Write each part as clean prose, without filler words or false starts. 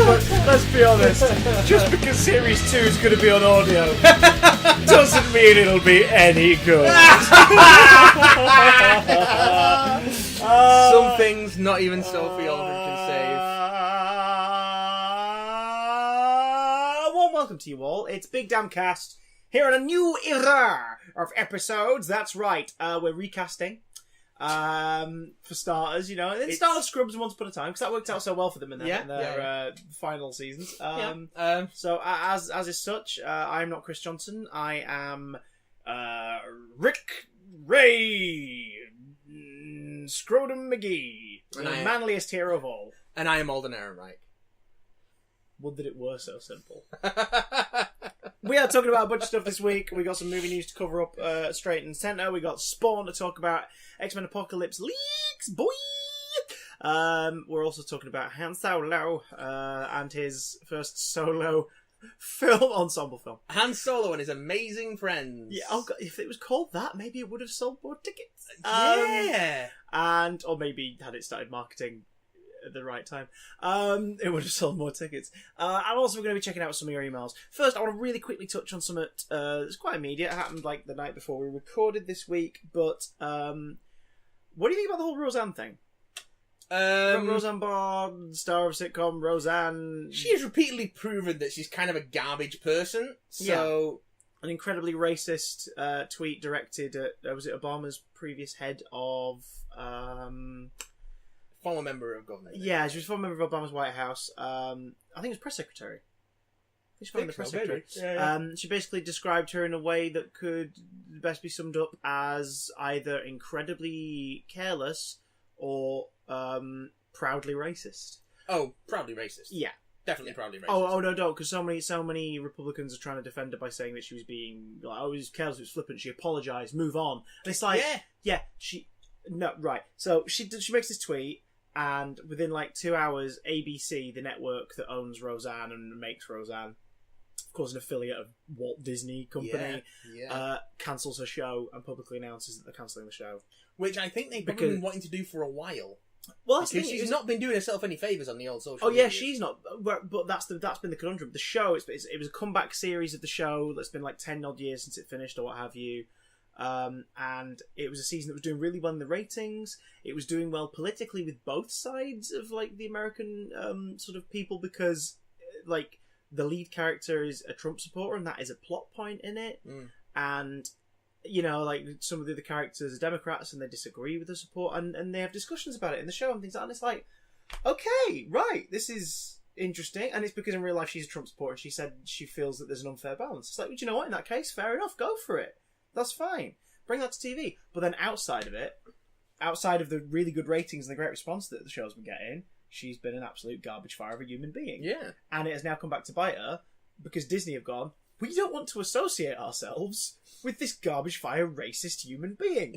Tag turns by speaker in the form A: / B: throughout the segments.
A: But let's be honest, just because Series 2 is going to be on audio doesn't mean it'll be any good.
B: Some things not even Sophie Aldred can save.
A: Well, welcome to you all. It's Big Damn Cast here in a new era of episodes. That's right. We're recasting. For starters, you know, and then started Scrubs Once Upon a Time because that worked out so well for them in their final seasons. So as is such, I'm not Chris Johnson. I am Rick Ray Scrotum McGee, the manliest hero of all.
B: And I am Alden Ehrenreich.
A: Would that it were so simple. We are talking about a bunch of stuff this week. We got some movie news to cover up straight and centre. We got Spawn to talk about. X-Men Apocalypse leaks, boy! We're also talking about Han Solo and his first solo ensemble film.
B: Han Solo and his amazing friends.
A: Yeah, oh God, if it was called that, maybe it would have sold more tickets. Or maybe had it started marketing at the right time, it would have sold more tickets. And also we're going to be checking out some of your emails. First, I want to really quickly touch on something that's quite immediate. It happened like the night before we recorded this week, but what do you think about the whole Roseanne thing? Roseanne Barr, star of sitcom Roseanne.
B: She has repeatedly proven that she's kind of a garbage person. So
A: an incredibly racist tweet directed at was it Obama's previous head of
B: former member of government.
A: Yeah, she was a former member of Obama's White House. I think it was press secretary. She's the press secretary. Yeah. She basically described her in a way that could best be summed up as either incredibly careless or proudly racist.
B: Oh, proudly racist.
A: Yeah.
B: Definitely proudly racist.
A: Oh no, because so many Republicans are trying to defend her by saying that she was being like, oh, it was careless, it was flippant, she apologised, move on. And it's like, So she makes this tweet, and within like 2 hours, ABC, the network that owns Roseanne and makes Roseanne, of course an affiliate of Walt Disney Company, cancels her show and publicly announces that they're cancelling the show.
B: Which I think they've been wanting to do for a while.
A: Well,
B: because she's not been doing herself any favours on the old social.
A: Oh yeah,
B: media.
A: she's not. But that's been the conundrum. The show, it was a comeback series of the show that's been like 10 odd years since it finished or what have you. And it was a season that was doing really well in the ratings. It was doing well politically with both sides of like the American sort of people because like the lead character is a Trump supporter and that is a plot point in it. And you know, like some of the other characters are Democrats and they disagree with the support and they have discussions about it in the show and things like that. And it's like, okay, right, this is interesting. And it's because in real life she's a Trump supporter and she said she feels that there's an unfair balance. It's like, well, do you know what? In that case, fair enough, go for it. That's fine. Bring that to TV. But then outside of it, outside of the really good ratings and the great response that the show's been getting, she's been an absolute garbage fire of a human being.
B: Yeah.
A: And it has now come back to bite her because Disney have gone, we don't want to associate ourselves with this garbage fire racist human being.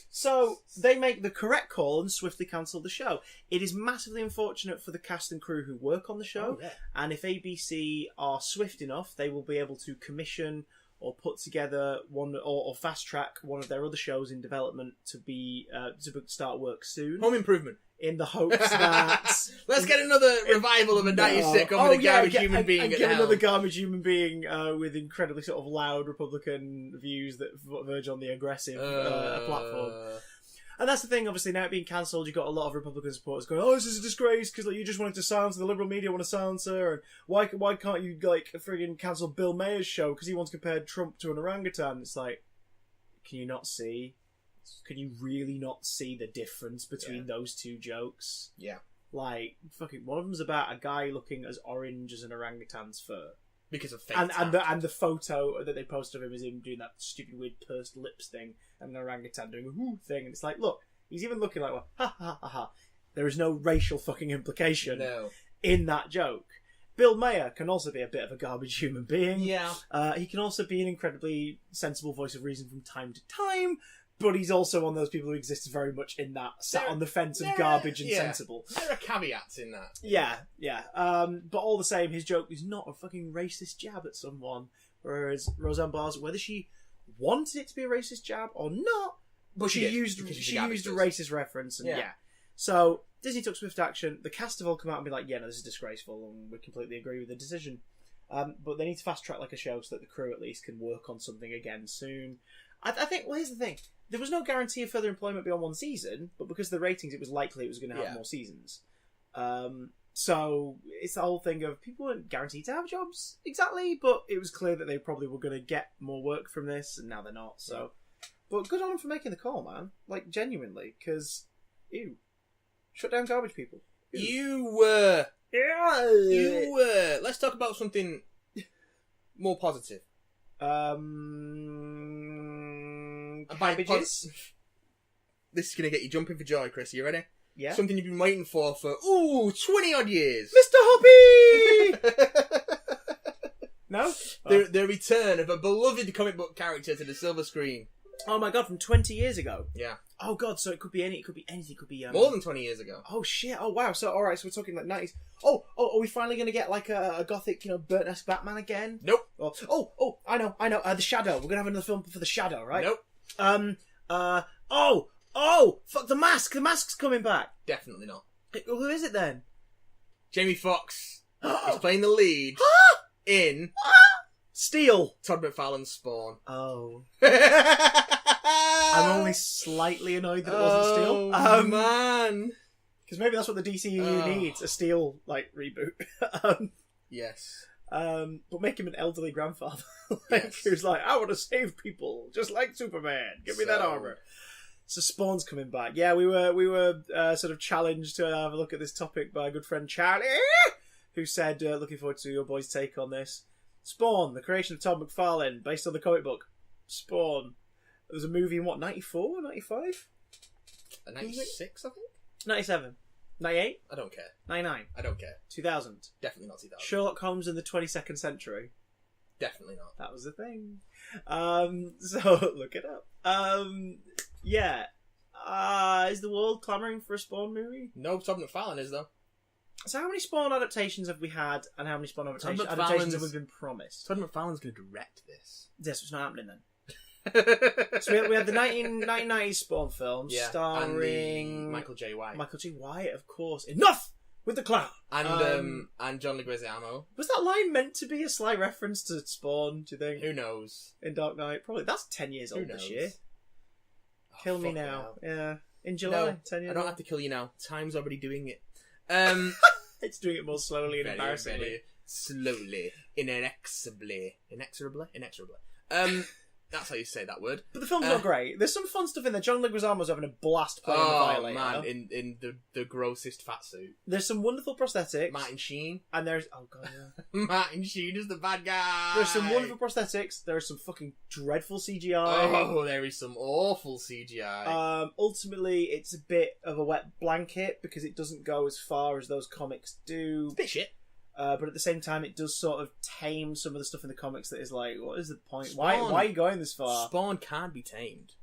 A: So they make the correct call and swiftly cancel the show. It is massively unfortunate for the cast and crew who work on the show. And if ABC are swift enough, they will be able to commission or put together one or fast track one of their other shows in development to be to start work soon.
B: Home Improvement.
A: In the hopes that
B: let's get another revival of a 90s sitcom with a garbage human being at the helm.
A: Another garbage human being with incredibly sort of loud Republican views that verge on the aggressive platform. And that's the thing, obviously, now it being cancelled, you've got a lot of Republican supporters going, oh, this is a disgrace, because like, you just wanted to silence her, the liberal media want to silence her, and why can't you, like, friggin' cancel Bill Mayer's show, because he once compared Trump to an orangutan? It's like, can you not see? Can you really not see the difference between those two jokes?
B: Yeah.
A: Like, fucking, one of them's about a guy looking as orange as an orangutan's fur.
B: Because of fake
A: and the photo that they posted of him is him doing that stupid weird pursed lips thing and an orangutan doing a whoo thing, and it's like, look, he's even looking like, well, ha ha ha ha. There is no racial fucking implication in that joke. Bill Mayer can also be a bit of a garbage human being.
B: Yeah.
A: He can also be an incredibly sensible voice of reason from time to time, but he's also one of those people who exists very much in that on the fence of garbage and sensible.
B: There are caveats in that.
A: Yeah. But all the same, his joke is not a fucking racist jab at someone, whereas Roseanne Barr's, whether she wanted it to be a racist jab or not, but she used a racist reference, and So Disney took swift action. The cast have all come out and be like, yeah, no, this is disgraceful, and we completely agree with the decision. But they need to fast track like a show so that the crew at least can work on something again soon. I think. Well, here's the thing: there was no guarantee of further employment beyond one season, but because of the ratings, it was likely it was going to have more seasons. So it's the whole thing of people weren't guaranteed to have jobs exactly, but it was clear that they probably were going to get more work from this, and now they're not. So, but good on them for making the call, man. Like genuinely, because shut down garbage people.
B: You were. Let's talk about something more positive.
A: Cabbages.
B: This is going to get you jumping for joy, Chris. Are you ready?
A: Yeah.
B: Something you've been waiting for 20 odd years.
A: Mr. Hoppy! No?
B: The return of a beloved comic book character to the silver screen.
A: Oh my god, from 20 years ago.
B: Yeah.
A: Oh god, so it could be anything. It could be
B: more than 20 years ago.
A: Oh shit. Oh wow. So alright, so we're talking like 90s. Oh, are we finally gonna get like a gothic, burnt-esque Batman again?
B: Nope.
A: Oh, I know. The Shadow. We're gonna have another film for the Shadow, right?
B: Nope.
A: Fuck the Mask. The Mask's coming back.
B: Definitely not.
A: Who is it then?
B: Jamie Foxx is playing the lead in
A: Steel.
B: Todd McFarlane's Spawn.
A: Oh. I'm only slightly annoyed that it wasn't Steel.
B: Oh, man.
A: Because maybe that's what the DCU needs, a Steel, reboot.
B: Yes.
A: But make him an elderly grandfather.
B: Yes.
A: Who's like, I want to save people, just like Superman. Give me that armor. So Spawn's coming back. Yeah, we were sort of challenged to have a look at this topic by a good friend Charlie, who said, looking forward to your boys' take on this. Spawn, the creation of Todd McFarlane, based on the comic book. Spawn. There was a movie in, 94, 95?
B: 96, I think?
A: 97. 98?
B: I don't care.
A: 99?
B: I don't care.
A: 2000?
B: Definitely not 2000.
A: Sherlock Holmes in the 22nd century?
B: Definitely not.
A: That was the thing. So, look it up. Yeah. Is the world clamouring for a Spawn movie?
B: No, Todd McFarlane is, though. So
A: how many Spawn adaptations have we had, and how many Spawn adaptations have we been promised?
B: Todd McFarlane's going to direct this.
A: Yes, it's not happening then. So we had the 1990s Spawn film starring
B: Michael J. White.
A: Michael J. White, of course. Enough with the clown.
B: And John Leguizamo.
A: Was that line meant to be a sly reference to Spawn? Do you think?
B: Who knows?
A: In Dark Knight, probably. That's 10 years old this year. Kill me now. Yeah, in July.
B: No,
A: 10 years.
B: I don't have to kill you now. Time's already doing it.
A: It's doing it more slowly and embarrassingly.
B: Very slowly, inexorably. That's how you say that word.
A: But the film's not great. There's some fun stuff in there. John Leguizamo's having a blast playing the Violator.
B: Man, in the grossest fat suit.
A: There's some wonderful prosthetics.
B: Martin Sheen.
A: And there's... Oh, God, yeah.
B: Martin Sheen is the bad guy.
A: There's some wonderful prosthetics. There's some fucking dreadful CGI.
B: Oh, there is some awful CGI.
A: Ultimately, it's a bit of a wet blanket because it doesn't go as far as those comics do.
B: It's a bit shit.
A: But at the same time, it does sort of tame some of the stuff in the comics that is like, what is the point?
B: Spawn,
A: why are you going this far?
B: Spawn can't be tamed.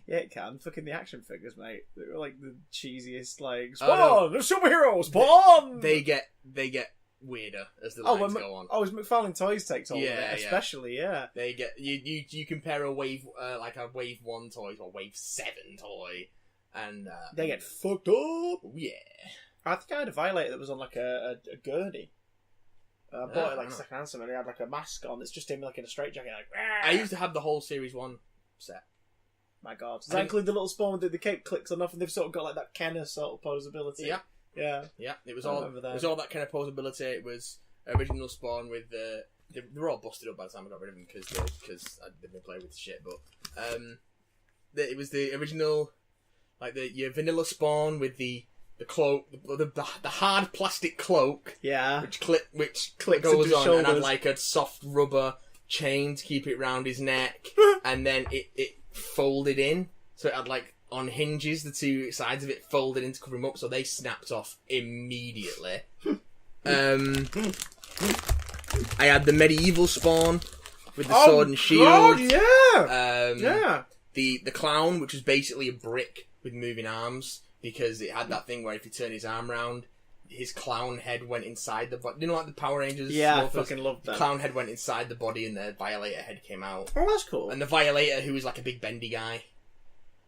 A: Yeah, it can. Fucking the action figures, mate. They're like the cheesiest, like, Spawn! The superhero! Spawn!
B: They get weirder as the lines go on.
A: Oh, as McFarlane Toys takes hold of it, especially, yeah.
B: They get... You compare a Wave... like a Wave 1 toy to a Wave 7 toy, and...
A: they get fucked up!
B: Yeah.
A: I think I had a Violator that was on like a gurney. I bought it like second hand somewhere. He had like a mask on. It's just him like in a straitjacket. Like,
B: I used to have the whole Series 1 set.
A: My God. Does that include the little Spawn with the cape clicks on off and they've sort of got like that Kenner sort of posability?
B: Yeah.
A: Yeah.
B: Yeah. It was all that kind of posability. It was original Spawn with the... They were all busted up by the time I got rid of them because I didn't play with the shit. But it was the original... Like your vanilla Spawn with the cloak, the hard plastic cloak, which clicks goes on shoulders. And had like a soft rubber chain to keep it round his neck, and then it folded in, so it had like on hinges the two sides of it folded in to cover him up, so they snapped off immediately. I had the medieval Spawn with the sword and shield.
A: God, yeah.
B: The clown, which was basically a brick with moving arms. Because it had that thing where if you turn his arm around, his clown head went inside the body. You know, like the Power Rangers?
A: Yeah, I fucking loved that.
B: The clown head went inside the body and the Violator head came out.
A: Oh, that's cool.
B: And the Violator, who was like a big bendy guy.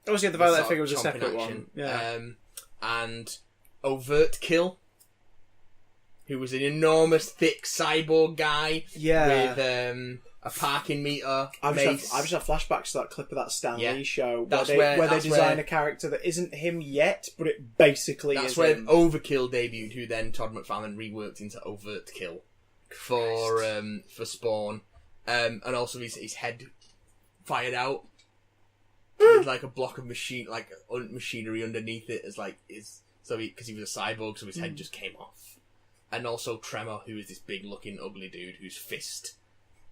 A: Obviously, the Violet figure was a separate one. Yeah.
B: And Overt Kill, who was an enormous, thick cyborg guy with a parking meter.
A: I just have flashbacks to that clip of that Stan Lee show where they design a character that isn't him yet, but it basically is.
B: That's where
A: him.
B: Overkill debuted, who then Todd McFarlane reworked into Overt Kill for Spawn, and also his head fired out with like a block of machinery underneath it because he was a cyborg, so his head just came off. And also Tremor, who is this big looking ugly dude whose fist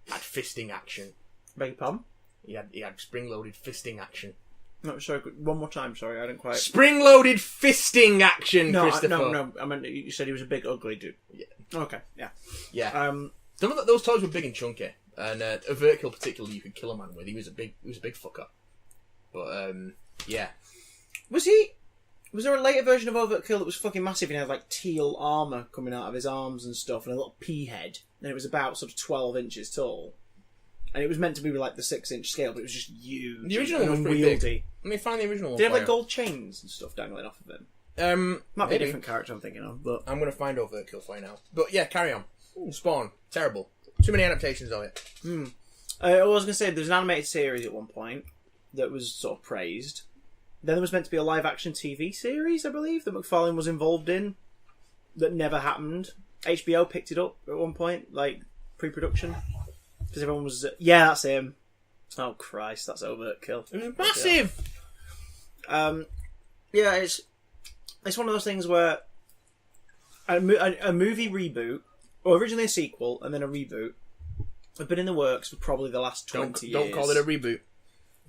B: had fisting action.
A: Beg your pardon?
B: He had spring loaded fisting action.
A: No, sorry, one more time, sorry, I didn't quite...
B: Spring loaded fisting action, Christopher!
A: No, I meant you said he was a big ugly dude.
B: Yeah.
A: Okay, yeah.
B: Yeah. Some of those toys were big and chunky, and Overkill particularly you could kill a man with. He was a big fucker. But yeah.
A: Was there a later version of Overkill that was fucking massive and had like teal armour coming out of his arms and stuff and a little pea head, and it was about sort of 12 inches tall, and it was meant to be like the 6-inch scale, but it was just huge.
B: The original one was pretty big. Let me find the original one.
A: Did it have like gold chains and stuff dangling off of him? Might be a different character I'm thinking of, but
B: I'm going to find Overkill for you now. But yeah, carry on. Spawn, terrible. Too many adaptations of it.
A: I was going to say there's an animated series at one point that was sort of praised. Then there was meant to be a live-action TV series, I believe, that McFarlane was involved in, that never happened. HBO picked it up at one point, like, pre-production. Because everyone was... yeah, that's him. Oh, Christ, that's Overkill.
B: It was massive!
A: Yeah, it's one of those things where a movie reboot, or originally a sequel, and then a reboot, have been in the works for probably the last 20 years.
B: Don't call it a reboot.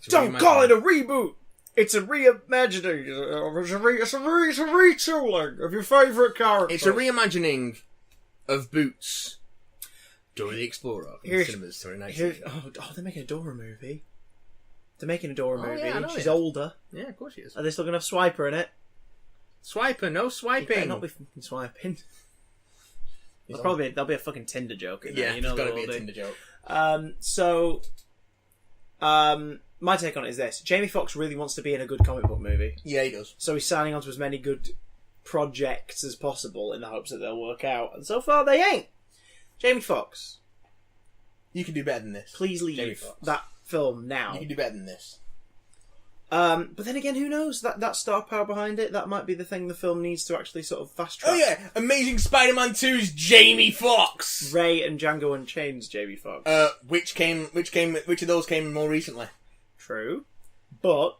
A: Don't call it a reboot! It's a reimagining. It's a retooling of your favourite character.
B: It's a reimagining of Boots. Dora the Explorer in cinemas 2019.
A: Oh, they're making a Dora movie. They're making a Dora movie.
B: Yeah,
A: she's older.
B: Yeah, of course she is.
A: Are they still going to have Swiper in it?
B: Swiper, no swiping.
A: You better not be fucking swiping. There'll be a fucking Tinder joke in there.
B: Yeah, there's got to be a Tinder joke.
A: My take on it is this. Jamie Foxx really wants to be in a good comic book movie.
B: Yeah, he does.
A: So he's signing on to as many good projects as possible in the hopes that they'll work out. And so far, they ain't. Jamie Foxx.
B: You can do better than this.
A: Please leave that film now.
B: You can do better than this.
A: But then again, who knows? That star power behind it, that might be the thing the film needs to actually sort of fast track.
B: Oh yeah! Amazing Spider-Man 2's Jamie Foxx!
A: Ray and Django Unchained's Jamie Foxx.
B: Which of those came more recently?
A: True. But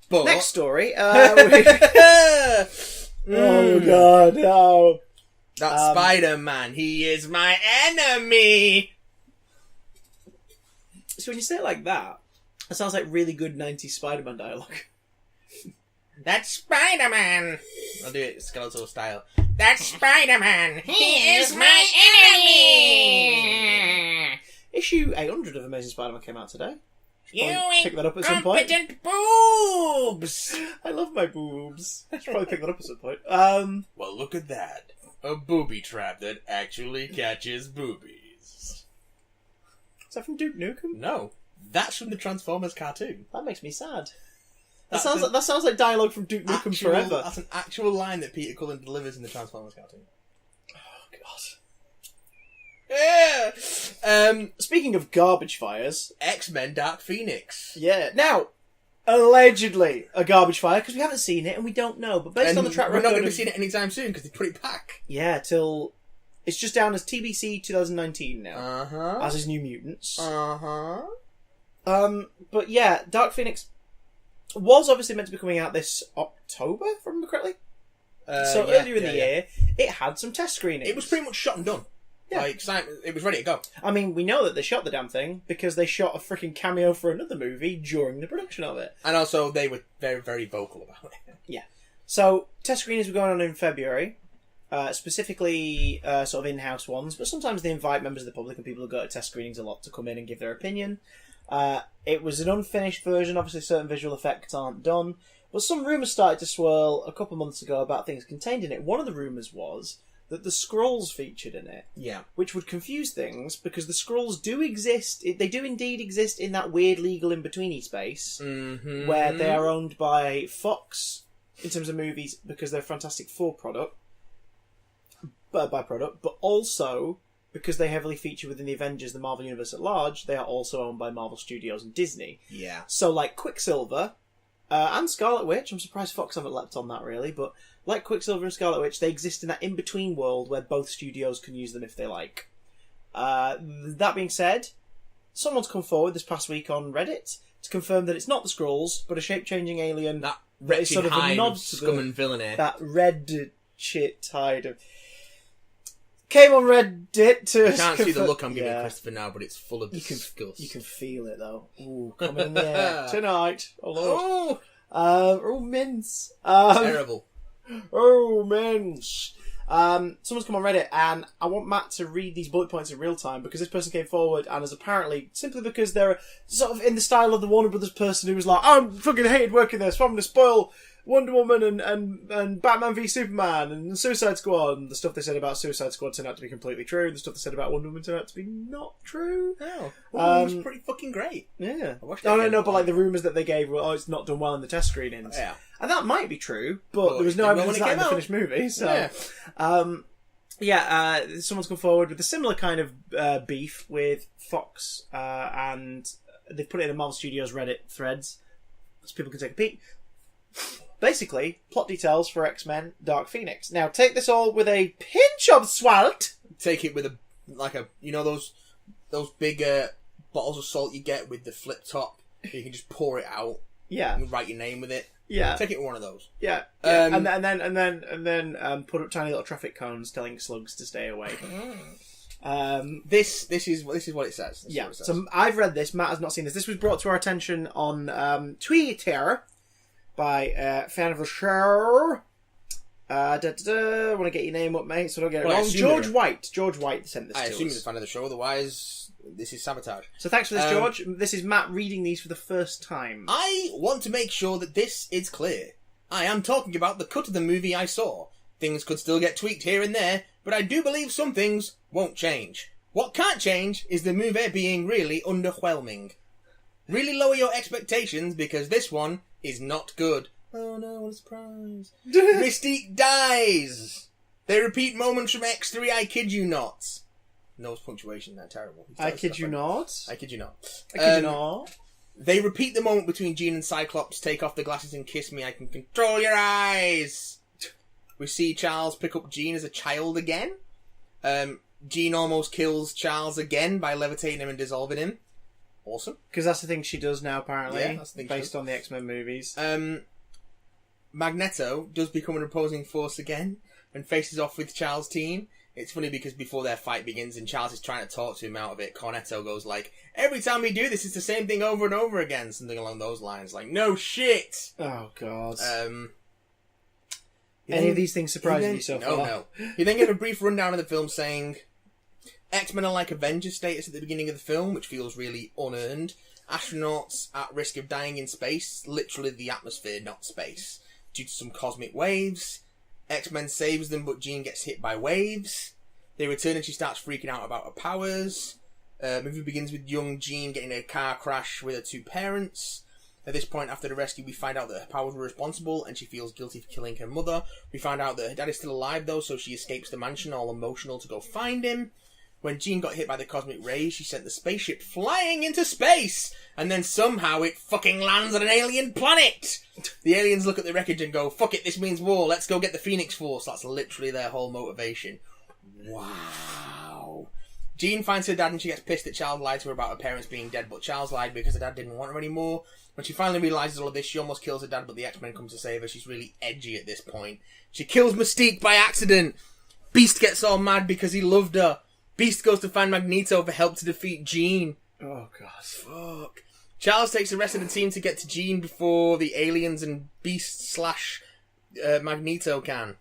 A: next story.
B: Oh
A: god, no.
B: That Spider-Man, he is my enemy!
A: So when you say it like that, it sounds like really good 90s Spider-Man dialogue.
B: That's Spider-Man! I'll do it skeletal style. That's Spider-Man! He is my enemy!
A: Issue 800 of Amazing Spider-Man came out today.
B: You
A: pick that up at some point.
B: Incompetent boobs!
A: I love my boobs. I should probably pick that up at some point.
B: Well, look at that. A booby trap that actually catches boobies.
A: Is that from Duke Nukem?
B: No. That's from the Transformers cartoon.
A: That makes me sad. That sounds like dialogue from Duke Nukem Forever.
B: That's an actual line that Peter Cullen delivers in the Transformers cartoon.
A: Oh, God.
B: Yeah!
A: Speaking of garbage fires...
B: X-Men Dark Phoenix.
A: Yeah. Now, allegedly a garbage fire, because we haven't seen it and we don't know, but based on the track record...
B: We're not going to be seeing it anytime soon, because they put it back.
A: Yeah, till... It's just down as TBC 2019 now.
B: Uh-huh.
A: As is New Mutants.
B: Uh-huh.
A: But yeah, Dark Phoenix was obviously meant to be coming out this October, if I remember correctly. Earlier in the year, it had some test screenings.
B: It was pretty much shot and done. Yeah. It was ready to go.
A: I mean, we know that they shot the damn thing because they shot a freaking cameo for another movie during the production of it.
B: And also, they were very, very vocal about it.
A: Yeah. So, test screenings were going on in February. Specifically, sort of in-house ones, but sometimes they invite members of the public and people who go to test screenings a lot to come in and give their opinion. It was an unfinished version, obviously certain visual effects aren't done, but some rumours started to swirl a couple months ago about things contained in it. One of the rumours was that the Skrulls featured in it.
B: Yeah.
A: Which would confuse things, because the Skrulls do exist, they do indeed exist in that weird legal in-betweeny space, where they are owned by Fox, in terms of movies, because they're a Fantastic Four byproduct, but also because they heavily feature within the Avengers, the Marvel Universe at large, they are also owned by Marvel Studios and Disney.
B: Yeah.
A: So, like Quicksilver and Scarlet Witch, I'm surprised Fox haven't leapt on that really, but like Quicksilver and Scarlet Witch, they exist in that in-between world where both studios can use them if they like. That being said, someone's come forward this past week on Reddit to confirm that it's not the Skrulls, but a shape-changing alien
B: that
A: is sort of a nod to
B: scum and villainy.
A: That red shit tide of... Came on Reddit to...
B: You can't see the look I'm giving Christopher now, but it's full of disgust.
A: You can feel it, though. Ooh, coming in the air tonight. Oh, Lord. Oh, mince.
B: Terrible.
A: Oh, mince. Someone's come on Reddit, and I want Matt to read these bullet points in real time, because this person came forward and is apparently, simply because they're sort of in the style of the Warner Brothers person who was like, I fucking hated working there, so I'm going to spoil Wonder Woman and Batman v Superman and Suicide Squad, and the stuff they said about Suicide Squad turned out to be completely true, and the stuff they said about Wonder Woman turned out to be not true.
B: Oh, well, it was pretty fucking great.
A: Yeah. No, but like the rumours that they gave were, it's not done well in the test screenings.
B: Yeah.
A: And that might be true, but there was no evidence of that in the finished movie, so... Yeah. Someone's come forward with a similar kind of beef with Fox, and they've put it in the Marvel Studios Reddit threads, so people can take a peek. Basically, plot details for X-Men Dark Phoenix. Now, take this all with a pinch of salt.
B: Take it with those big bottles of salt you get with the flip top. You can just pour it out.
A: Yeah.
B: And write your name with it.
A: Yeah.
B: Take it with one of those.
A: Yeah. And then put up tiny little traffic cones telling slugs to stay away.
B: This is what it says.
A: So I've read this. Matt has not seen this. This was brought to our attention on Twitter by a fan of the show. I want to get your name up, mate, so I don't get it wrong. George White. George White sent this to us.
B: I assume he's a fan of the show, otherwise this is sabotage.
A: So thanks for this, George. This is Matt reading these for the first time.
B: I want to make sure that this is clear. I am talking about the cut of the movie I saw. Things could still get tweaked here and there, but I do believe some things won't change. What can't change is the movie being really underwhelming. Really lower your expectations, because this one is not good. Oh no, what a surprise. Mystique dies! They repeat moments from X3, I kid you not. No punctuation, they're terrible.
A: I kid you not?
B: I kid you not.
A: I kid you not?
B: They repeat the moment between Jean and Cyclops, take off the glasses and kiss me, I can control your eyes! We see Charles pick up Jean as a child again. Jean almost kills Charles again by levitating him and dissolving him. Awesome.
A: Because that's the thing she does now, apparently.
B: Yeah, that's the thing
A: based on the X-Men movies.
B: Magneto does become an opposing force again and faces off with Charles' team. It's funny because before their fight begins and Charles is trying to talk to him out of it, Cornetto goes like, every time we do this, it's the same thing over and over again. Something along those lines. Like, no shit!
A: Oh, God.
B: Any
A: Any of these things surprised you so far?
B: No. He then gave a brief rundown of the film saying, X-Men are like Avengers status at the beginning of the film, which feels really unearned. Astronauts at risk of dying in space, literally the atmosphere, not space, due to some cosmic waves. X-Men saves them, but Jean gets hit by waves. They return and she starts freaking out about her powers. Movie begins with young Jean getting in a car crash with her two parents. At this point, after the rescue, we find out that her powers were responsible and she feels guilty for killing her mother. We find out that her dad is still alive, though, so she escapes the mansion, all emotional, to go find him. When Jean got hit by the cosmic rays, she sent the spaceship flying into space, and then somehow it fucking lands on an alien planet! The aliens look at the wreckage and go, fuck it, this means war, let's go get the Phoenix Force. That's literally their whole motivation. Wow. Jean finds her dad and she gets pissed that Charles lied to her about her parents being dead, but Charles lied because her dad didn't want her anymore. When she finally realises all of this, she almost kills her dad, but the X-Men come to save her. She's really edgy at this point. She kills Mystique by accident. Beast gets all mad because he loved her. Beast goes to find Magneto for help to defeat Jean.
A: Oh, God.
B: Fuck. Charles takes the rest of the team to get to Jean before the aliens and Beast / Magneto can.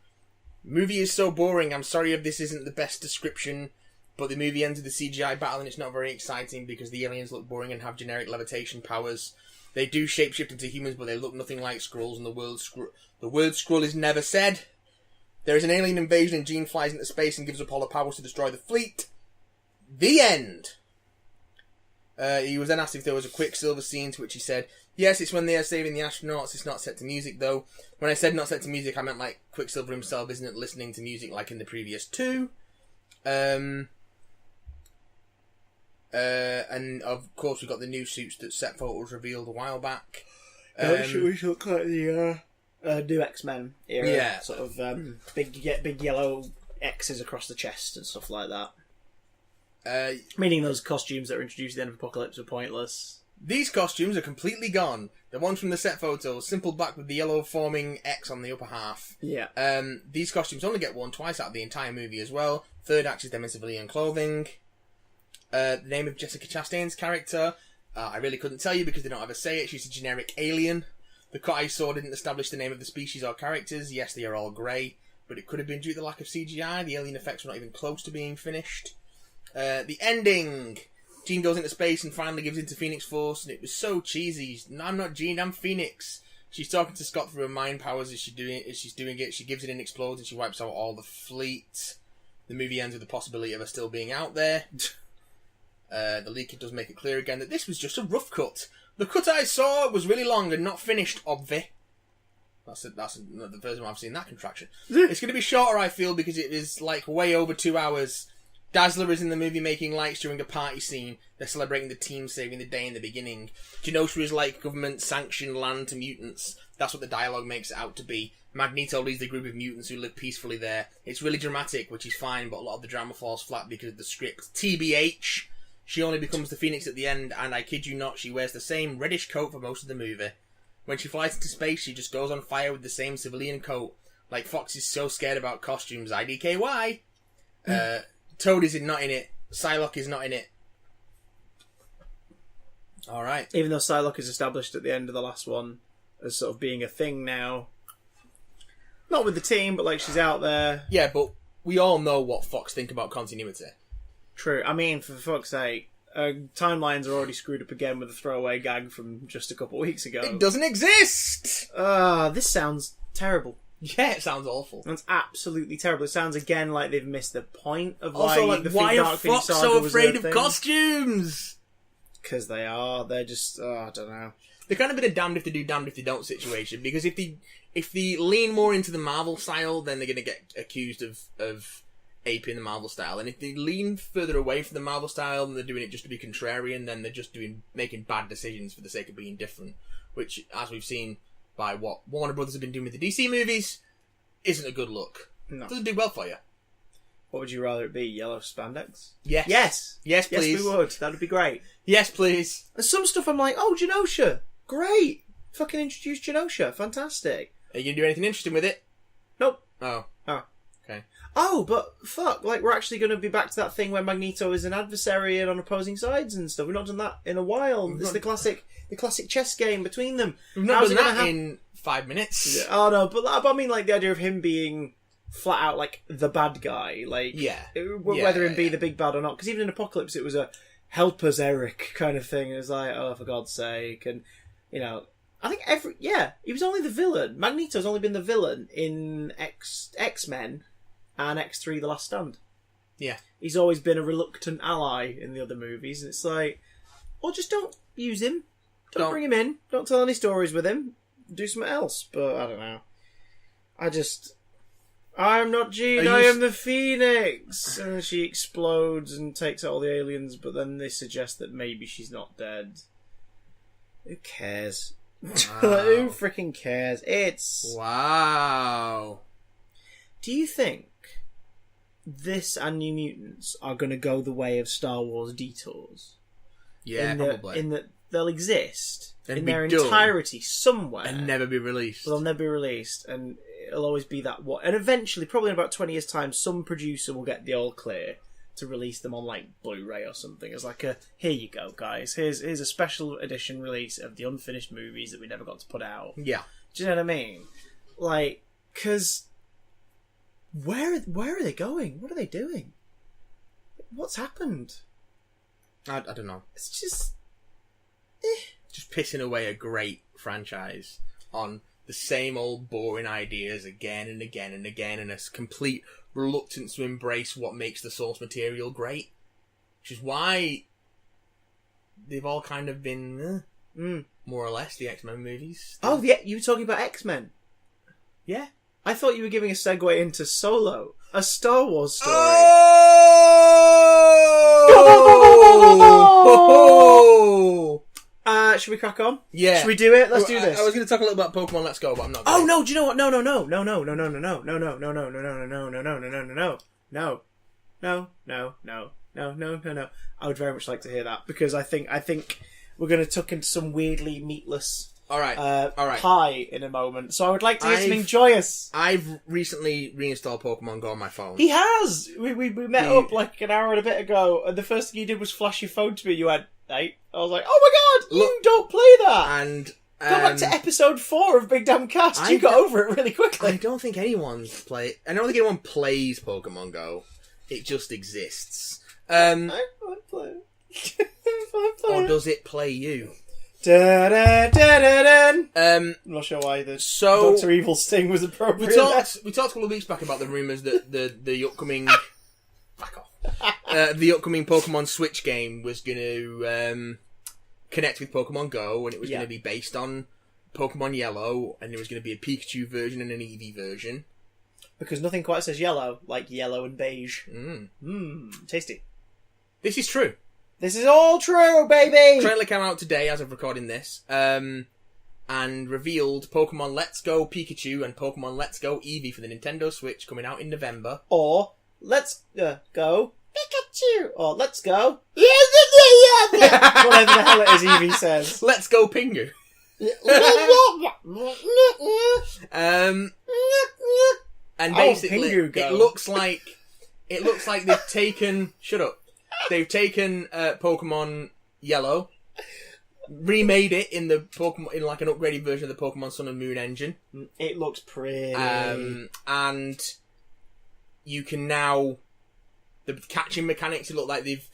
B: Movie is so boring. I'm sorry if this isn't the best description, but the movie ends with a CGI battle and it's not very exciting because the aliens look boring and have generic levitation powers. They do shapeshift into humans, but they look nothing like Skrulls, and the word Skrull is never said. There is an alien invasion and Jean flies into space and gives up all the powers to destroy the fleet. The end. He was then asked if there was a Quicksilver scene, to which he said, yes, it's when they are saving the astronauts. It's not set to music, though. When I said not set to music, I meant like Quicksilver himself isn't listening to music like in the previous two. And of course we got the new suits that set photos revealed a while back.
A: Which look like the new X-Men era.
B: Yeah.
A: Sort of big yellow X's across the chest and stuff like that. Meaning those costumes that were introduced at the end of Apocalypse are pointless.
B: These costumes are completely gone. The ones from the set photos, simple black with the yellow forming X on the upper half.
A: Yeah.
B: These costumes only get worn twice out of the entire movie as well. Third act is them in civilian clothing. The name of Jessica Chastain's character, I really couldn't tell you because they don't ever say it. She's a generic alien. The cut I saw didn't establish the name of the species or characters. Yes, they are all grey, but it could have been due to the lack of CGI. The alien effects were not even close to being finished. The ending. Jean goes into space and finally gives into Phoenix Force, and it was so cheesy. I'm not Jean, I'm Phoenix. She's talking to Scott through her mind powers as she's doing it. She gives it and explodes, and she wipes out all the fleet. The movie ends with the possibility of her still being out there. The leaker does make it clear again that this was just a rough cut. The cut I saw was really long and not finished, obvi. That's the first time I've seen that contraction. It's going to be shorter, I feel, because it is like way over 2 hours. Dazzler is in the movie making lights during a party scene. They're celebrating the team saving the day in the beginning. Genosha is like government-sanctioned land to mutants. That's what the dialogue makes it out to be. Magneto leads the group of mutants who live peacefully there. It's really dramatic, which is fine, but a lot of the drama falls flat because of the script. TBH, she only becomes the Phoenix at the end, and I kid you not, she wears the same reddish coat for most of the movie. When she flies into space, she just goes on fire with the same civilian coat. Like, Foxx is so scared about costumes. IDKY. Toad is not in it. Psylocke is not in it. Alright.
A: Even though Psylocke is established at the end of the last one as sort of being a thing now. Not with the team, but like she's out there.
B: Yeah, but we all know what Fox think about continuity.
A: True. I mean, for fuck's sake, timelines are already screwed up again with a throwaway gag from just a couple of weeks ago.
B: It doesn't exist!
A: This sounds terrible.
B: Yeah, it sounds awful.
A: That's absolutely terrible. It sounds again like they've missed the point of
B: also,
A: why
B: like, why are Fox so afraid of costumes?
A: Because they are. They're just, I don't know.
B: They're kind of been a damned if they do, damned if they don't situation. Because if they lean more into the Marvel style, then they're going to get accused of aping the Marvel style. And if they lean further away from the Marvel style and they're doing it just to be contrarian, then they're just making bad decisions for the sake of being different. Which, as we've seen by what Warner Brothers have been doing with the DC movies, isn't a good look.
A: No.
B: Doesn't do well for you.
A: What would you rather it be? Yellow spandex?
B: Yes.
A: Yes!
B: Yes, please.
A: Yes, we would. That would be great.
B: Yes, please.
A: And some stuff I'm like, oh, Genosha! Great! Fucking introduce Genosha. Fantastic.
B: Are you going to do anything interesting with it?
A: Nope.
B: Oh.
A: Oh.
B: Okay.
A: Oh, but fuck, like, we're actually going to be back to that thing where Magneto is an adversary and on opposing sides and stuff. We've not done that in a while. It's the classic chess game between them.
B: We've not done that in 5 minutes.
A: Yeah. Oh, no, but I mean, like, the idea of him being flat out, like, the bad guy. Like, whether him be the big bad or not. Because even in Apocalypse, it was a help us, Eric, kind of thing. It was like, oh, for God's sake. And, you know, I think he was only the villain. Magneto's only been the villain in X-Men and X3 The Last Stand.
B: Yeah.
A: He's always been a reluctant ally in the other movies. And it's like, or just don't use him. Don't bring him in. Don't tell any stories with him. Do something else. But I don't know. I'm not Jean, I am the Phoenix. And she explodes and takes out all the aliens, but then they suggest that maybe she's not dead. Who cares?
B: Wow.
A: Who freaking cares?
B: Wow.
A: Do you think this and New Mutants are going to go the way of Star Wars detours?
B: Yeah, probably.
A: In that they'll exist
B: and
A: in their entirety somewhere.
B: And never be released.
A: They'll never be released, and it'll always be that what. And eventually, probably in about 20 years' time, some producer will get the all clear to release them on, like, Blu-ray or something. It's like here you go, guys. Here's a special edition release of the unfinished movies that we never got to put out.
B: Yeah.
A: Do you know what I mean? Like, because where are they going? What are they doing? What's happened?
B: I don't know.
A: It's just...
B: Just pissing away a great franchise on the same old boring ideas again and again and again, and a complete reluctance to embrace what makes the source material great. Which is why they've all kind of been, more or less, the X-Men movies.
A: Oh, yeah, you were talking about X-Men.
B: Yeah.
A: I thought you were giving a segue into Solo, a Star Wars story.
B: Oh!
A: Should we crack on?
B: Yeah.
A: Should we do it? Let's do this.
B: I was going to talk a little about Pokemon Let's Go, but I'm not.
A: Oh no! Do you know what? No. I would very much like to hear that because I think we're going to tuck into some weirdly meatless. All right. Pie in a moment. So I would like to hear something joyous.
B: I've recently reinstalled Pokemon Go on my phone.
A: He has. We met up like an hour and a bit ago, and the first thing you did was flash your phone to me. You went, "Hey," I was like, "Oh my god, you don't play that!"
B: And
A: go back to episode 4 of Big Damn Cast. You got over it really quickly.
B: I don't think anyone plays Pokemon Go. It just exists.
A: I play it.
B: Or does it play you?
A: I'm not sure why the Dr. Evil sting was appropriate.
B: We talked a couple of weeks back about the rumours that the upcoming back off. The upcoming Pokemon Switch game was going to connect with Pokemon Go, and it was going to be based on Pokemon Yellow, and there was going to be a Pikachu version and an Eevee version.
A: Because nothing quite says yellow like yellow and beige. Tasty.
B: This is true.
A: This is all true, baby!
B: Trailer came out today as of recording this, and revealed Pokemon Let's Go Pikachu and Pokemon Let's Go Eevee for the Nintendo Switch coming out in November.
A: Or, Let's go Pikachu! Or, Let's go... Whatever the hell it is Eevee says.
B: Let's go Pingu! And basically, it looks like they've taken... Shut up. They've taken Pokemon Yellow, remade it in the Pokemon in like an upgraded version of the Pokemon Sun and Moon engine.
A: It looks pretty.
B: And you can now the catching mechanics. It look like they've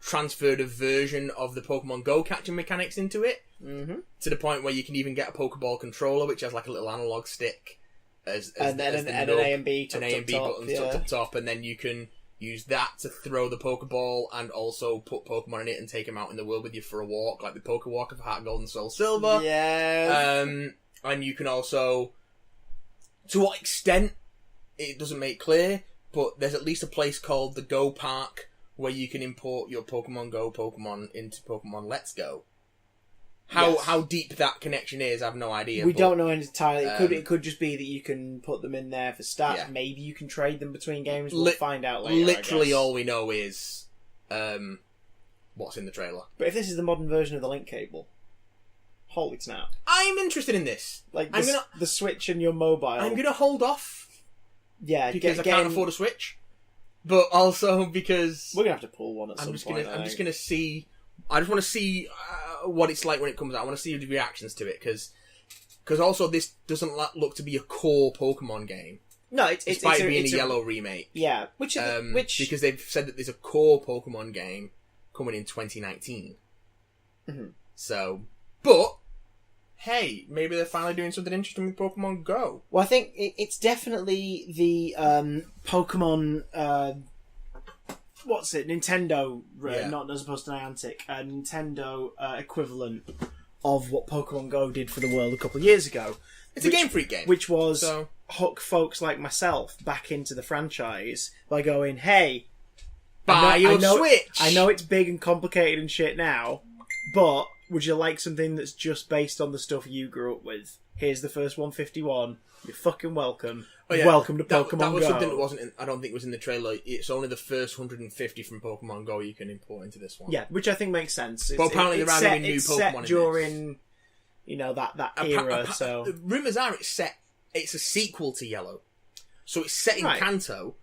B: transferred a version of the Pokemon Go catching mechanics into it, to the point where you can even get a Pokeball controller, which has like a little analog stick,
A: and an A and B
B: buttons tucked up top, and then you can use that to throw the Pokeball and also put Pokemon in it and take them out in the world with you for a walk, like the Pokewalk of Heart Gold and Soul Silver.
A: Yeah.
B: And you can also, to what extent, it doesn't make clear, but there's at least a place called the Go Park where you can import your Pokemon Go Pokemon into Pokemon Let's Go. How deep that connection is, I have no idea.
A: We don't know entirely. It could just be that you can put them in there for stats. Yeah. Maybe you can trade them between games. We'll find out later.
B: Literally, all we know is what's in the trailer.
A: But if this is the modern version of the link cable, holy snap!
B: I'm interested in this.
A: Like the Switch and your mobile.
B: I'm gonna hold off.
A: Yeah,
B: because I can't afford a Switch, but also because
A: we're gonna have to pull one at some point.
B: I'm just gonna see. I just want to see what it's like when it comes out. I want to see the reactions to it, because also this doesn't look to be a core Pokemon game.
A: No, it's
B: despite being a Yellow remake.
A: Yeah, which
B: because they've said that there's a core Pokemon game coming in 2019. So, but hey, maybe they're finally doing something interesting with Pokemon Go.
A: Well, I think it's definitely the Pokemon. What's it? Nintendo, not as opposed to Niantic, Nintendo equivalent of what Pokemon Go did for the world a couple of years ago.
B: It's a Game Freak game.
A: Which was hook folks like myself back into the franchise by going, hey,
B: buy your Switch!
A: I know it's big and complicated and shit now, but would you like something that's just based on the stuff you grew up with? Here's the first 151. You're fucking welcome.
B: Oh, yeah.
A: Welcome to Pokemon Go.
B: That was something that wasn't. I don't think was in the trailer. It's only the first 150 from Pokemon Go you can import into this one.
A: Yeah, which I think makes sense.
B: But apparently they're adding new Pokemon
A: set during, that era. So
B: the rumors are it's a sequel to Yellow, so it's set in Kanto.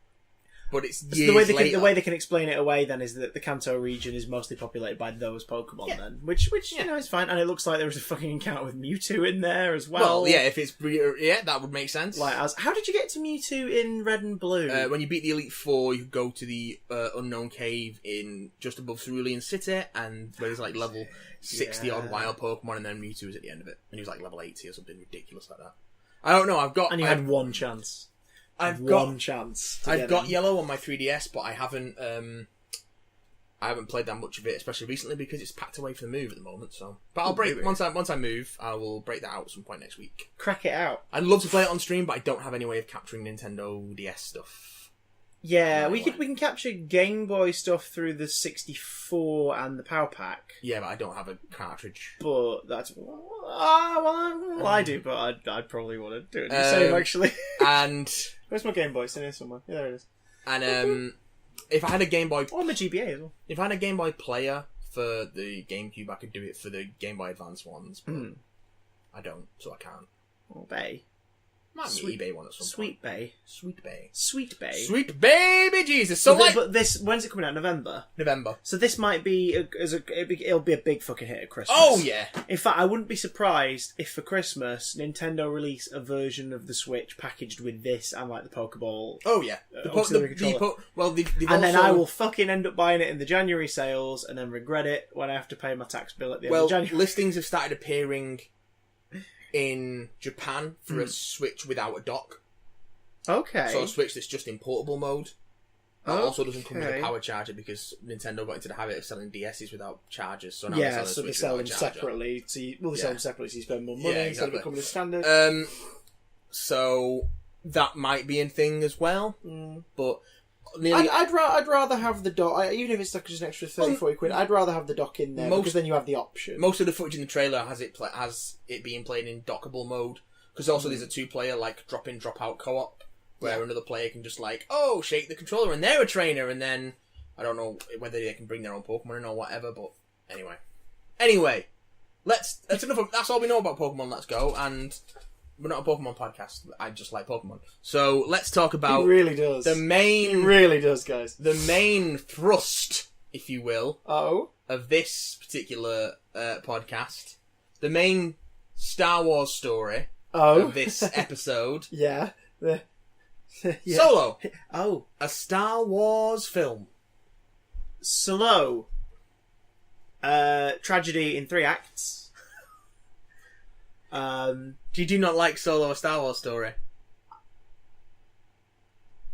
B: but it's
A: So
B: years later.
A: the way they can explain it away then is that the Kanto region is mostly populated by those Pokemon then, which is fine, and it looks like there was a fucking encounter with Mewtwo in there as well.
B: Well, yeah, if it's that would make sense.
A: Like, how did you get to Mewtwo in Red and Blue?
B: When you beat the Elite Four, you go to the unknown cave in just above Cerulean City, and where there's like level 60 odd wild Pokemon, and then Mewtwo was at the end of it, and he was like level 80 or something ridiculous like that. I don't know.
A: And you had one chance. I've got Yellow on my 3DS, but I haven't played that much of it, especially recently because it's packed away for the move at the moment. So, but I'll break once I move. I will break that out at some point next week. Crack it out.
B: I'd love to play it on stream, but I don't have any way of capturing Nintendo DS stuff.
A: Yeah, we can capture Game Boy stuff through the 64 and the Power Pack.
B: Yeah, but I don't have a cartridge.
A: But that's I do, but I'd probably want to do it the same actually.
B: And
A: where's my Game Boy? It's in here somewhere. Yeah, there it is.
B: And if I had a Game Boy,
A: or my GBA as well.
B: If I had a Game Boy player for the GameCube, I could do it for the Game Boy Advance ones. But I don't, so I can't.
A: Oh, Bay.
B: Might be eBay one at some
A: Sweet
B: point.
A: Bay.
B: Sweet Bay.
A: Sweet Bay.
B: Sweet baby Jesus. So
A: but this, when's it coming out? November. So this might be it'll be a big fucking hit at Christmas.
B: Oh yeah.
A: In fact, I wouldn't be surprised if for Christmas Nintendo release a version of the Switch packaged with this and like the Pokeball.
B: Oh yeah.
A: Then I will fucking end up buying it in the January sales and then regret it when I have to pay my tax bill at the end of January.
B: Listings have started appearing in Japan for a Switch without a dock.
A: Okay.
B: So a Switch that's just in portable mode. That also doesn't come with a power charger because Nintendo got into the habit of selling DSs without chargers. So now
A: they sell them separately. So they sell them separately, so you spend more money instead of it coming as standard.
B: So that might be a thing as well. But
A: I'd rather have the dock, even if it's like just an extra 30-40 quid. I'd rather have the dock in there because then you have the option.
B: Most of the footage in the trailer has it being played in dockable mode because also there's a 2-player like drop in drop out co-op where another player can just like shake the controller and they're a trainer, and then I don't know whether they can bring their own Pokemon in or whatever. But anyway, that's enough. That's all we know about Pokemon. Let's go. And we're not a Pokemon podcast. I just like Pokemon. So let's talk about...
A: He really does.
B: He
A: really does, guys.
B: The main thrust, if you will, of this particular podcast. The main Star Wars story of this episode.
A: Yeah.
B: Solo. A Star Wars film.
A: Solo. Tragedy in 3 acts.
B: You do not like Solo, a Star Wars story?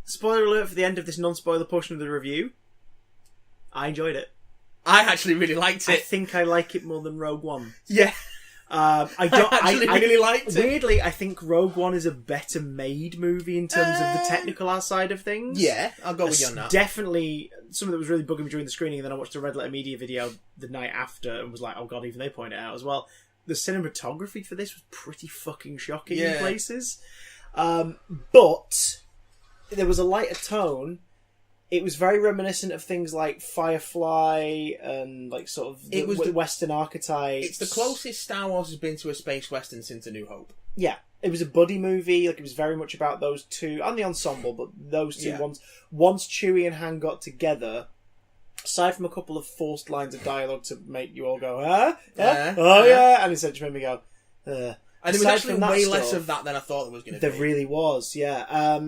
A: Spoiler alert for the end of this non-spoiler portion of the review. I enjoyed it.
B: I actually really liked it.
A: I think I like it more than Rogue One.
B: Yeah.
A: I
B: really liked it.
A: Weirdly, I think Rogue One is a better made movie in terms of the technical side of things.
B: Yeah, I'll go with you on that.
A: Definitely, something that was really bugging me during the screening, and then I watched a Red Letter Media video the night after and was like, oh god, even they point it out as well. The cinematography for this was pretty fucking shocking in places. But there was a lighter tone. It was very reminiscent of things like Firefly and like sort of Western archetypes.
B: It's the closest Star Wars has been to a space Western since A New Hope.
A: Yeah. It was a buddy movie. Like, it was very much about those two, and the ensemble, but those two once Chewie and Han got together, aside from a couple of forced lines of dialogue to make you all go, huh? Yeah? And it just made me go,
B: And there was actually way less of that than I thought there was going to be.
A: There really was, yeah.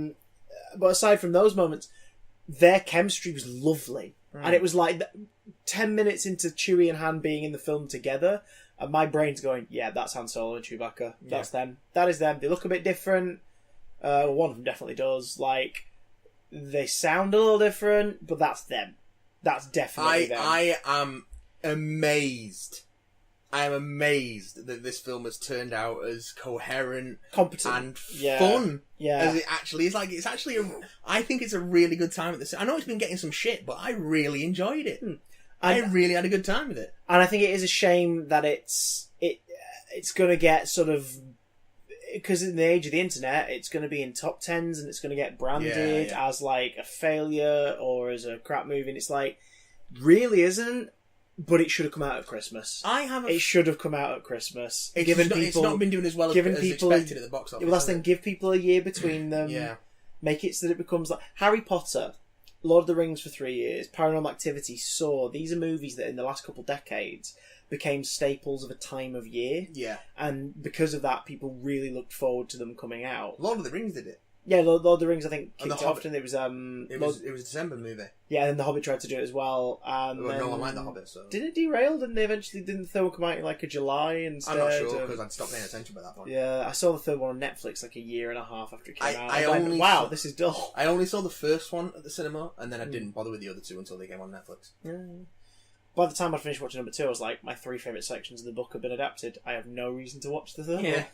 A: But aside from those moments, their chemistry was lovely. And it was like 10 minutes into Chewie and Han being in the film together, and my brain's going, yeah, that's Han Solo and Chewbacca. That's them. That is them. They look a bit different. One of them definitely does. Like, they sound a little different, but that's them. That's definitely them.
B: I am amazed. I am amazed that this film has turned out as coherent,
A: competent,
B: and fun as it actually is. Like, it's actually I think it's a really good time at this. I know it's been getting some shit, but I really enjoyed it. I really had a good time with it.
A: And I think it is a shame that it's going to get sort of, because in the age of the internet, it's going to be in top 10s and it's going to get branded as like a failure or as a crap movie. And it's like, really isn't. But it should have come out at Christmas. It should have come out at Christmas.
B: It's not been doing as well as expected at the box office.
A: Well, that's then give people a year between them. Make it so that it becomes like Harry Potter. Lord of the Rings for 3 years, Paranormal Activity, Saw. These are movies that in the last couple decades became staples of a time of year.
B: Yeah.
A: And because of that, people really looked forward to them coming out.
B: Lord of the Rings did it.
A: Yeah, Lord of the Rings, I think,
B: And
A: kicked off, and it was
B: it was a December movie.
A: Yeah, and The Hobbit tried to do it as well.
B: Well, no one liked The Hobbit, so...
A: Did it derail? Didn't the third one come out in like a July instead?
B: I'm not sure, because I'd stopped paying attention by that point.
A: Yeah, I saw the third one on Netflix like a year and a half after it came out.
B: I only
A: wow, this is dull.
B: I only saw the first one at the cinema, and then I didn't bother with the other two until they came on Netflix.
A: Yeah. By the time I finished watching number 2, I was like, my 3 favourite sections of the book have been adapted. I have no reason to watch the third one.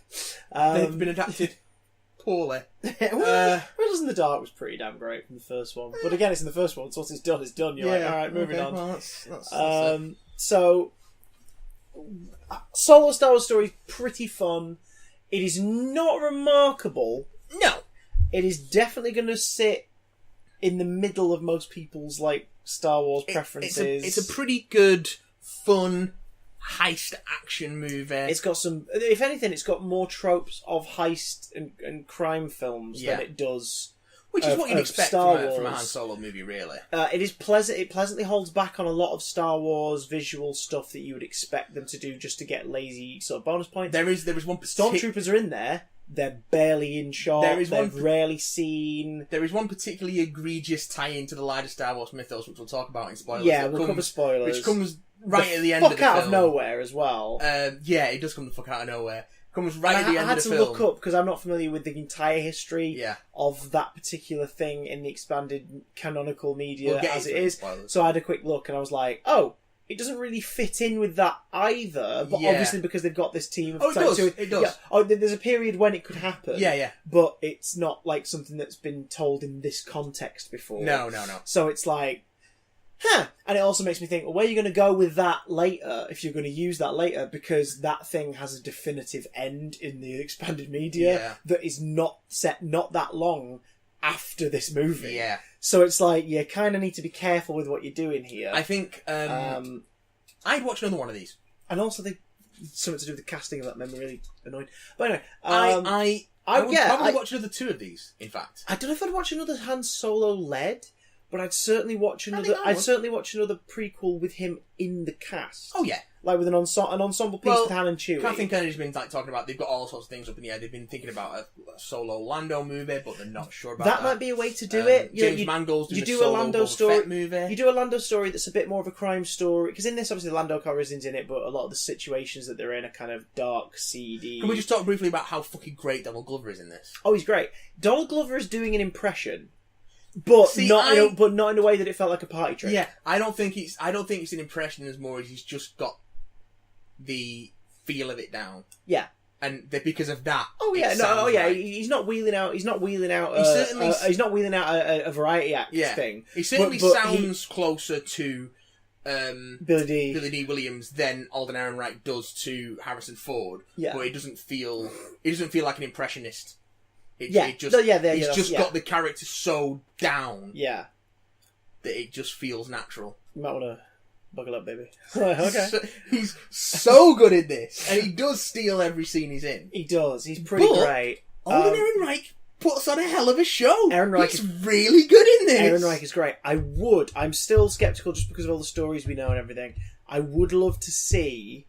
B: They've been adapted poorly.
A: Riddles in the Dark was pretty damn great from the first one. But again, it's in the first one, so once it's done, You're like, alright, moving on.
B: Well, that's
A: so, Solo Star Wars story is pretty fun. It is not remarkable.
B: No.
A: It is definitely going to sit in the middle of most people's like Star Wars preferences.
B: It's a pretty good, fun heist action movie.
A: It's got some, if anything, it's got more tropes of heist and crime films than it does.
B: Which is what you'd expect
A: from
B: a Han Solo movie, really.
A: It is pleasant. It pleasantly holds back on a lot of Star Wars visual stuff that you would expect them to do just to get lazy sort of bonus points.
B: There is one
A: Stormtroopers are in there. They're barely in shot. They're rarely seen.
B: There is one particularly egregious tie-in to the larger Star Wars mythos, which we'll talk about in spoilers.
A: Yeah, we'll cover spoilers.
B: Which comes right at the end of the film.
A: Fuck out of nowhere as well.
B: Yeah, it does come the fuck out of nowhere. Comes right at the end of the film.
A: I had to look up, because I'm not familiar with the entire history of that particular thing in the expanded canonical media as it is. So I had a quick look, and I was like, oh, it doesn't really fit in with that either, but obviously because they've got this team of...
B: It does.
A: Yeah. Oh, there's a period when it could happen.
B: Yeah.
A: But it's not like something that's been told in this context before.
B: No.
A: So it's like, and it also makes me think, well, where are you going to go with that later, if you're going to use that later, because that thing has a definitive end in the expanded media that is not set not that long after this movie.
B: Yeah.
A: So it's like, you kind of need to be careful with what you're doing here.
B: I think I'd watch another one of these.
A: And also, something to do with the casting of that made me really annoyed. But anyway,
B: I would probably watch another 2 of these, in fact.
A: I don't know if I'd watch another Han Solo led, but I'd certainly watch another. I'd certainly watch another prequel with him in the cast.
B: Oh yeah,
A: like with an ensemble piece with Han and Chewie.
B: Kathleen Kennedy's been talking about. They've got all sorts of things up in the air. They've been thinking about a solo Lando movie, but they're not sure about that.
A: That might be a way to do it.
B: James Mangold's doing a solo Lando story movie.
A: You do a Lando story that's a bit more of a crime story, because in this, obviously, Lando Calrissian's in it, but a lot of the situations that they're in are kind of dark, seedy.
B: Can we just talk briefly about how fucking great Donald Glover is in this?
A: Oh, he's great. Donald Glover is doing an impression. But not in a way that it felt like a party trick.
B: Yeah, I don't think it's an impression as more as he's just got the feel of it down.
A: Yeah,
B: and because of that.
A: Oh yeah, he's not wheeling out. He's not wheeling out. He's not wheeling out a variety act thing.
B: He certainly sounds closer to
A: Billy
B: D. Williams than Alden Ehrenreich does to Harrison Ford.
A: Yeah,
B: but it doesn't feel like an impressionist. He's
A: just
B: got the character so down.
A: Yeah.
B: That it just feels natural.
A: You might want to buckle up, baby. Okay.
B: He's so good in this, and he does steal every scene he's in.
A: He does. He's pretty great.
B: Alden Ehrenreich puts on a hell of a show.
A: Ehrenreich
B: is really good in this.
A: Ehrenreich is great. I'm still sceptical just because of all the stories we know and everything. I would love to see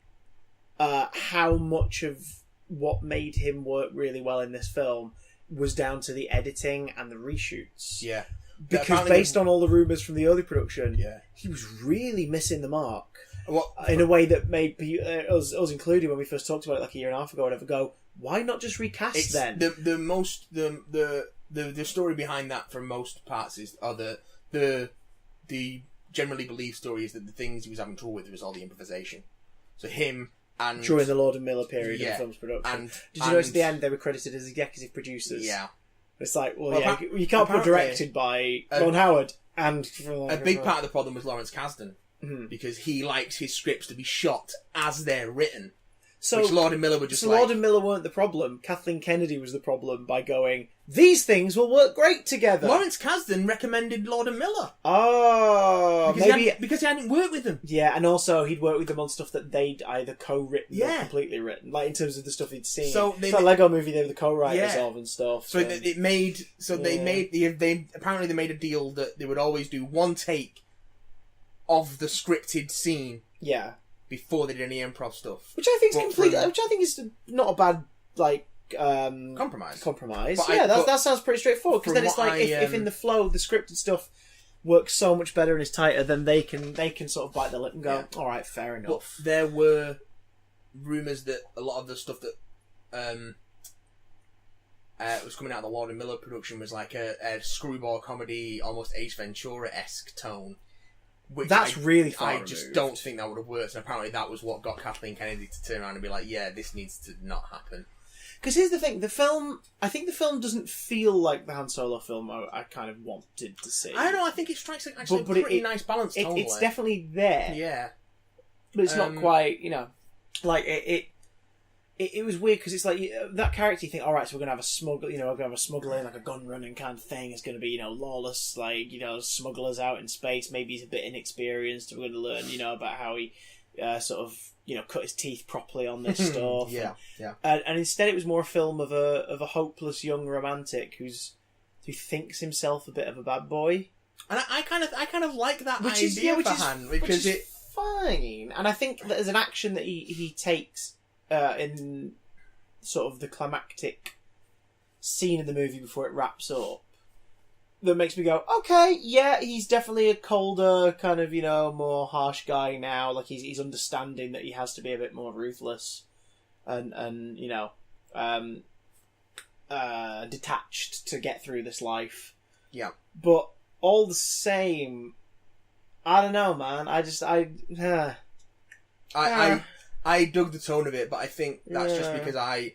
A: how much of what made him work really well in this film was down to the editing and the reshoots.
B: Yeah.
A: Because based on all the rumours from the early production, he was really missing the mark. In a way that made us included when we first talked about it like a year and a half ago or whatever, go, why not just recast then?
B: The story behind that for most parts is the generally believed story is that the things he was having trouble with was all the improvisation. So him and
A: during the Lord and Miller period of the film's production. Did you notice at the end they were credited as executive producers?
B: Yeah.
A: It's like, you can't put directed by Ron Howard and...
B: A big part of the problem was Lawrence Kasdan, because he likes his scripts to be shot as they're written. which Lord and Miller were just
A: Lord and Miller weren't the problem. Kathleen Kennedy was the problem by going, these things will work great together.
B: Lawrence Kasdan recommended Lord and Miller.
A: Oh,
B: because he hadn't worked with them.
A: Yeah, and also he'd worked with them on stuff that they'd either co-written or completely written, like in terms of the stuff he'd seen. So it's a Lego movie they were the co-writers of and stuff.
B: So they made apparently they made a deal that they would always do one take of the scripted scene.
A: Yeah.
B: Before they did any improv stuff,
A: which I think is not a bad compromise. But that sounds pretty straightforward, because then it's like if in the flow the scripted stuff works so much better and is tighter, then they can sort of bite their lip and go, all right, fair enough.
B: But there were rumours that a lot of the stuff that was coming out of the Lord and Miller production was like a screwball comedy, almost Ace Ventura-esque tone.
A: That's really far
B: I
A: removed.
B: just don't think that would have worked, and apparently that was what got Kathleen Kennedy to turn around and be like, yeah, this needs to not happen.
A: Because here's the thing, I think the film doesn't feel like the Han Solo film I kind of wanted to see.
B: I don't know, I think it strikes actually a pretty nice balance tonally.
A: It's definitely there.
B: Yeah.
A: But it's not quite, like it was weird, because it's like that character you think, all right, so we're gonna have a smuggler, we're gonna have a smuggler, like a gun running kind of thing. It's gonna be lawless, like smugglers out in space. Maybe he's a bit inexperienced. We're gonna learn about how he sort of cut his teeth properly on this stuff.
B: Yeah.
A: And instead, it was more a film of a hopeless young romantic who thinks himself a bit of a bad boy.
B: And I kind of like that idea for Han, because it's
A: fine. And I think that as an action that he takes. In sort of the climactic scene of the movie before it wraps up, that makes me go, okay, yeah, he's definitely a colder, kind of, more harsh guy now. Like, he's understanding that he has to be a bit more ruthless and detached to get through this life.
B: Yeah.
A: But all the same, I don't know, man.
B: I dug the tone of it, but I think that's just because I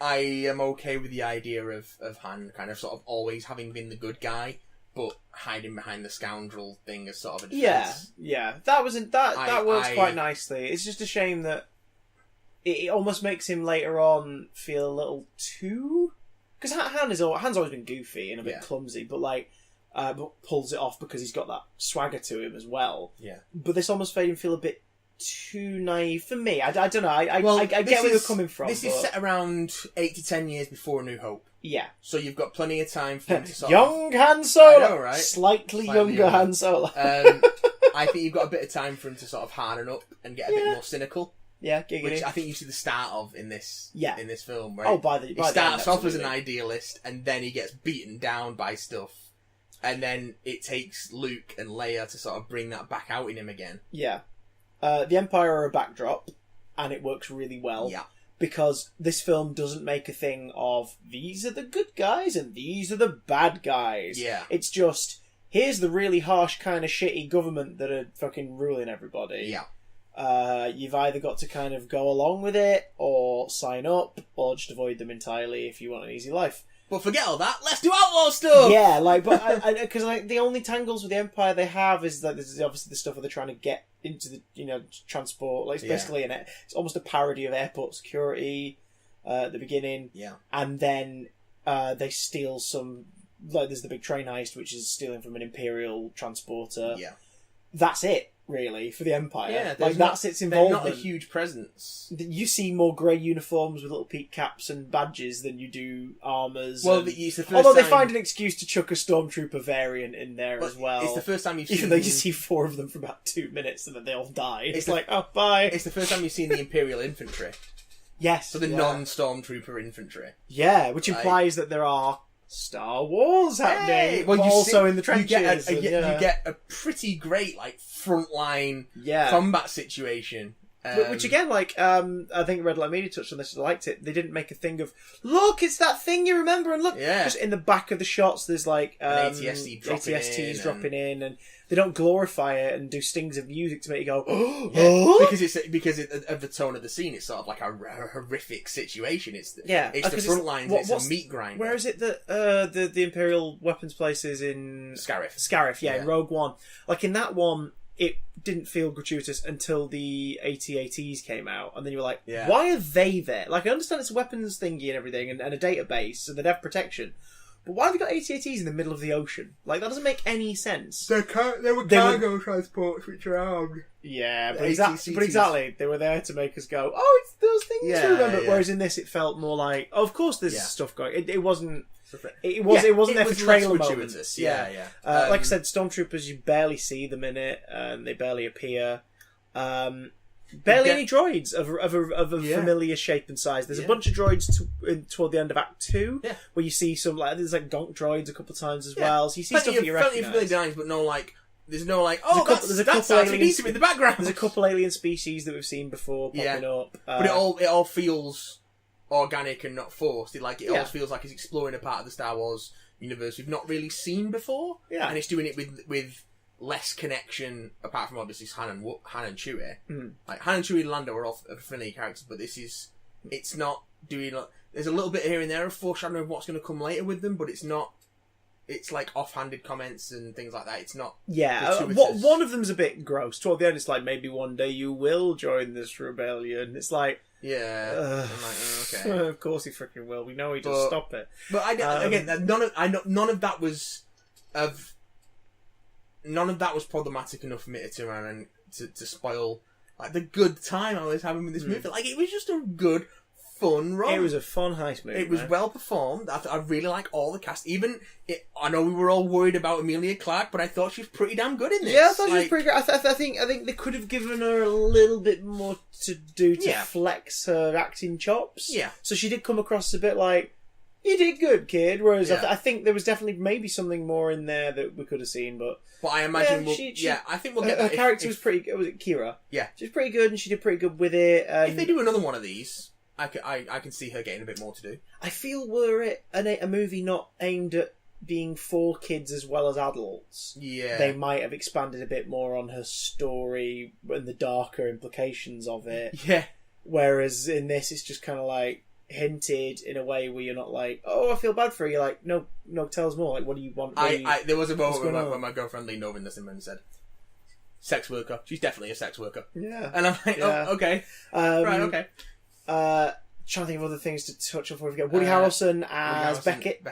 B: am okay with the idea of Han kind of sort of always having been the good guy, but hiding behind the scoundrel thing as sort of a defense.
A: Yeah. That works quite nicely. It's just a shame that it almost makes him later on feel a little too... Because Han's always been goofy and a bit clumsy, but but pulls it off because he's got that swagger to him as well.
B: Yeah.
A: But this almost made him feel a bit too naive for me. I don't know. I get where you're coming from.
B: This is set around 8 to 10 years before A New Hope.
A: Yeah.
B: So you've got plenty of time for him to sort
A: young Han Solo!
B: I know, right?
A: Slightly younger Han Solo.
B: I think you've got a bit of time for him to sort of harden up and get a bit more cynical.
A: Yeah, giggity.
B: Which I think you see the start of in this film. Right?
A: He
B: starts off as an idealist, and then he gets beaten down by stuff. And then it takes Luke and Leia to sort of bring that back out in him again.
A: Yeah. The Empire are a backdrop, and it works really well.
B: Yeah.
A: Because this film doesn't make a thing of, these are the good guys and these are the bad guys.
B: Yeah.
A: It's just, here's the really harsh kind of shitty government that are fucking ruling everybody.
B: Yeah.
A: You've either got to kind of go along with it, or sign up, or just avoid them entirely if you want an easy life.
B: But forget all that, let's do outlaw stuff!
A: Yeah, but because the only tangles with the Empire they have is that this is obviously the stuff where they're trying to get into the, transport. Like, it's basically it's almost a parody of airport security at the beginning.
B: Yeah. And
A: then they steal some, like, there's the big train heist, which is stealing from an Imperial transporter.
B: Yeah.
A: That's it, really, for the Empire.
B: Yeah,
A: that's its involvement.
B: They're not a huge presence.
A: You see more grey uniforms with little peak caps and badges than you do armours.
B: Well, it's the first
A: although
B: time...
A: they find an excuse to chuck a Stormtrooper variant in there as well.
B: It's the first time you've seen...
A: Even though you see 4 of them for about 2 minutes and then they all die. It's like, oh, bye.
B: It's the first time you've seen the Imperial infantry.
A: Yes.
B: So the non-Stormtrooper infantry.
A: Yeah, which implies that there are Star Wars happening, but also in the trenches.
B: You get a pretty great frontline combat situation.
A: Which again, I think Red Light Media touched on this and I liked it. They didn't make a thing of, look, it's that thing you remember, and look, just in the back of the shots there's
B: ATSTs
A: dropping in, and they don't glorify it and do stings of music to make you go,
B: because of the tone of the scene. It's sort of like a horrific situation. It's the front lines. It's a meat grind.
A: Where is it that the Imperial weapons place is in
B: Scarif?
A: Scarif, in Rogue One. Like in that one, it didn't feel gratuitous until the AT-ATs came out, and then you were like,
B: Yeah.
A: why are they there? Like, I understand it's a weapons thingy and everything, and a database, so they'd have protection. But why have you got AT-ATs in the middle of the ocean? Like, that doesn't make any sense.
B: There were cargo transports which are armed.
A: Yeah, but,
B: AT-CTs.
A: exactly. They were there to make us go, oh, it's those things
B: Yeah,
A: to remember.
B: yeah.
A: Whereas in this, it felt more like, oh, of course there's
B: Yeah.
A: stuff going. It wasn't... It
B: was
A: wasn't there for trailer
B: less
A: moments.
B: gratuitous.
A: Yeah. Like I said, stormtroopers, you barely see them in it. They barely appear. Barely any droids of a familiar shape and size. There's a bunch of droids toward the end of Act 2, where you see some there's like gonk droids a couple of times as well. So you see stuff that you recognise.
B: Familiar designs, but no like. There's no like.
A: There's a couple
B: that's aliens in the background.
A: There's a couple alien species that we've seen before popping up,
B: but it all feels organic and not forced. It all feels like it's exploring a part of the Star Wars universe we've not really seen before.
A: Yeah,
B: and it's doing it with less connection, apart from obviously Han and Chewie. Like Han and Chewie and Lando are all familiar characters, but it's not doing. There's a little bit here and there of foreshadowing of what's going to come later with them, but it's not. It's like offhanded comments and things like that. It's not.
A: Yeah, one of them's a bit gross. Toward the end, it's like maybe one day you will join this rebellion. It's like.
B: Yeah, I'm like, okay.
A: Of course he freaking will. We know he does. Stop it.
B: But none of that was problematic enough for me to turn around and to spoil like the good time I was having with this movie. Like it was just a good, fun run.
A: It was a fun heist movie.
B: It was well performed. I really like all the cast. I know we were all worried about Emilia Clarke, but I thought she was pretty damn good in this.
A: Yeah, I thought she was pretty great. I think they could have given her a little bit more to do to flex her acting chops.
B: Yeah.
A: So she did come across a bit like, you did good, kid. Whereas I think there was definitely maybe something more in there that we could have seen, but
B: I imagine I think we'll get
A: her character was pretty good. Was it Kira?
B: Yeah.
A: She was pretty good, and she did pretty good with it.
B: If they do another one of these, I can see her getting a bit more to do.
A: I feel were it a movie not aimed at being for kids as well as adults, they might have expanded a bit more on her story and the darker implications of it.
B: Yeah.
A: Whereas in this, it's just kind of like hinted in a way where you're not like, oh, I feel bad for you. You're like, no, tell us more. Like, what do you want?
B: There was a moment when my girlfriend leaned over in the cinema and said, "Sex worker. She's definitely a sex worker."
A: Yeah.
B: And I'm like, oh, okay, right, okay.
A: Trying to think of other things to touch on before we forget. Woody Harrelson as Beckett.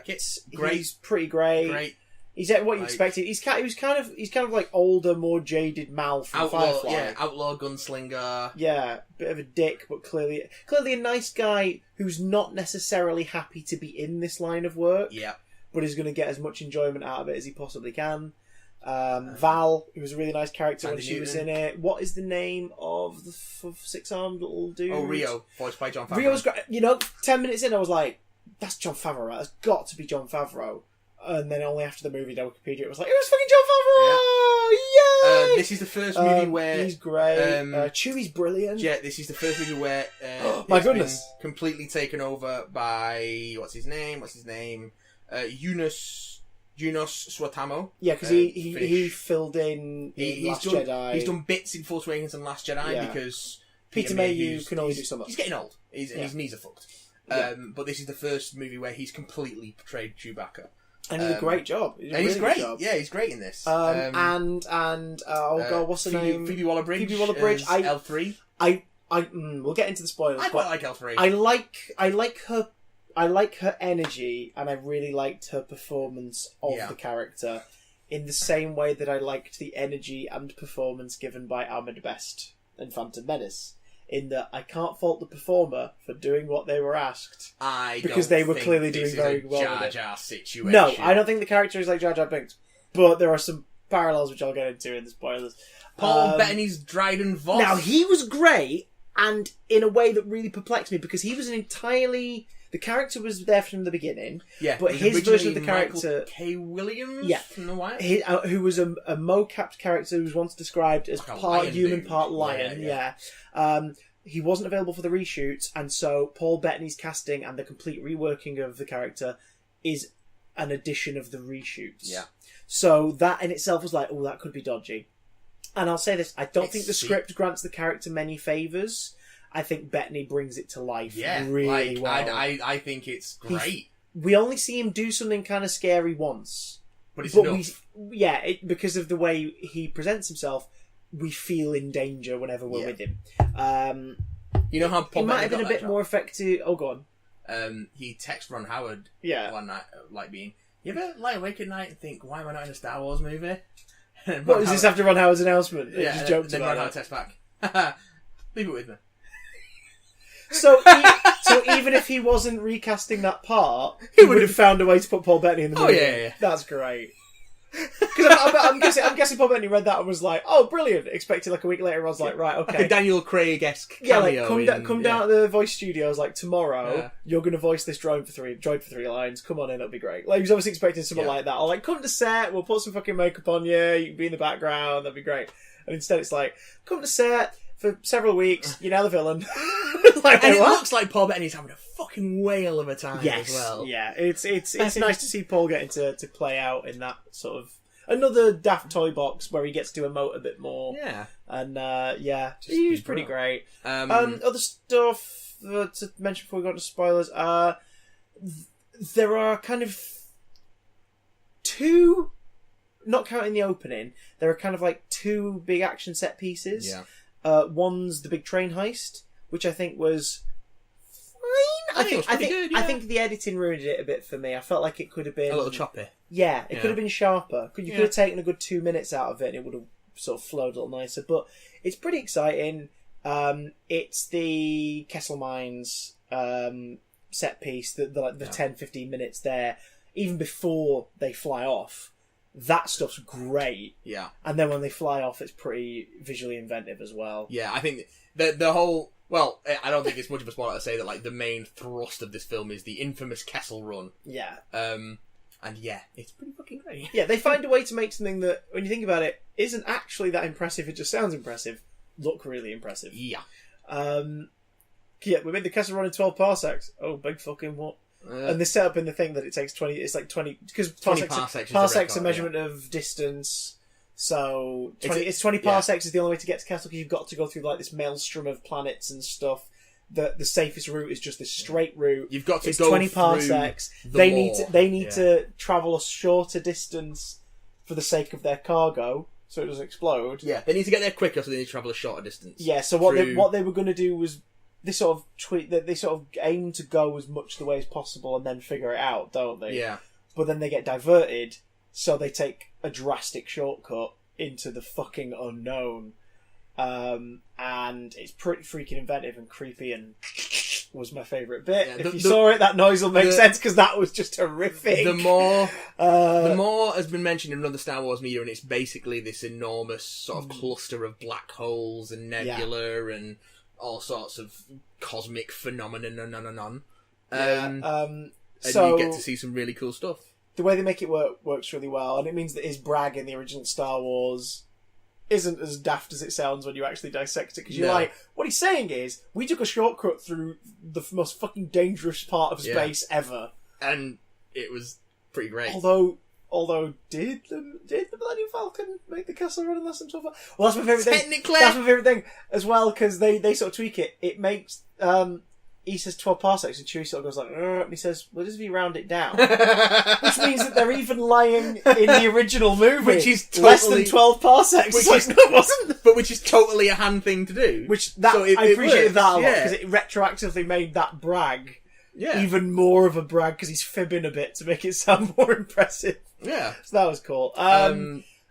B: Great.
A: He's pretty great. He's what you expected. He was kind of like older, more jaded Mal from Firefly.
B: Yeah, outlaw gunslinger.
A: Yeah, bit of a dick, but clearly a nice guy who's not necessarily happy to be in this line of work.
B: Yeah,
A: but is going to get as much enjoyment out of it as he possibly can. Val, who was a really nice character when she was in it. What is the name of the six-armed little dude?
B: Oh, Rio, voiced by Jon Favreau.
A: Rio's great. 10 minutes in, I was like, that's Jon Favreau. That's got to be Jon Favreau. And then only after the movie, Wikipedia, it was like, it was fucking Jon Favreau! Yay!
B: This is the first movie where...
A: He's great. Chewie's brilliant.
B: Yeah, this is the first movie where...
A: my goodness.
B: Been completely taken over by... What's his name? Junos Suotamo.
A: Yeah, because he filled in Last Jedi.
B: He's done bits in Force Awakens and Last Jedi because
A: Peter Mayhew can only do so much.
B: He's getting old. His knees are fucked. But this is the first movie where he's completely portrayed Chewbacca.
A: And he did a great job.
B: He's great. Yeah, he's great in this.
A: And oh god, what's her name?
B: Phoebe Waller-Bridge. L3.
A: We'll get into the spoilers.
B: I quite like L3.
A: I like her energy, and I really liked her performance of the character in the same way that I liked the energy and performance given by Ahmed Best in Phantom Menace. In that I can't fault the performer for doing what they were asked. Because they were clearly doing very well.
B: Jar Jar situation.
A: No, I don't think the character is like Jar Jar Binks, but there are some parallels which I'll get into in the spoilers.
B: Paul Bettany's Dryden Voss.
A: Now he was great, and in a way that really perplexed me because he was an entirely. The character was there from the beginning, but his version of the character,
B: Michael K. Williams, from The Wire,
A: who was a mo-capped character who was once described as
B: like
A: part human, part lion. He wasn't available for the reshoots, and so Paul Bettany's casting and the complete reworking of the character is an addition of the reshoots.
B: Yeah.
A: So that in itself was like, oh, that could be dodgy. And I'll say this: I don't think the script grants the character many favors. I think Bettany brings it to life really well.
B: I think it's great.
A: We only see him do something kind of scary once.
B: But it's enough.
A: Because of the way he presents himself, we feel in danger whenever we're with him.
B: You know how Paul
A: he might
B: Bettany
A: have been a
B: got
A: bit
B: that
A: more effective. Oh, go
B: on. He texted Ron Howard one night, you ever lie awake at night and think, why am I not in a Star Wars movie?
A: What was this after Ron Howard's announcement?
B: Yeah,
A: just joked
B: then
A: about
B: Ron Howard texts back. Leave it with me.
A: So even if he wasn't recasting that part, he would have found a way to put Paul Bettany in the movie.
B: Yeah.
A: That's great. Because I'm guessing Paul Bettany read that and was like, "Oh, brilliant!" Expected like a week later, I was like, "Right, okay."
B: Like a Daniel Craig-esque cameo.
A: Come down to the voice studios like tomorrow. You're going to voice this droid for three lines. Come on in, that'll be great. Like he was obviously expecting something like that. Or like, come to set. We'll put some fucking makeup on you. You can be in the background. That'd be great. And instead, it's like, come to set for several weeks. You're now the villain.
B: Like, and it looks like Paul Bettany's having a fucking whale of a time as well.
A: Yeah, it's nice to see Paul getting to play out in that sort of another daft toy box where he gets to emote a bit more.
B: Yeah,
A: and he was pretty great. Other stuff to mention before we go to spoilers. There are kind of two, not counting the opening. There are kind of like two big action set pieces.
B: Yeah.
A: One's the big train heist, which I think was fine. I think the editing ruined it a bit for me. I felt like it could have been
B: a little choppy.
A: Yeah, it could have been sharper. You could have taken a good 2 minutes out of it, and it would have sort of flowed a little nicer. But it's pretty exciting. It's the Kessel Mines set piece, the 10-15 minutes there, even before they fly off. That stuff's great.
B: Yeah.
A: And then when they fly off, it's pretty visually inventive as well.
B: Yeah, I think the whole... Well, I don't think it's much of a spoiler to say that like the main thrust of this film is the infamous Kessel Run.
A: Yeah.
B: And yeah, it's pretty fucking great.
A: Yeah, they find a way to make something that, when you think about it, isn't actually that impressive, it just sounds impressive, look really impressive.
B: Yeah.
A: Yeah, we made the Kessel Run in 12 parsecs. Oh, big fucking what? And they set up in the thing that it takes 20... It's like 20... Because parsecs a measurement of distance. So it's 20 parsecs is the only way to get to Kessel, because you've got to go through like this maelstrom of planets and stuff. The safest route is just this straight route.
B: You've got to
A: it's
B: go
A: 20 parsecs. They need to travel a shorter distance for the sake of their cargo, so it doesn't explode.
B: Yeah, they need to get there quicker, so they need to travel a shorter distance.
A: Yeah. So what they were going to do was they sort of aim to go as much the way as possible and then figure it out, don't they?
B: Yeah.
A: But then they get diverted, so they take a drastic shortcut into the fucking unknown. And it's pretty freaking inventive and creepy, and was my favourite bit. Yeah, if you saw it, that noise will make sense, because that was just horrific.
B: The more has been mentioned in other Star Wars media, and it's basically this enormous sort of cluster of black holes and nebula and all sorts of cosmic phenomenon. And you get to see some really cool stuff.
A: The way they make it works really well, and it means that his brag in the original Star Wars isn't as daft as it sounds when you actually dissect it, because you're like, what he's saying is, we took a shortcut through the most fucking dangerous part of space ever,
B: and it was pretty great.
A: Although did the Millennium Falcon make the Kessel Run in less than 12 hours? Well, that's my favourite thing.
B: Technically,
A: that's my favourite thing as well, because they sort of tweak it. It makes he says 12 parsecs, and Chewie sort of goes like, and he says, well, does he round it down? Which means that they're even lying in the original movie.
B: Which is totally...
A: less than 12 parsecs.
B: Which is, no, it wasn't. But which is totally a hand thing to do.
A: I appreciated that a lot, because it retroactively made that brag even more of a brag, because he's fibbing a bit to make it sound more impressive.
B: Yeah.
A: So that was cool.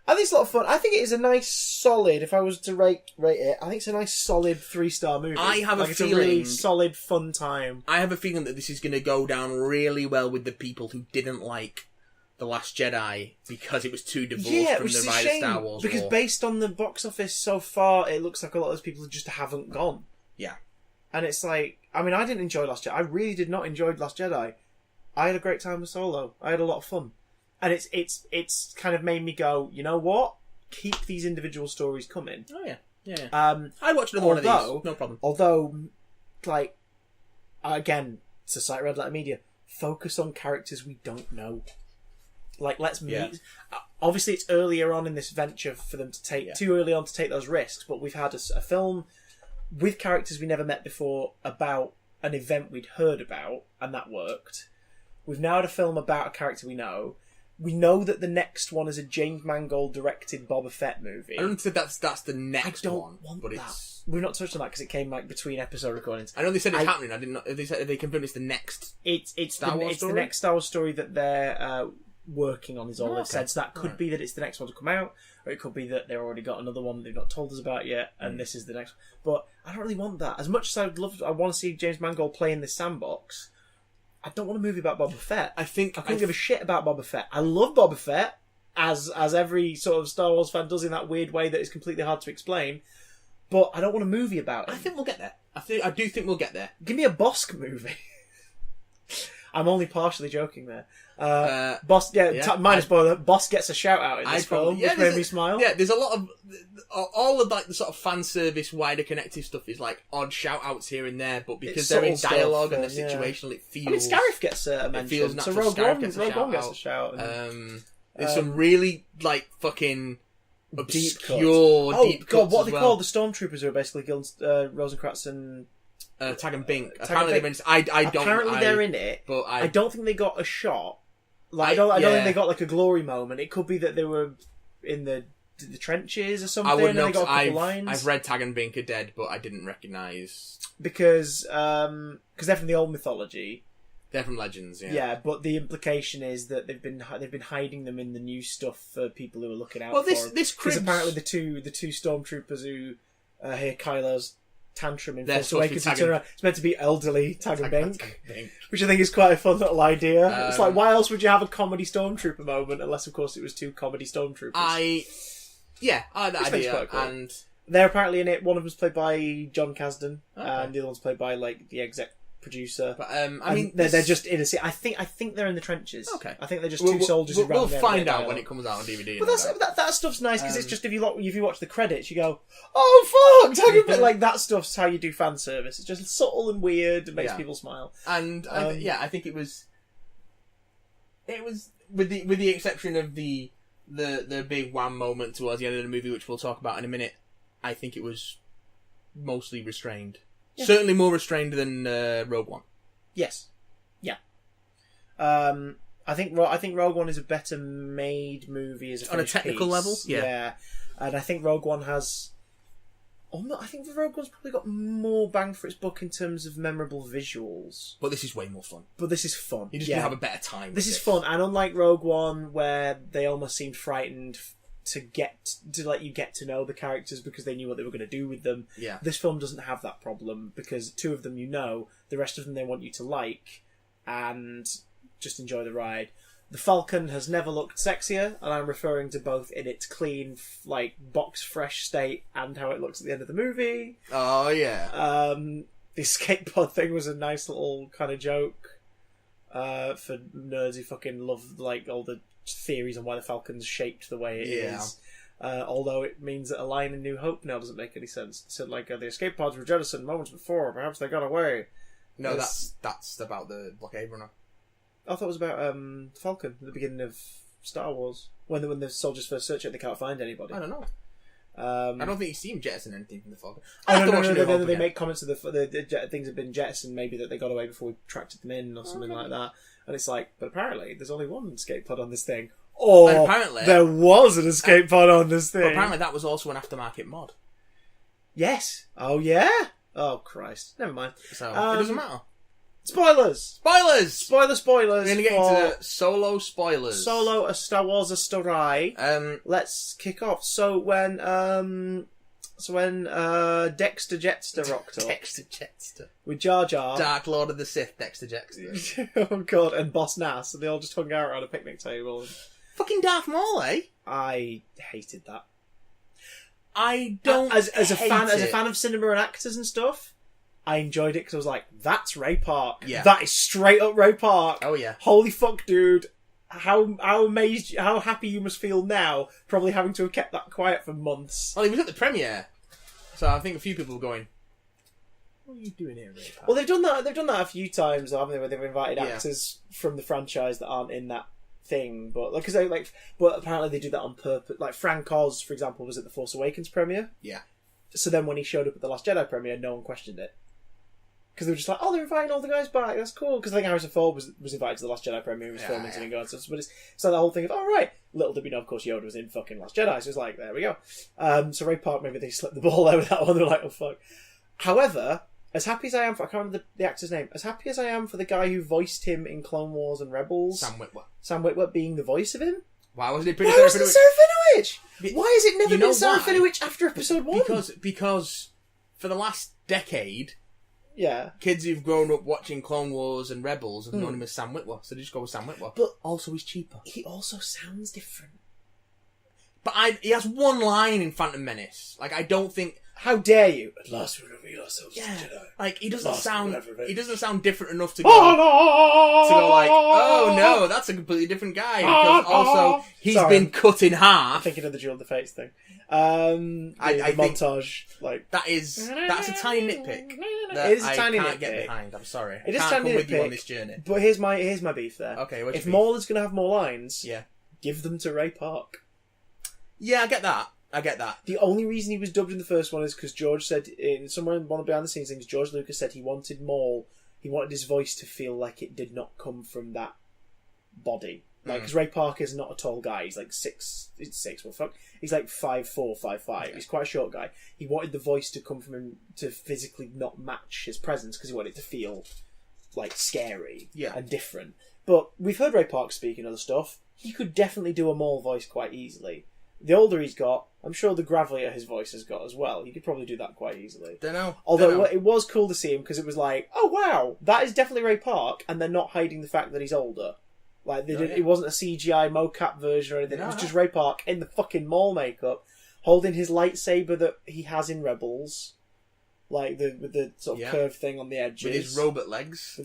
A: I think it's a lot of fun. I think it is a nice, solid, if I was to rate it, I think it's a nice, solid 3-star movie.
B: I have a feeling...
A: It's a really solid, fun time.
B: I have a feeling that this is going to go down really well with the people who didn't like The Last Jedi, because it was too divorced from the wider Star Wars
A: because
B: war.
A: Based on the box office so far, it looks like a lot of those people just haven't gone.
B: Yeah.
A: And it's like... I mean, I didn't enjoy Last Jedi. I really did not enjoy Last Jedi. I had a great time with Solo. I had a lot of fun. And it's kind of made me go, you know what? Keep these individual stories coming.
B: Oh yeah. I'd watch another one of these. No problem.
A: Although, like, again, Society Red Letter Media, focus on characters we don't know. Like, let's meet. Obviously, it's earlier on in this venture for them to take too early on to take those risks. But we've had a film with characters we never met before about an event we'd heard about, and that worked. We've now had a film about a character we know. We know that the next one is a James Mangold directed Boba Fett movie.
B: I don't think that's the next
A: I don't
B: one.
A: want
B: but
A: that.
B: It's...
A: We've not touched on that because it came like between episode recordings.
B: I know they said it's happening. I didn't know. They confirmed it's the next.
A: It's the next Star Wars story that they're working on. Is all they've said. So that could be that it's the next one to come out, or it could be that they've already got another one that they've not told us about yet, and this is the next. But I don't really want that. As much as I want to see James Mangold play in this sandbox, I don't want a movie about Boba Fett. I couldn't give a shit about Boba Fett. I love Boba Fett, as every sort of Star Wars fan does in that weird way that is completely hard to explain. But I don't want a movie about it.
B: I think we'll get there. I do think we'll get there.
A: Give me a Bosk movie. I'm only partially joking there. Boss, minor spoiler. Boss gets a shout out in this film, which made me smile.
B: Yeah, there's a lot of all of like the sort of fan service, wider connective stuff is like odd shout outs here and there, but because they're in dialogue and they're situational, it feels.
A: I mean, Scarif gets a mention. It feels natural. So Rogue One gets a shout.
B: And, there's some really like fucking
A: deep
B: obscure deep cuts.
A: What are they called? The stormtroopers who are basically Rosencrantz and
B: Tag and Bink. Apparently
A: they're in it, but I don't think they got a shot. Like I don't think they got like a glory moment. It could be that they were in the trenches or something. I wouldn't know. They got a couple lines.
B: I've read Tag and Bink are dead, but I didn't recognise
A: because they're from the old mythology.
B: They're from Legends, yeah.
A: Yeah, but the implication is that they've been hiding them in the new stuff for people who are looking out. Because apparently the two stormtroopers who hear Kylo's tantrum in Force Awakens, it's meant to be elderly Tag and Bink, which I think is quite a fun little idea. It's like, why else would you have a comedy stormtrooper moment unless, of course, it was two comedy stormtroopers? I had that idea, cool. And they're apparently in it. One of them's played by John Kasdan, and the other one's played by like the exec producer.
B: But I mean,
A: they're just in a scene. I think they're in the trenches.
B: Okay,
A: I think they're just two soldiers.
B: We'll find out when it comes out on DVD.
A: But that stuff's nice because it's just if you watch the credits, you go, oh fuck, like that stuff's how you do fan service. It's just subtle and weird and makes people smile.
B: And I think it was with the exception of the big wham moment towards the end of the movie, which we'll talk about in a minute. I think it was mostly restrained. Yeah. Certainly more restrained than Rogue One.
A: Yes. Yeah. I think Rogue One is a better made movie as
B: on a technical level.
A: Yeah. And I think Rogue One has. I think Rogue One's probably got more bang for its buck in terms of memorable visuals.
B: But this is way more fun.
A: But this is fun.
B: You just have a better time.
A: This is fun, and unlike Rogue One, where they almost seemed frightened to let you get to know the characters because they knew what they were going to do with them.
B: Yeah.
A: This film doesn't have that problem because two of them the rest of them they want you to like and just enjoy the ride. The Falcon has never looked sexier, and I'm referring to both in its clean, like box fresh state and how it looks at the end of the movie.
B: Oh yeah.
A: The skateboard thing was a nice little kind of joke for nerds who fucking love like all the theories on why the Falcon's shaped the way it is. Although it means that a line in New Hope now doesn't make any sense. It said like the escape pods were jettisoned moments before, perhaps they got away.
B: No, that's about the blockade runner.
A: I thought it was about Falcon at the beginning of Star Wars when the soldiers first search it, they can't find anybody.
B: I don't know. I don't think you see him jettison anything from the Falcon.
A: No, they make comments of the things have been jettisoned, maybe that they got away before we tracked them in or something like that. And it's like, but apparently there's only one escape pod on this thing. Or apparently there was an escape pod on this thing.
B: But apparently that was also an aftermarket mod.
A: Yes. Oh yeah. Oh Christ. Never mind.
B: So it doesn't matter.
A: Spoilers.
B: Spoilers.
A: We're
B: gonna get into Solo spoilers.
A: Solo, a Star Wars, a story. Let's kick off. So when Dexter Jetster rocked up.
B: Dexter Jetster.
A: With Jar Jar.
B: Dark Lord of the Sith, Dexter Jetster.
A: Oh god, and Boss Nass. And they all just hung out around a picnic table.
B: Fucking Darth Maul, eh?
A: I hated that.
B: I don't
A: as a fan of cinema and actors and stuff, I enjoyed it because I was like, that's Ray Park.
B: Yeah.
A: That is straight up Ray Park.
B: Oh yeah.
A: Holy fuck, dude. How amazed, how happy you must feel now, probably having to have kept that quiet for months.
B: Well, he was at the premiere, so I think a few people were going, "What are you doing here, Ray Park?"
A: Well, they've done that a few times, haven't they? Where they've invited actors from the franchise that aren't in that thing, but but apparently they do that on purpose. Like Frank Oz, for example, was at the Force Awakens premiere.
B: Yeah.
A: So then when he showed up at the Last Jedi premiere, no one questioned it. Because they were just like, oh, they're inviting all the guys back. That's cool. Because I think Harrison Ford was invited to the Last Jedi premiere. He was filming something going on. But it's like the whole thing of, oh, right. Little did we know, of course, Yoda was in fucking Last Jedi. So it's like, there we go. So Ray Park, maybe they slipped the ball there with that one. They were like, oh, fuck. However, as happy as I am for... I can't remember the actor's name. As happy as I am for the guy who voiced him in Clone Wars and Rebels... Sam Witwer being the voice of him.
B: Why wasn't it
A: Why wasn't it Sarah Finovich? Why has it never been Sarah Finovich after episode 1?
B: Because for the last decade...
A: Yeah.
B: Kids who've grown up watching Clone Wars and Rebels have known him as Sam Witwer, so they just go with Sam Witwer.
A: But
B: also he's cheaper.
A: He also sounds different.
B: But he has one line in Phantom Menace. Like, I don't think...
A: How dare you? At last we reveal ourselves as Jedi.
B: Like, he doesn't sound different enough to go... like, oh no, that's a completely different guy. Because also, he's been cut in half.
A: I'm thinking of the Duel of the Fates thing. I montage, like...
B: That's a tiny nitpick.
A: It is a tiny nitpick.
B: I can't get behind, I'm sorry.
A: It is
B: I can't
A: tiny
B: come with
A: nitpick,
B: you on this journey.
A: But here's my beef there.
B: Okay,
A: if Maul is going to have more lines,
B: yeah,
A: give them to Ray Park.
B: Yeah, I get that. The
A: only reason he was dubbed in the first one is because George said, somewhere in one of the behind the scenes things, George Lucas said he wanted Maul, he wanted his voice to feel like it did not come from that body. Like, because Ray Park is not a tall guy, he's like 6, well fuck, he's like 5'4", 5'5", he's quite a short guy. He wanted the voice to come from him to physically not match his presence, because he wanted it to feel, like, scary and different. But we've heard Ray Park speak in other stuff, he could definitely do a Maul voice quite easily. The older he's got, I'm sure the gravelier his voice has got as well. He could probably do that quite easily. Although it was cool to see him because it was like, oh wow, that is definitely Ray Park, and they're not hiding the fact that he's older. Like it wasn't a CGI mocap version or anything. It was just Ray Park in the fucking Maul makeup, holding his lightsaber that he has in Rebels, like with the sort of curved thing on the edges,
B: with his robot legs.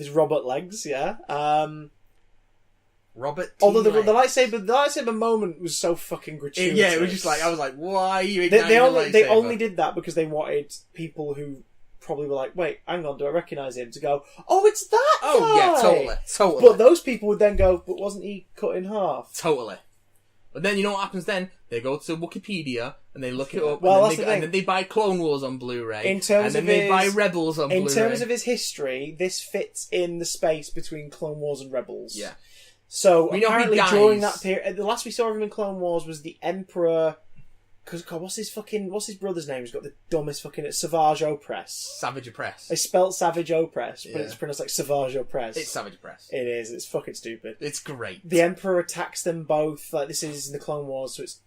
B: Robert.
A: Although the lightsaber moment was so fucking gratuitous.
B: It was just like, I was like, why are you
A: igniting the lightsaber? They only did that because they wanted people who probably were like, wait, hang on, do I recognise him? To go, oh, it's that guy!
B: Oh, yeah, totally.
A: But those people would then go, but wasn't he cut in half?
B: Totally. But then, you know what happens then? They go to Wikipedia, and they look it up,
A: and
B: then they buy Clone Wars on Blu-ray,
A: they
B: buy Rebels on Blu-ray.
A: In terms of his history, this fits in the space between Clone Wars and Rebels.
B: Yeah.
A: So apparently during that period, the last we saw of him in Clone Wars was the Emperor. Because God, what's his brother's name? He's got the dumbest fucking Savage Opress.
B: Savage Opress.
A: They spelt Savage Opress, but it's pronounced like Savage Opress.
B: It's Savage Opress.
A: It is. It's fucking stupid.
B: It's great.
A: The Emperor attacks them both. Like this is in the Clone Wars, so it's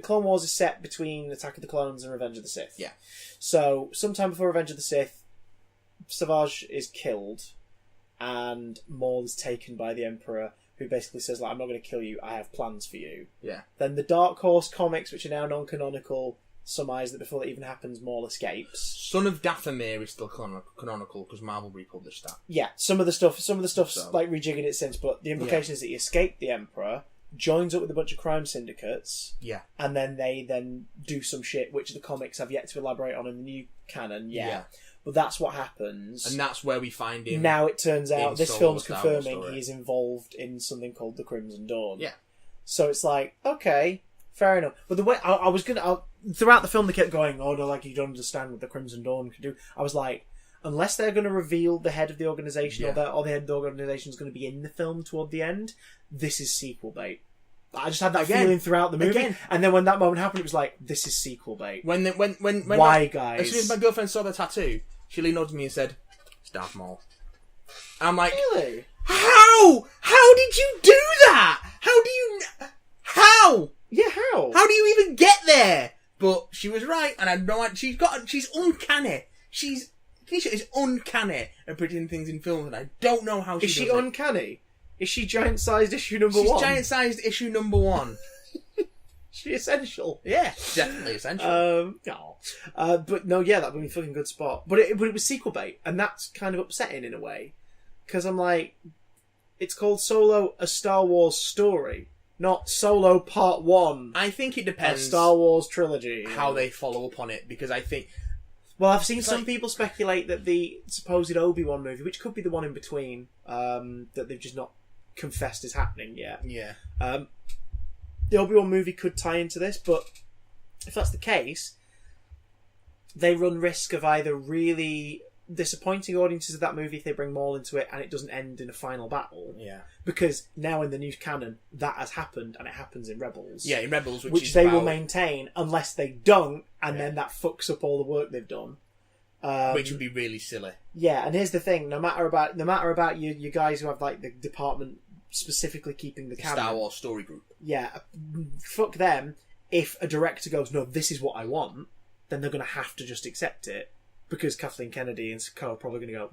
A: Clone Wars is set between Attack of the Clones and Revenge of the Sith.
B: Yeah.
A: So sometime before Revenge of the Sith, Savage is killed, and Maul is taken by the Emperor, who basically says, like, I'm not going to kill you, I have plans for you.
B: Yeah.
A: Then the Dark Horse comics, which are now non-canonical, surmise that before that even happens, Maul escapes.
B: Son of Dathomir is still canonical, because Marvel republished that.
A: Yeah, some of the stuff's like rejigging it since, but the implication is that he escaped the Emperor, joins up with a bunch of crime syndicates, and then they do some shit, which the comics have yet to elaborate on in the new canon, But that's what happens.
B: And that's where we find him.
A: Now it turns out this film's confirming he is involved in something called the Crimson Dawn.
B: Yeah.
A: So it's like, okay, fair enough. But the way throughout the film they kept going, oh no, like you don't understand what the Crimson Dawn can do. I was like, unless they're going to reveal the head of the organisation or the head of the organisation is going to be in the film toward the end, this is sequel bait. I just had that feeling throughout the movie, and then when that moment happened, it was like, "This is sequel bait."
B: When
A: why, guys?
B: As soon as my girlfriend saw the tattoo, she leaned over to me and said, "It's Darth Maul." I'm like,
A: really?
B: How? How did you do that? How?
A: Yeah, how?
B: How do you even get there? But she was right, and I know she's uncanny. Keisha is uncanny at predicting things in films, and I don't know how she does it.
A: Is she uncanny? Is she giant-sized issue number 1?
B: She's giant-sized issue number 1.
A: She essential.
B: Yeah, definitely essential.
A: But no, that would be a fucking good spot. But it was sequel bait, and that's kind of upsetting in a way. Because I'm like, it's called Solo, a Star Wars story, not Solo Part 1.
B: I think it depends.
A: A Star Wars trilogy.
B: How they follow up on it, because I think...
A: Well, I've seen some people speculate that the supposed Obi-Wan movie, which could be the one in between, that they've just not confessed is happening yet.
B: Yeah.
A: The Obi-Wan movie could tie into this, but if that's the case, they run risk of either really disappointing audiences of that movie if they bring Maul into it and it doesn't end in a final battle.
B: Yeah.
A: Because now in the new canon, that has happened, and it happens in Rebels.
B: Yeah, in Rebels,
A: which they will maintain unless they don't, and then that fucks up all the work they've done.
B: Which would be really silly.
A: Yeah, and here's the thing: no matter about you guys who have like the department specifically keeping the canon,
B: Star Wars story group.
A: Yeah, fuck them. If a director goes, no, this is what I want, then they're going to have to just accept it. Because Kathleen Kennedy and Co are probably going to go,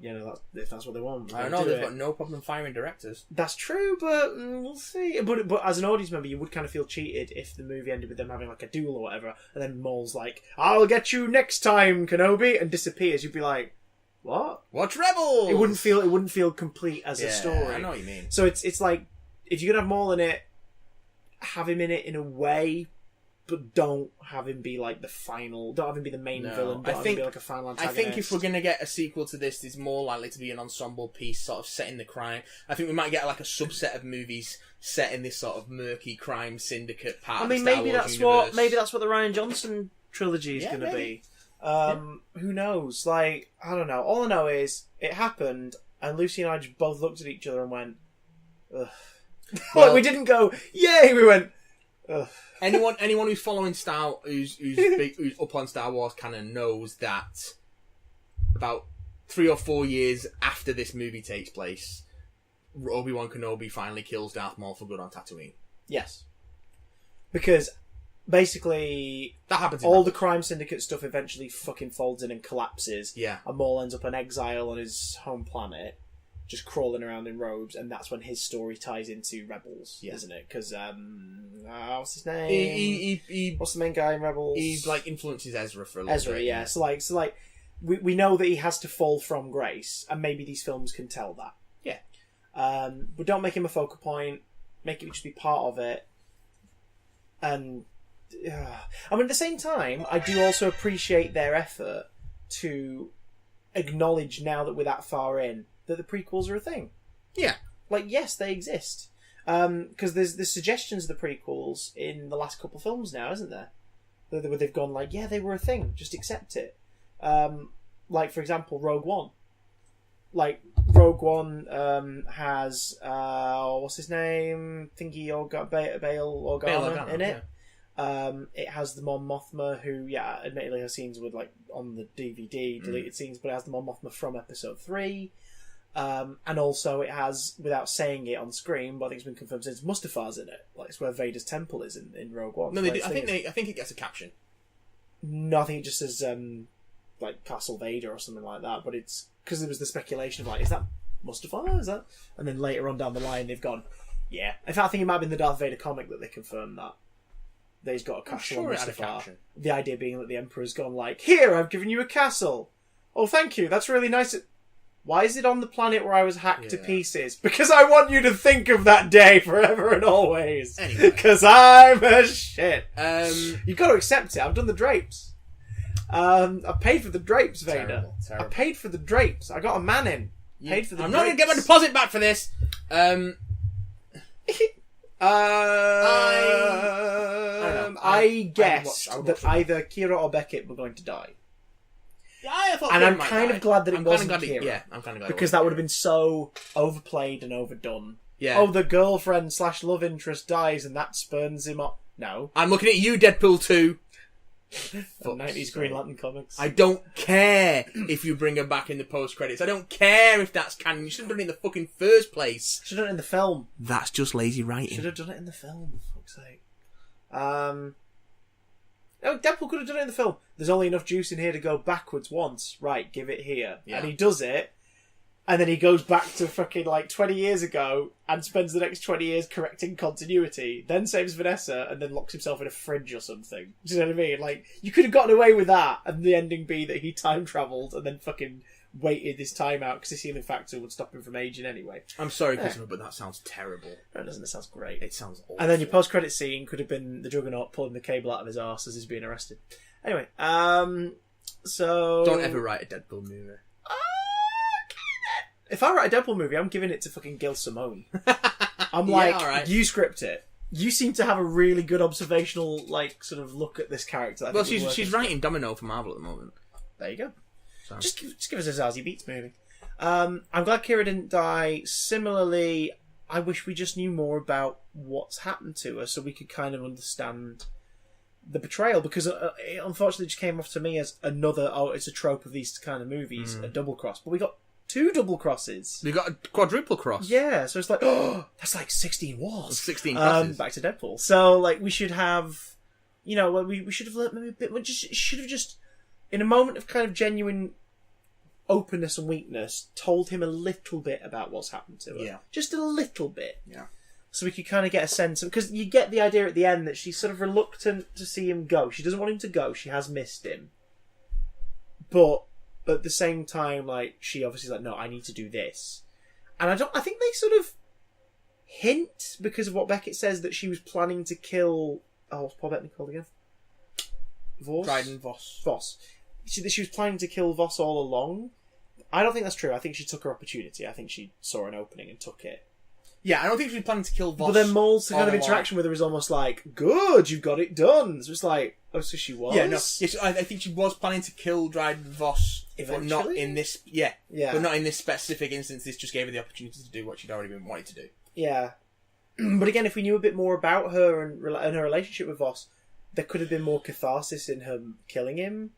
A: if that's what they want.
B: I don't know, they've got no problem firing directors.
A: That's true, but we'll see. But as an audience member, you would kind of feel cheated if the movie ended with them having like a duel or whatever, and then Maul's like, I'll get you next time, Kenobi, and disappears. You'd be like, what?
B: Watch Rebels!
A: It wouldn't feel complete as a story.
B: I know what you mean.
A: So it's like, if you're going to have Maul in it, have him in it in a way, but don't have him be like the final. Don't have him be the main villain. Don't have him be like a final antagonist.
B: I think if we're going to get a sequel to this, it's more likely to be an ensemble piece, sort of setting the crime. I think we might get like a subset of movies set in this sort of murky crime syndicate part. Of the Star Wars universe.
A: Maybe that's what the Rian Johnson trilogy is going to be. Who knows? Like, I don't know. All I know is it happened, and Lucy and I just both looked at each other and went, ugh. Well, like, we didn't go, yay! We went, ugh.
B: Anyone who's following who's up on Star Wars canon knows that about 3 or 4 years after this movie takes place, Obi-Wan Kenobi finally kills Darth Maul for good on Tatooine.
A: Yes, because basically
B: that happens.
A: All the crime syndicate stuff eventually fucking folds in and collapses.
B: Yeah,
A: and Maul ends up in exile on his home planet, just crawling around in robes, and that's when his story ties into Rebels, isn't it? Because what's his name? What's the main guy in Rebels?
B: He like influences Ezra for a little bit.
A: Yeah. So like, we know that he has to fall from grace, and maybe these films can tell that.
B: Yeah.
A: But don't make him a focal point. Make it just be part of it. And I mean, at the same time, I do also appreciate their effort to acknowledge now that we're that far in, that the prequels are a thing.
B: Yeah.
A: Like, yes, they exist. Because there's suggestions of the prequels in the last couple of films now, isn't there? Where they've gone like, yeah, they were a thing. Just accept it. Like, for example, Rogue One. Like, Rogue One has, what's his name? Thingy Bail Organa in it. Yeah. It has the Mon Mothma, who, admittedly her scenes were like on the DVD, deleted scenes, but it has the Mon Mothma from Episode 3. And also it has, without saying it on screen, but I think it's been confirmed since, Mustafa's in it. Like, it's where Vader's temple is in Rogue One.
B: No, I think it gets a caption.
A: No, I think it just says like Castle Vader or something like that. But it's because there was the speculation of like, is that Mustafa? Is that? And then later on down the line, they've gone, yeah. In fact, I think it might have been the Darth Vader comic that they confirmed that. That he's got a castle on Mustafa. The idea being that the Emperor's gone like, here, I've given you a castle. Oh, thank you. That's really nice. Why is it on the planet where I was hacked to pieces? Because I want you to think of that day forever and always.
B: Anyway.
A: Because I'm a shit. You've got to accept it. I've done the drapes. I paid for the drapes, Vader.
B: Terrible.
A: I paid for the drapes. I got a man in. Paid for the
B: I'm
A: drapes.
B: not going to get my deposit back for this.
A: I guess that either Kira or Beckett were going to die.
B: Yeah, I thought
A: and I'm kind of glad that it wasn't Kira.
B: I'm kind of glad
A: because that would have been so overplayed and overdone.
B: Yeah.
A: Oh, the girlfriend / love interest dies and that spurns him up. No.
B: I'm looking at you, Deadpool 2.
A: The 90s Green Lantern comics.
B: I don't care if you bring her back in the post-credits. I don't care if that's canon. You should have done it in the fucking first place.
A: Should have done it in the film.
B: That's just lazy writing.
A: Should have done it in the film, for fuck's sake. No, Deadpool could have done it in the film. There's only enough juice in here to go backwards once. Right, give it here. Yeah. And he does it, and then he goes back to fucking like 20 years ago and spends the next 20 years correcting continuity, then saves Vanessa, and then locks himself in a fridge or something. Do you know what I mean? Like, you could have gotten away with that, and the ending be that he time travelled and then fucking waited this time out because his healing factor would stop him from aging anyway.
B: I'm sorry, Christopher, but that sounds terrible.
A: No, it doesn't. It sounds great.
B: It sounds awful.
A: And then your post-credit scene could have been the Juggernaut pulling the cable out of his arse as he's being arrested. Anyway, so...
B: Don't ever write a Deadpool movie.
A: If I write a Deadpool movie, I'm giving it to fucking Gil Simone. I'm like,
B: right.
A: You script it. You seem to have a really good observational, like, sort of look at this character.
B: Well, she's writing Domino for Marvel at the moment.
A: There you go.
C: So.
A: Just give us a Zazie Beetz movie. I'm glad Kira didn't die. Similarly, I wish we just knew more about what's happened to her so we could kind of understand the betrayal, because it unfortunately just came off to me as another, it's a trope of these kind of movies, a double cross. But we got 2 double crosses.
C: We got a quadruple cross.
A: Yeah, so it's like, oh, that's like 16 wars.
C: 16 crosses.
A: Back to Deadpool. So, like, we should have, we should have learned maybe a bit, we should have just, in a moment of kind of genuine openness and weakness, told him a little bit about what's happened to her.
C: Yeah.
A: Just a little bit.
C: Yeah.
A: So we could kind of get a sense of, because you get the idea at the end that she's sort of reluctant to see him go. She doesn't want him to go. She has missed him. But at the same time, like, she obviously is like, no, I need to do this. And I think they sort of hint, because of what Beckett says, that she was planning to kill, what's Paul Bettany called again?
C: Dryden Voss.
A: Voss. She was planning to kill Voss all along. I don't think that's true. I think she took her opportunity. I think she saw an opening and took it.
C: Yeah, I don't think she was planning to kill Voss.
A: But then Mould's kind of interaction with her is almost like, good, you've got it done. So it's like, oh, so she was?
C: Yeah, no. Yes, I think she was planning to kill Dryden Voss.
A: Eventually?
C: But not in this... Yeah.
A: Yeah.
C: But not in this specific instance. This just gave her the opportunity to do what she'd already been wanting to do.
A: Yeah. But again, if we knew a bit more about her and her relationship with Voss, there could have been more catharsis in her killing him.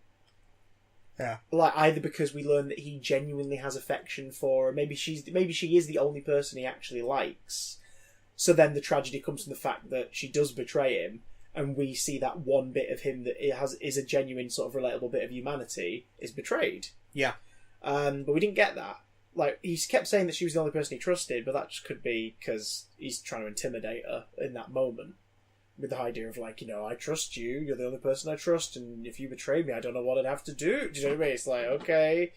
C: Yeah.
A: Like, either because we learn that he genuinely has affection for her, maybe she is the only person he actually likes. So then the tragedy comes from the fact that she does betray him, and we see that one bit of him that is a genuine sort of relatable bit of humanity is betrayed.
C: Yeah.
A: But we didn't get that. Like, he kept saying that she was the only person he trusted, but that just could be because he's trying to intimidate her in that moment. With the idea of, like, I trust you, you're the only person I trust, and if you betray me, I don't know what I'd have to do. Do you know what I mean? It's like, okay.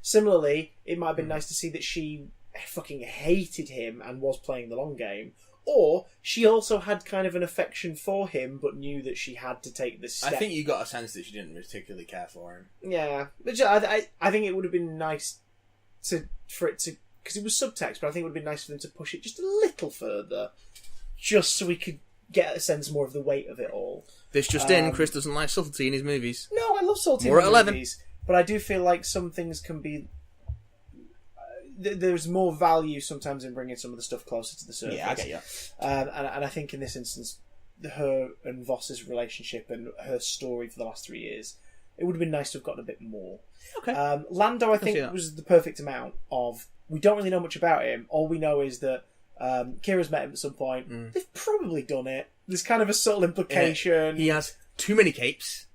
A: Similarly, it might have been nice to see that she fucking hated him and was playing the long game. Or she also had kind of an affection for him, but knew that she had to take this step.
C: I think you got a sense that she didn't particularly care for him.
A: Yeah. But I think it would have been nice for it to... Because it was subtext, but I think it would have been nice for them to push it just a little further. Just so we could get a sense more of the weight of it all.
C: This just in, Chris doesn't like subtlety in his movies.
A: No, I love salty
C: More at 11.
A: movies. But I do feel like some things can be... there's more value sometimes in bringing some of the stuff closer to the surface.
C: Yeah, I get you.
A: And I think in this instance, her and Voss's relationship and her story for the last 3 years, it would have been nice to have gotten a bit more.
C: Okay.
A: Lando, I think, was the perfect amount of... We don't really know much about him. All we know is that Kira's met him at some point. They've probably done it. There's kind of a subtle implication.
C: He has too many capes.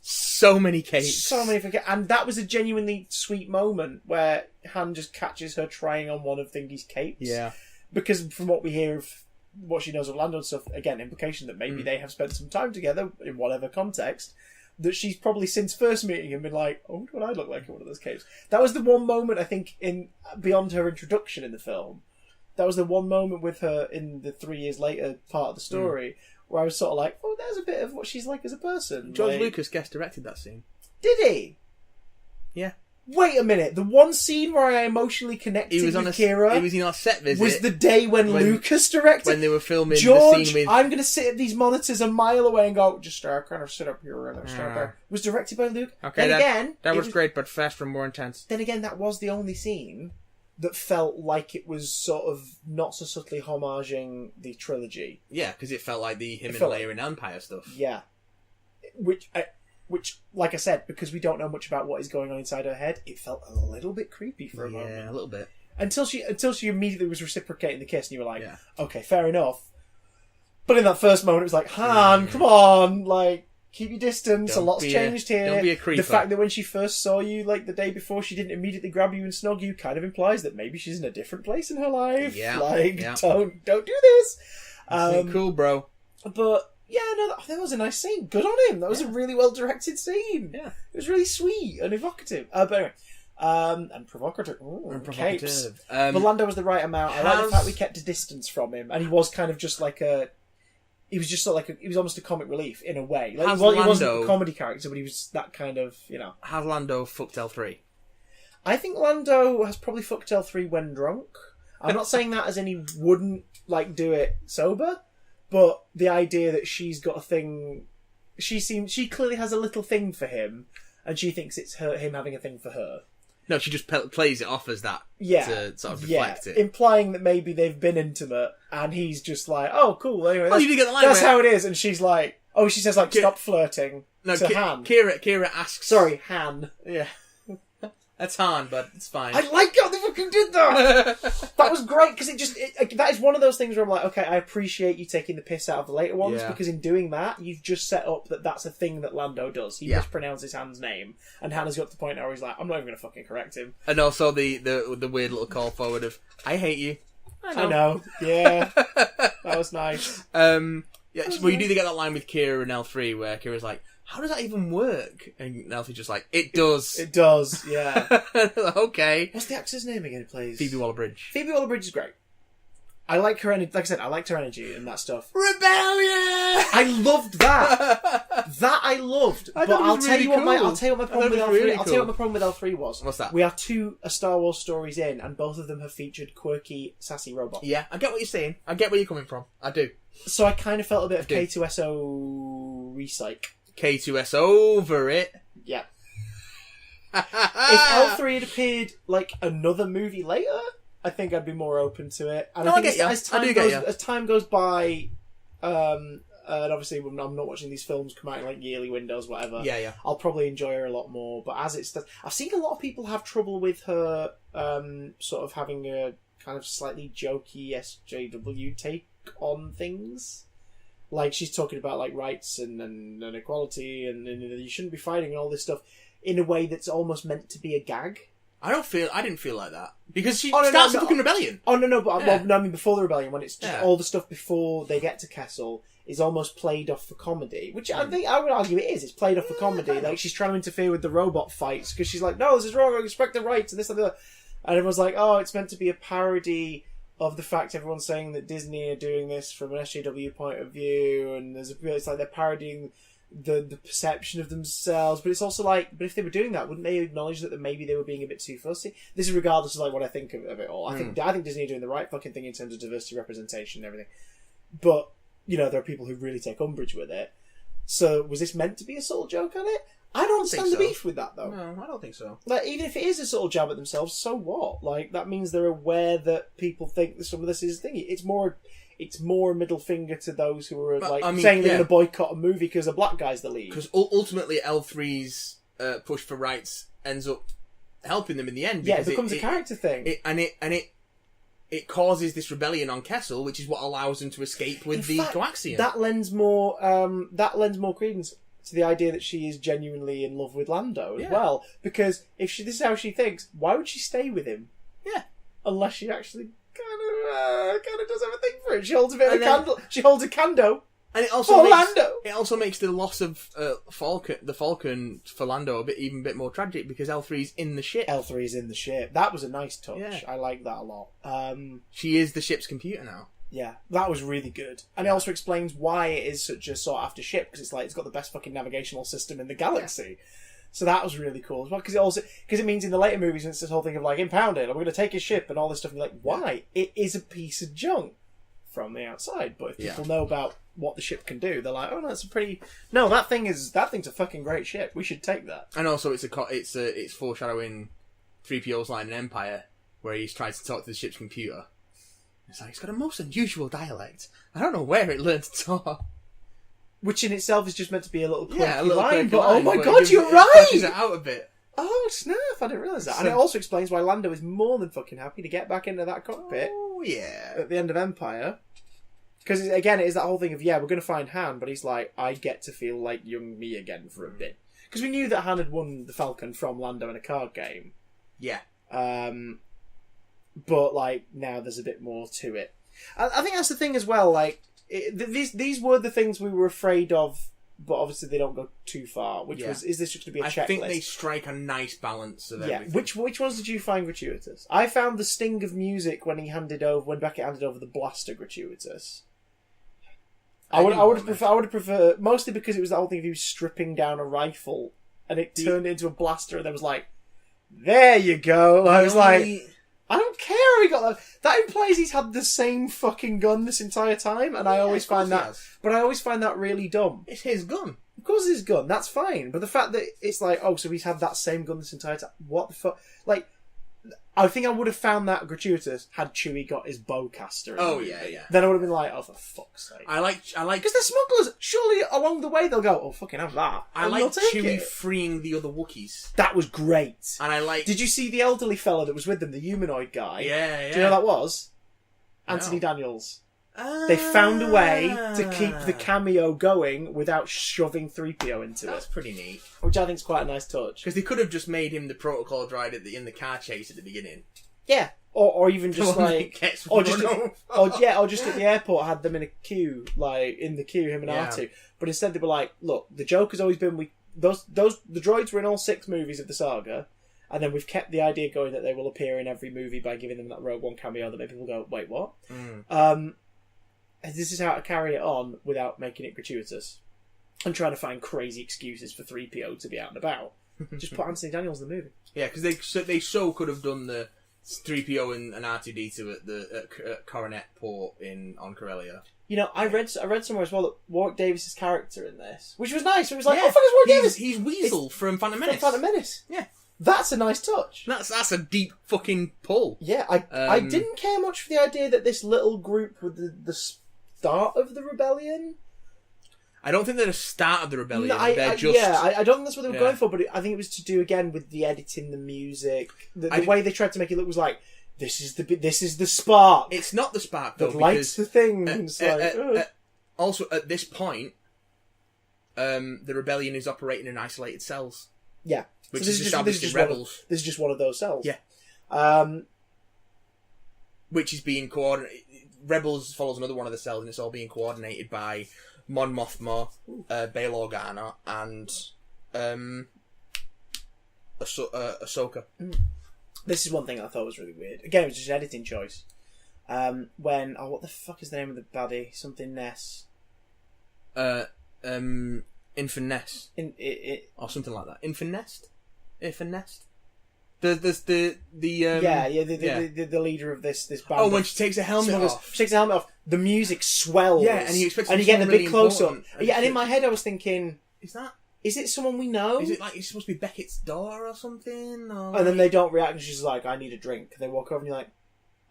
C: So many capes.
A: And that was a genuinely sweet moment where Han just catches her trying on one of Thingy's capes.
C: Yeah.
A: Because from what we hear of what she knows of Lando and stuff, again, implication that maybe they have spent some time together in whatever context, that she's probably since first meeting him been like, oh, what would I look like in one of those capes? That was the one moment, I think, beyond her introduction in the film. That was the one moment with her in the 3 years later part of the story where I was sort of like, oh, there's a bit of what she's like as a person.
C: George Lucas guest directed that scene.
A: Did he?
C: Yeah.
A: Wait a minute. The one scene where I emotionally connected with Kira...
C: He was in our set visit.
A: Was the day when Lucas directed...
C: When they were filming
A: George,
C: the scene with...
A: I'm going to sit at these monitors a mile away and go, just kind of sit up here and stand there. Was directed by Luke.
C: Okay,
A: then
C: that was great, but faster and more intense.
A: Then again, that was the only scene that felt like it was sort of not so subtly homaging the trilogy.
C: Yeah, because it felt like him and Leia in Empire stuff.
A: Yeah. Which, like I said, because we don't know much about what is going on inside her head, it felt a little bit creepy for a moment.
C: Yeah, a little bit.
A: Until she immediately was reciprocating the kiss, and you were like, okay, fair enough. But in that first moment, it was like, Han, come on, like, keep your distance. A lot's changed here.
C: Don't be a creeper.
A: The fact that when she first saw you, like, the day before, she didn't immediately grab you and snog you kind of implies that maybe she's in a different place in her life.
C: Yeah.
A: Like, don't do this.
C: Cool, bro.
A: But... yeah, no, that was a nice scene. Good on him. That was a really well-directed scene.
C: Yeah.
A: It was really sweet and evocative. But anyway. And provocative. Ooh,
C: And
A: capes.
C: provocative.
A: But Lando was the right amount. I like the fact we kept a distance from him. And he was kind of just like a... He was just sort of like he was almost a comic relief, in a way. Like, he wasn't a comedy character, but he was that kind of,
C: Has Lando fucked L3?
A: I think Lando has probably fucked L3 when drunk. I'm not saying that as in he wouldn't, like, do it sober. But the idea that she's got a thing... She clearly has a little thing for him. and she thinks it's him having a thing for her.
B: No, she just plays it off as that to sort of reflect it.
A: Implying that maybe they've been intimate, and he's just like, oh, cool, anyway,
B: you did get the line
A: that's how it is, and she's like, she says, like, stop flirting to Han.
B: Kira asks...
A: Sorry, Han.
B: Yeah. That's Han, but it's fine.
A: I like how they fucking did that! That was great, because that is one of those things where I'm like, okay, I appreciate you taking the piss out of the later ones, because in doing that, you've just set up that that's a thing that Lando does. He mispronounces Han's name, and Han has got to the point where he's like, I'm not even going to fucking correct him.
B: And also the weird little call forward of, I hate you.
A: I know. Yeah. That was nice.
B: You do get that line with Kira in L3 where Kira's like, how does that even work? And L3's just like, it does.
A: It does, yeah.
B: Okay.
A: What's the actress name again who plays?
B: Phoebe Waller-Bridge.
A: Phoebe Waller-Bridge is great. I like her energy. Like I said, I liked her energy and that stuff.
B: Rebellion!
A: I loved that. That I loved. But I'll tell you what my problem with L3. I'll tell you what my problem with L3 was.
B: What's that?
A: We are 2 Star Wars stories in, and both of them have featured quirky, sassy robots.
B: Yeah, I get what you're saying. I get where you're coming from. I do.
A: So I kind of felt a bit of K2SO recyc.
B: K2S over it.
A: Yeah. If L3 had appeared like another movie later, I think I'd be more open to it. And I think as time goes by, and obviously I'm not watching these films come out in like yearly windows, whatever.
B: Yeah.
A: I'll probably enjoy her a lot more. But as it starts, I've seen a lot of people have trouble with her sort of having a kind of slightly jokey SJW take on things. Like, she's talking about, like, rights and equality and you shouldn't be fighting and all this stuff in a way that's almost meant to be a gag.
B: I didn't feel like that. Because she starts a fucking rebellion.
A: Oh, no, but I mean before the rebellion, when it's just all the stuff before they get to Kessel is almost played off for comedy. Which I think, I would argue it is. It's played off for comedy. Like, she's trying to interfere with the robot fights because she's like, no, this is wrong, I respect the rights and this and that. And everyone's like, oh, it's meant to be a parody of the fact everyone's saying that Disney are doing this from an SJW point of view, and it's like they're parodying the perception of themselves, but it's also like, but if they were doing that, wouldn't they acknowledge that maybe they were being a bit too fussy? This is regardless of like what I think of it all. I think Disney are doing the right fucking thing in terms of diversity, representation, and everything. But there are people who really take umbrage with it. So was this meant to be a subtle joke on it? I don't understand the beef with that, though.
B: No, I don't think so.
A: Like, even if it is a subtle jab at themselves, so what? Like, that means they're aware that people think that some of this is a thingy. It's more a middle finger to those who are saying they're going to boycott a movie because a black guy's the lead.
B: Because ultimately, L3's push for rights ends up helping them in the end.
A: Yeah, it becomes a character thing,
B: it causes this rebellion on Kessel, which is what allows them to escape with the coaxium.
A: That lends more credence to the idea that she is genuinely in love with Lando as well. Because if this is how she thinks, why would she stay with him?
B: Yeah, unless
A: she actually kind of does have a thing for it. She holds a bit of a candle. She holds a candle.
B: And it also makes the loss of the Falcon for Lando even a bit more tragic because L3's in the ship.
A: L3's in the ship. That was a nice touch. Yeah. I like that a lot.
B: She is the ship's computer now.
A: Yeah, that was really good. And it also explains why it is such a sought after ship, because it's got the best fucking navigational system in the galaxy. Yeah. So that was really cool as well, because it means in the later movies it's this whole thing of like, impounded, and we're going to take his ship and all this stuff, and you're like, why? It is a piece of junk from the outside, but if people know about what the ship can do, they're like, oh no, that thing's a fucking great ship. We should take that.
B: And also it's foreshadowing 3PO's line in Empire where he's trying to talk to the ship's computer. It's like, it's got a most unusual dialect. I don't know where it learned to talk.
A: Which in itself is just meant to be a little quirky
B: line,
A: but oh my god, you're right!
B: It it out a bit.
A: Oh snap, I didn't realise that. And it also explains why Lando is more than fucking happy to get back into that cockpit.
B: Oh yeah.
A: At the end of Empire. Because again, it is that whole thing of, we're going to find Han, but he's like, I get to feel like young me again for a bit. Because we knew that Han had won the Falcon from Lando in a card game.
B: Yeah.
A: But like now there's a bit more to it. I think that's the thing as well. Like these were the things we were afraid of, but obviously they don't go too far. Which was, is this just going to be a checklist? I think
B: they strike a nice balance of everything.
A: Which ones did you find gratuitous? I found the sting of music when Beckett handed over the blaster gratuitous. I would have preferred, mostly because it was the whole thing of he was stripping down a rifle and it turned into a blaster and there was like, there you go. I was like, I don't care how he got that. That implies he's had the same fucking gun this entire time, and I always find that. But I always find that really dumb.
B: It's his gun.
A: Of course, it's his gun. That's fine. But the fact that it's like, oh, so he's had that same gun this entire time. What the fuck? Like, I think I would have found that gratuitous had Chewie got his bowcaster.
B: Yeah.
A: Then I would have been like, oh, for fuck's sake.
B: I like
A: because they're smugglers. Surely along the way they'll go, oh, fucking have that.
B: I like Chewie freeing the other Wookiees.
A: That was great.
B: And I like.
A: Did you see the elderly fella that was with them, the humanoid guy?
B: Yeah.
A: Do you know who that was? Anthony Daniels. They found a way to keep the cameo going without shoving 3PO into it.
B: That's pretty neat.
A: Which I think is quite a nice touch.
B: Because they could have just made him the protocol droid in the car chase at the beginning.
A: Yeah. Or even just like... Or just at the airport had them in a queue, like, in the queue, him and R2. But instead they were like, look, the joke has always been... the droids were in all 6 movies of the saga, and then we've kept the idea going that they will appear in every movie by giving them that Rogue One cameo that made people go, wait, what? This is how to carry it on without making it gratuitous and trying to find crazy excuses for 3PO to be out and about. Just put Anthony Daniels in the movie. Yeah, because
B: they could have done the 3PO and R2-D2 at Coronet Port on Corellia.
A: You know, I read somewhere as well that Warwick Davis' character in this, which was nice. It was like, oh, fuck, it's Warwick Davis.
B: He's Weasel from Phantom Menace.
A: From Phantom Menace.
B: Yeah.
A: That's a nice touch.
B: That's a deep fucking pull.
A: Yeah, I didn't care much for the idea that this little group with the start of the rebellion.
B: I don't think they're the start of the rebellion.
A: No, I don't think that's what they were going for, but I think it was to do again with the editing, the music, the way they tried to make it look was like, this is the spark.
B: It's not the spark though.
A: That lights the things.
B: Also, at this point, the rebellion is operating in isolated cells.
A: Yeah,
B: which is established in Rebels.
A: This is just one of those cells.
B: Yeah. Which is being coordinated. Rebels follows another one of the cells, and it's all being coordinated by Mon Mothma, Bail Organa, and Ahsoka.
A: This is one thing I thought was really weird. Again, it was just an editing choice. What the fuck is the name of the baddie? Something Ness.
B: Infant Nest. Or something like that. Infant Nest? Infant Nest? The leader of this band. Oh, when she takes her helmet off.
A: She takes her helmet off, the music swells.
B: Yeah, and you
A: get the big close up.
B: And
A: Yeah, and in my head I was thinking,
B: is
A: it someone we know?
B: Is it like it's supposed to be Beckett's daughter or something? Or
A: and then they don't react, and she's like, I need a drink. They walk over and you're like,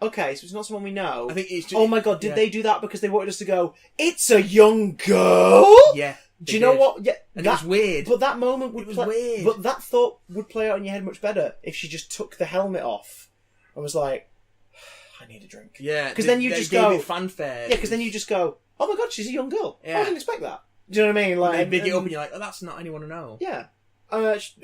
A: okay, so it's not someone we know.
B: I think it's just,
A: oh my god, did they do that because they wanted us to go, it's a young girl?
B: Yeah.
A: Do you know what? Yeah,
B: and it was weird.
A: But that moment would play.
B: Weird.
A: But that thought would play out in your head much better if she just took the helmet off and was like, I need a drink.
B: Yeah.
A: Because then you just
B: go
A: fanfare. Yeah, because then you just go, oh my god, she's a young girl.
B: Yeah.
A: I didn't expect that. Do you know what I mean? Like,
B: they big it up and you're like, oh, that's not anyone to know.
A: Yeah.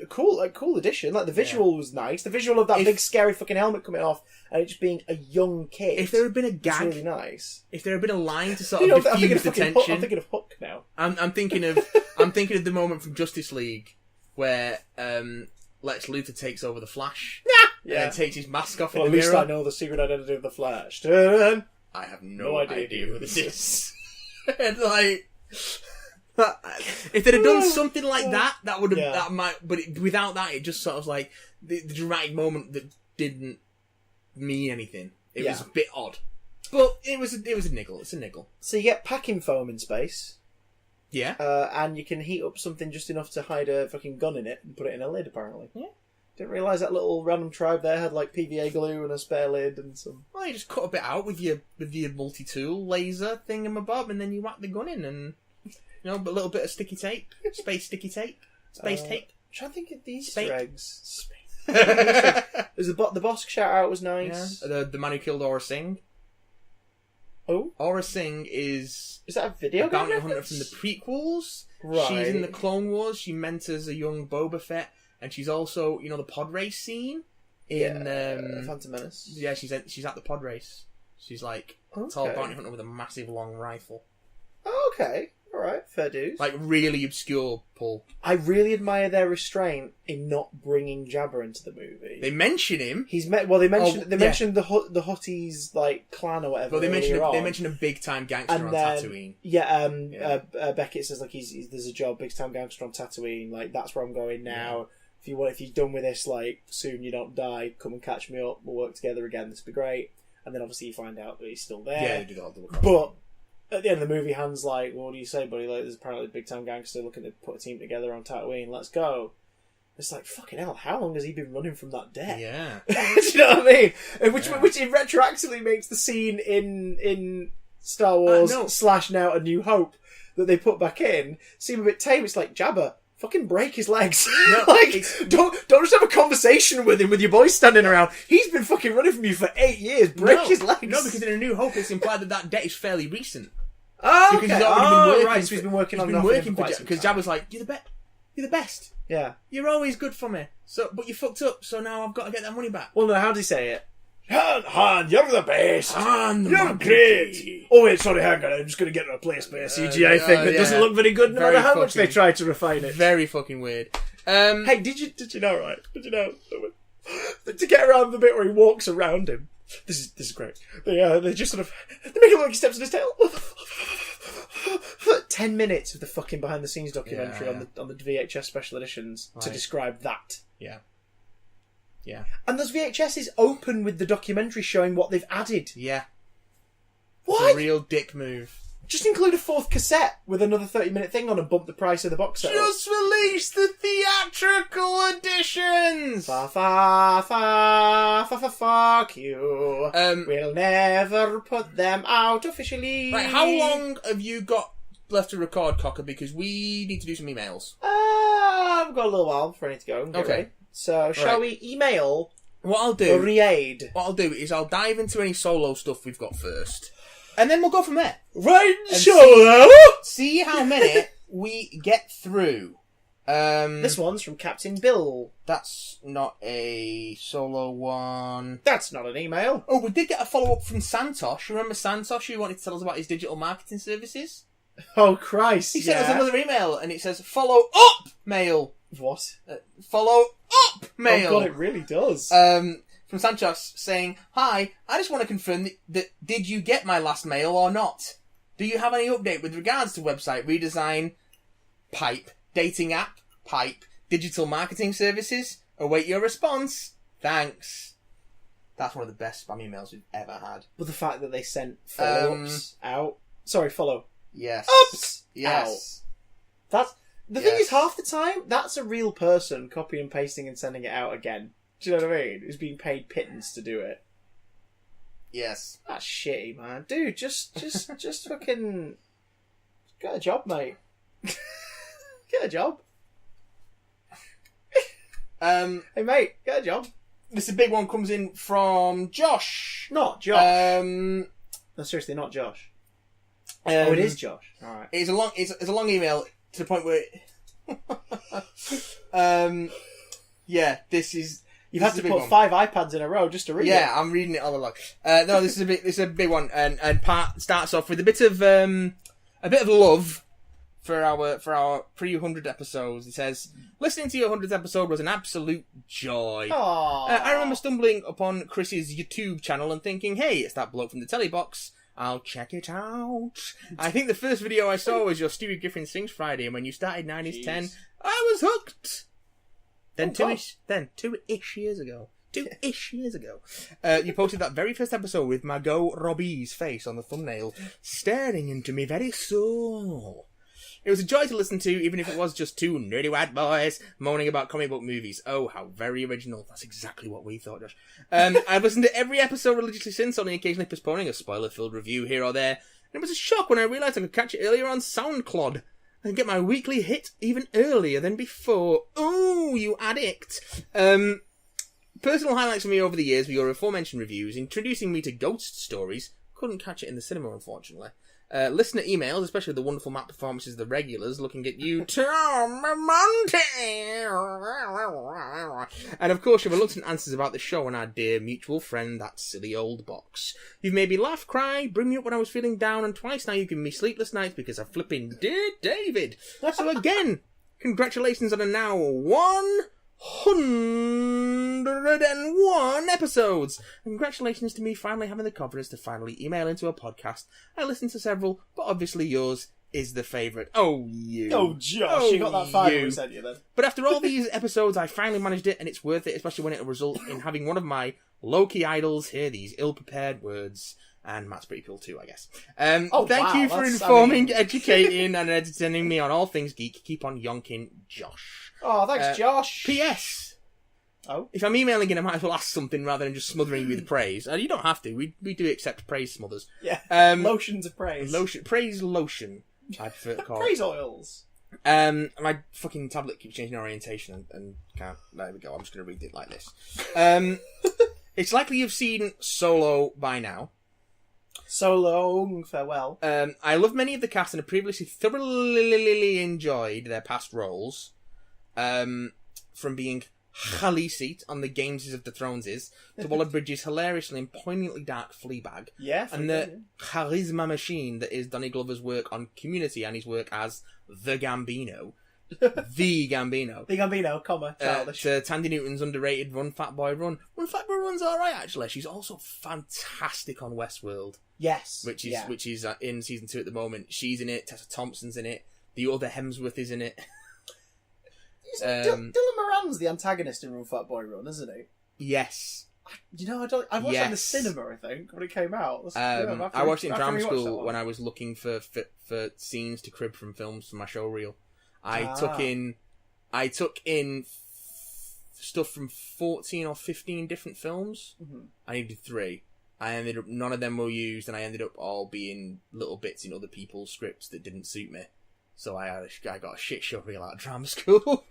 A: Cool addition. Like the visual was nice. The visual of that big scary fucking helmet coming off and it just being a young kid.
B: If there had been a gag,
A: really nice.
B: If there had been a line to sort of diffuse the tension,
A: I'm thinking of Hook now.
B: I'm thinking of the moment from Justice League where Lex Luthor takes over the Flash, and then takes his mask off.
A: Well,
B: in
A: at
B: the
A: least
B: mirror.
A: I know the secret identity of the Flash.
B: I have no idea who this is. And like. If they'd have done something like that, that would have that might. But without that, it just sort of like the dramatic moment that didn't mean anything. It was a bit odd, but it was a niggle. It's a niggle.
A: So you get packing foam in space,
B: yeah,
A: and you can heat up something just enough to hide a fucking gun in it and put it in a lid. Apparently, didn't realise that little random tribe there had like PVA glue and a spare lid and some.
B: Well, you just cut a bit out with your multi-tool laser thingamabob, and then you whack the gun in and. You know, a little bit of sticky tape, space sticky tape, space tape.
A: I'm trying to think of these
B: Easter
A: eggs. There's the Bosk shout out was nice.
B: Yeah. The man who killed Aura Singh.
A: Oh,
B: Aura Singh is
A: that a video
B: a bounty hunter from the prequels.
A: Right.
B: She's in the Clone Wars. She mentors a young Boba Fett, and she's also the pod race scene in
A: Phantom Menace.
B: Yeah, she's at the pod race. She's like a tall bounty hunter with a massive long rifle.
A: Oh, okay. Alright, fair dues.
B: Like, really obscure pull.
A: I really admire their restraint in not bringing Jabba into the movie.
B: They mention him.
A: They mentioned the Huttese like clan or whatever.
B: Well, they mention a big time gangster on Tatooine.
A: Yeah, Beckett says like he's there's a job, big time gangster on Tatooine. Like that's where I'm going now. Yeah. If you're done with this, like soon you don't die, come and catch me up. We'll work together again. This will be great. And then obviously you find out that he's still there.
B: Yeah, they do that.
A: But at the end of the movie, Han's like, well, what do you say, buddy? Like, there's apparently a big-time gangster looking to put a team together on Tatooine. Let's go. It's like, fucking hell, how long has he been running from that death?
B: Yeah.
A: Do you know what I mean? Which it retroactively makes the scene in Star Wars / now A New Hope that they put back in seem a bit tame. It's like, Jabba, fucking break his legs. No, like, don't just have a conversation with him with your boys standing around. He's been fucking running from you for 8 years. Break his legs.
B: No, because in A New Hope it's implied that debt is fairly recent.
A: Oh, okay.
B: Because he's already been working.
A: Right, so he's been working for
B: because Jabba's like, you're the best.
A: Yeah.
B: You're always good for me. But you fucked up, so now I've got to get that money back.
A: Well, no, how does he say it? Han, you're the best.
B: Han,
A: you're great. Oh wait, sorry, hang on. I'm just going to get replaced by a CGI thing that doesn't look very good, no matter how much they try to refine it.
B: Very fucking weird.
A: Hey, did you know? Right? Did you know to get around the bit where he walks around him? This is great. They just sort of they make it look like he steps on his tail. 10 minutes of the fucking behind the scenes documentary on the VHS special editions to describe that.
B: Yeah.
A: And those VHSs open with the documentary showing what they've added.
B: Yeah.
A: What?
B: It's a real dick move.
A: Just include a 4th cassette with another 30-minute thing on and bump the price of the box set.
B: Just release the theatrical editions!
A: Fuck you. We'll never put them out officially.
B: Right, how long have you got left to record, Cocker? Because we need to do some emails.
A: I've got a little while before I need to go. Okay. Ready. So, shall we email
B: What I'll do is I'll dive into any solo stuff we've got first. And then we'll go from there.
A: Right, solo!
B: See how many we get through.
A: This one's from Captain Bill.
B: That's not a solo one.
A: That's not an email.
B: Oh, we did get a follow-up from Santosh. Remember Santosh who wanted to tell us about his digital marketing services?
A: Oh, Christ,
B: He sent us another email and it says, follow up mail.
A: What?
B: Follow up mail.
A: Oh, God, it really does.
B: From Santos saying, hi, I just want to confirm that did you get my last mail or not? Do you have any update with regards to website redesign, pipe, dating app, pipe, digital marketing services? Await your response. Thanks. That's one of the best spam emails we've ever had.
A: But the fact that they sent follow-ups out. Sorry, follow.
B: Yes.
A: Ups!
B: Yes.
A: Out. That's... The thing is, half the time, that's a real person copy and pasting and sending it out again. Do you know what I mean? Who's being paid pittance to do it.
B: Yes.
A: That's shitty, man. Dude, just fucking... Get a job, mate. Get a job. Hey, mate, get a job.
B: This is a big one, comes in from Josh.
A: Not Josh. No, seriously, not Josh. Oh, it is Josh. All right.
B: It's a long email to the point where... this is...
A: You've had to put 5 iPads in a row just to read it.
B: Yeah, I'm reading it all along. No, this is a big one, and Pat starts off with a bit of love for our pre-100 episodes. He says, listening to your 100th episode was an absolute joy. I remember stumbling upon Chris's YouTube channel and thinking, hey, it's that bloke from the telly box. I'll check it out. I think the first video I saw was your Stewie Griffin Sings Friday, and when you started 9 is 10, I was hooked. Then two-ish years ago, you posted that very first episode with Margot Robbie's face on the thumbnail, staring into me very soul. It was a joy to listen to, even if it was just 2 nerdy white boys moaning about comic book movies. Oh, how very original. That's exactly what we thought, Josh. I've listened to every episode religiously since, only occasionally postponing a spoiler-filled review here or there. And it was a shock when I realised I could catch it earlier on SoundCloud and get my weekly hit even earlier than before. Ooh, you addict. Personal highlights for me over the years were your aforementioned reviews, introducing me to ghost stories. Couldn't catch it in the cinema, unfortunately. Listener emails, especially the wonderful map performances of the regulars, looking at you, Tom Monty! And of course your reluctant answers about the show and our dear mutual friend, that silly old box. You've made me laugh, cry, bring me up when I was feeling down, and twice now you've given me sleepless nights because I flipping dear David. So again, congratulations on a now 101 episodes. Congratulations to me finally having the confidence to finally email into a podcast. I listened to several, but obviously yours is the favourite. Oh, you.
A: Oh, Josh, you got that 5 we sent you then.
B: But after all these episodes, I finally managed it, and it's worth it, especially when it will result in having one of my low-key idols hear these ill-prepared words. And Matt's pretty cool too, I guess.
A: Thank
B: You for informing, educating, and entertaining me on all things geek. Keep on yonking, Josh.
A: Oh, thanks, Josh.
B: P.S.
A: Oh?
B: If I'm emailing in, I might as well ask something rather than just smothering you with praise. You don't have to. We do accept praise smothers.
A: Yeah. Lotions of praise.
B: Praise lotion, I prefer to call it.
A: Praise oils.
B: My fucking tablet keeps changing orientation and can't. There we go. I'm just going to read it like this. It's likely you've seen Solo by now.
A: SOLOng, farewell.
B: I love many of the cast and have previously thoroughly enjoyed their past roles. From being Khaleesi on the Games of the Thrones to Waller Bridges' hilariously and poignantly dark Fleabag.
A: Yeah.
B: And the charisma machine that is Donny Glover's work on Community and his work as the Gambino. The Gambino,
A: childish.
B: To Tandy Newton's underrated Run Fat Boy Run. Run Fat Boy Run's alright, actually. She's also fantastic on Westworld.
A: Yes.
B: Which is in season 2 at the moment. She's in it. Tessa Thompson's in it. The other Hemsworth is in it.
A: Dylan Moran's the antagonist in Run Fat Boy Run, isn't he?
B: Yes.
A: I watched it in the cinema, I think, when it came out.
B: I watched it in drama school when I was looking for scenes to crib from films for my show reel. I took in stuff from 14 or 15 different films. Mm-hmm. I needed 3. None of them were used, and I ended up all being little bits in other people's scripts that didn't suit me. So I got a shit show reel out of drama school.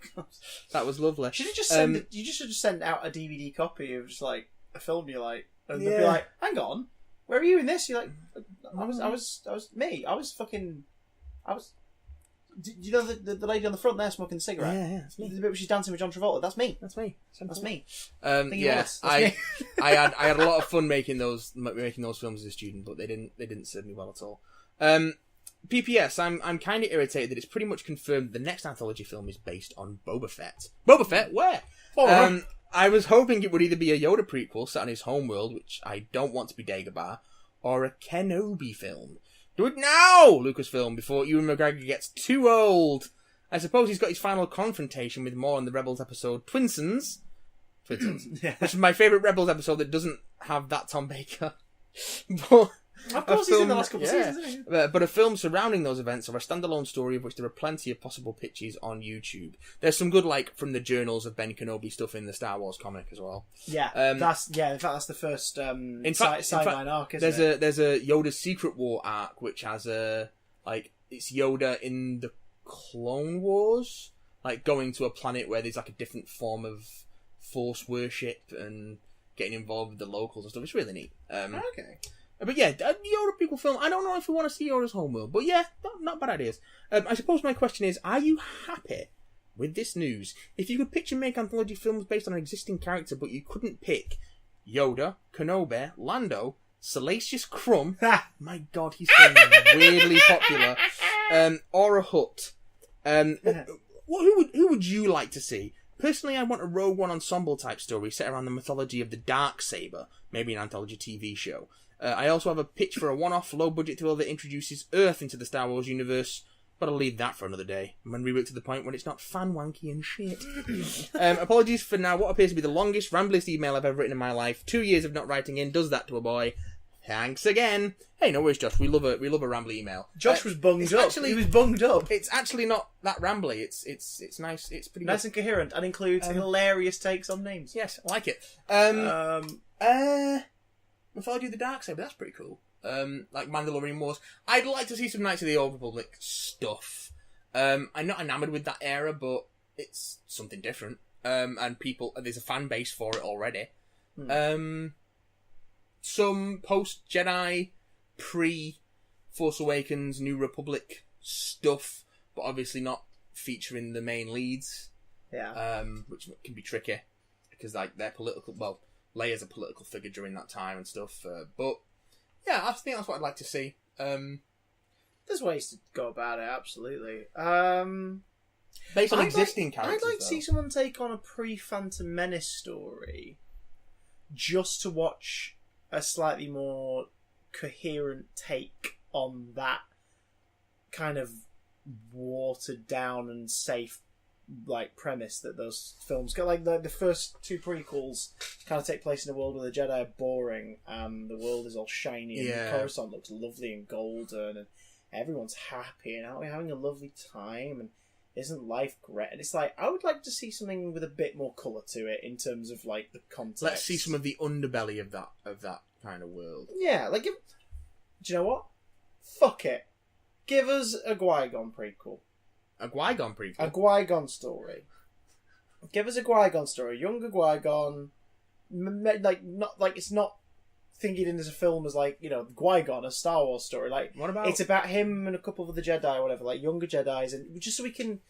B: That was lovely.
A: You should have just sent out a DVD copy of just like a film you like, and they'd be like, "Hang on, where are you in this?" You're like, "I was me. I was." Do you know the lady on the front there smoking a cigarette?
B: Yeah, that's me.
A: The bit where she's dancing with John Travolta. That's me.
B: That's me.
A: I
B: had a lot of fun making those films as a student, but they didn't serve me well at all. PPS, I'm kind of irritated that it's pretty much confirmed the next anthology film is based on Boba Fett. Boba Fett, where? I was hoping it would either be a Yoda prequel set on his homeworld, which I don't want to be Dagobah, or a Kenobi film. Do it now, Lucasfilm, before Ewan McGregor gets too old. I suppose he's got his final confrontation with Maul in the Rebels episode Twinsons,
A: Yeah.
B: which is my favourite Rebels episode that doesn't have that Tom Baker. But
A: of course, he's in the last couple of seasons, isn't he?
B: But a film surrounding those events or a standalone story of which there are plenty of possible pitches on YouTube. There's some good, like, from the journals of Ben Kenobi stuff in the Star Wars comic as well.
A: Yeah, in fact, that's the first sideline arc, isn't it?
B: There's a Yoda's Secret War arc, which has it's Yoda in the Clone Wars, like, going to a planet where there's, like, a different form of Force worship and getting involved with the locals and stuff. It's really neat.
A: Okay.
B: But yeah, the Yoda prequel film, I don't know if we want to see Yoda's homeworld, but yeah, not bad ideas. I suppose my question is, are you happy with this news? If you could pitch and make anthology films based on an existing character, but you couldn't pick Yoda, Kenobi, Lando, Salacious Crumb, my god, he's so weirdly popular, or a Hutt, who would you like to see? Personally, I want a Rogue One ensemble type story set around the mythology of the Darksaber, maybe an anthology TV show. I also have a pitch for a one-off, low-budget thriller that introduces Earth into the Star Wars universe, but I'll leave that for another day, when we work to the point when it's not fan-wanky and shit. Apologies for now what appears to be the longest, rambliest email I've ever written in my life. 2 years of not writing in does that to a boy. Thanks again. Hey, no worries, Josh. We love a rambly email.
A: Josh was bunged up. He was bunged up.
B: It's actually not that rambly. It's nice. It's pretty
A: nice and coherent, and includes hilarious takes on names.
B: Yes, I like it. Mythology of the Darksaber, that's pretty cool. Like Mandalorian Wars. I'd like to see some Knights of the Old Republic stuff. I'm not enamoured with that era, but it's something different. And there's a fan base for it already. Some post-Jedi, pre-Force Awakens, New Republic stuff, but obviously not featuring the main leads.
A: Yeah.
B: Which can be tricky, because like they're political, well, Leia's a political figure during that time and stuff, but yeah, I think that's what I'd like to see.
A: There's ways to go about it, absolutely.
B: Based on existing characters,
A: I'd like to see someone take on a pre-Phantom Menace story just to watch a slightly more coherent take on that kind of watered down and safe like premise that those films got. Like the first two prequels kind of take place in a world where the Jedi are boring and the world is all shiny and Coruscant looks lovely and golden and everyone's happy and aren't we having a lovely time and isn't life great? And it's like, I would like to see something with a bit more colour to it in terms of like the context.
B: Let's see some of the underbelly of that kind of world.
A: Yeah, like do you know what? Fuck it. Give us a Qui-Gon prequel.
B: A Qui-Gon prequel?
A: A Qui-Gon story. Give us a Qui-Gon story. Younger Qui-Gon. Like, not like it's not thinking in as a film as like, you know, Qui-Gon, a Star Wars story. Like,
B: what about...
A: It's about him and a couple of other Jedi or whatever, like younger Jedis, and just so we can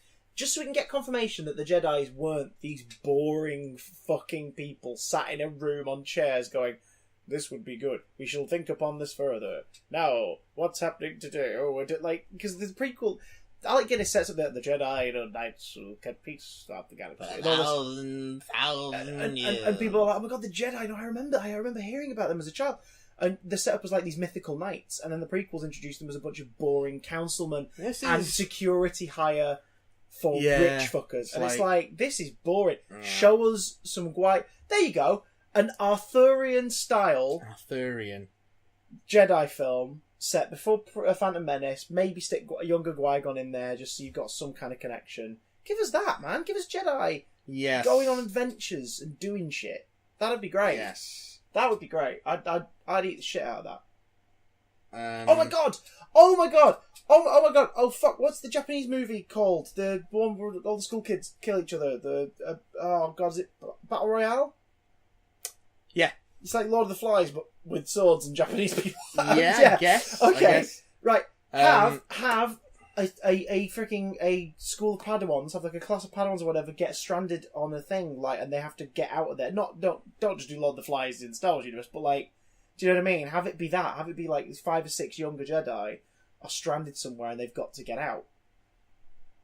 A: get confirmation that the Jedis weren't these boring fucking people sat in a room on chairs going, this would be good. We shall think upon this further. Now, what's happening today? Oh, like, because the prequel, Alec Guinness sets up the Jedi, you know, knights who kept peace throughout the galaxy. And people are like, oh my god, the Jedi. No, I remember hearing about them as a child. And the setup was like these mythical knights, and then the prequels introduced them as a bunch of boring councilmen and security hire for rich fuckers. And it's like, this is boring. Show us some There you go. An Arthurian-style Jedi film set before Phantom Menace. Maybe stick a younger Qui-Gon in there just so you've got some kind of connection. Give us that, man. Give us Jedi going on adventures and doing shit. That'd be great.
B: Yes.
A: That would be great. I'd eat the shit out of that. Oh my god! Oh my god! Oh my god! Oh fuck! What's the Japanese movie called? The one where all the school kids kill each other. Oh god! Is it Battle Royale?
B: Yeah.
A: It's like Lord of the Flies, but with swords and Japanese people.
B: I guess.
A: Okay.
B: I guess.
A: Right. Have a freaking a school of Padawans, have like a class of Padawans or whatever, get stranded on a thing, like, and they have to get out of there. Don't just do Lord of the Flies in Star Wars universe, but like, do you know what I mean? Have it be that. Have it be like 5 or 6 younger Jedi are stranded somewhere and they've got to get out.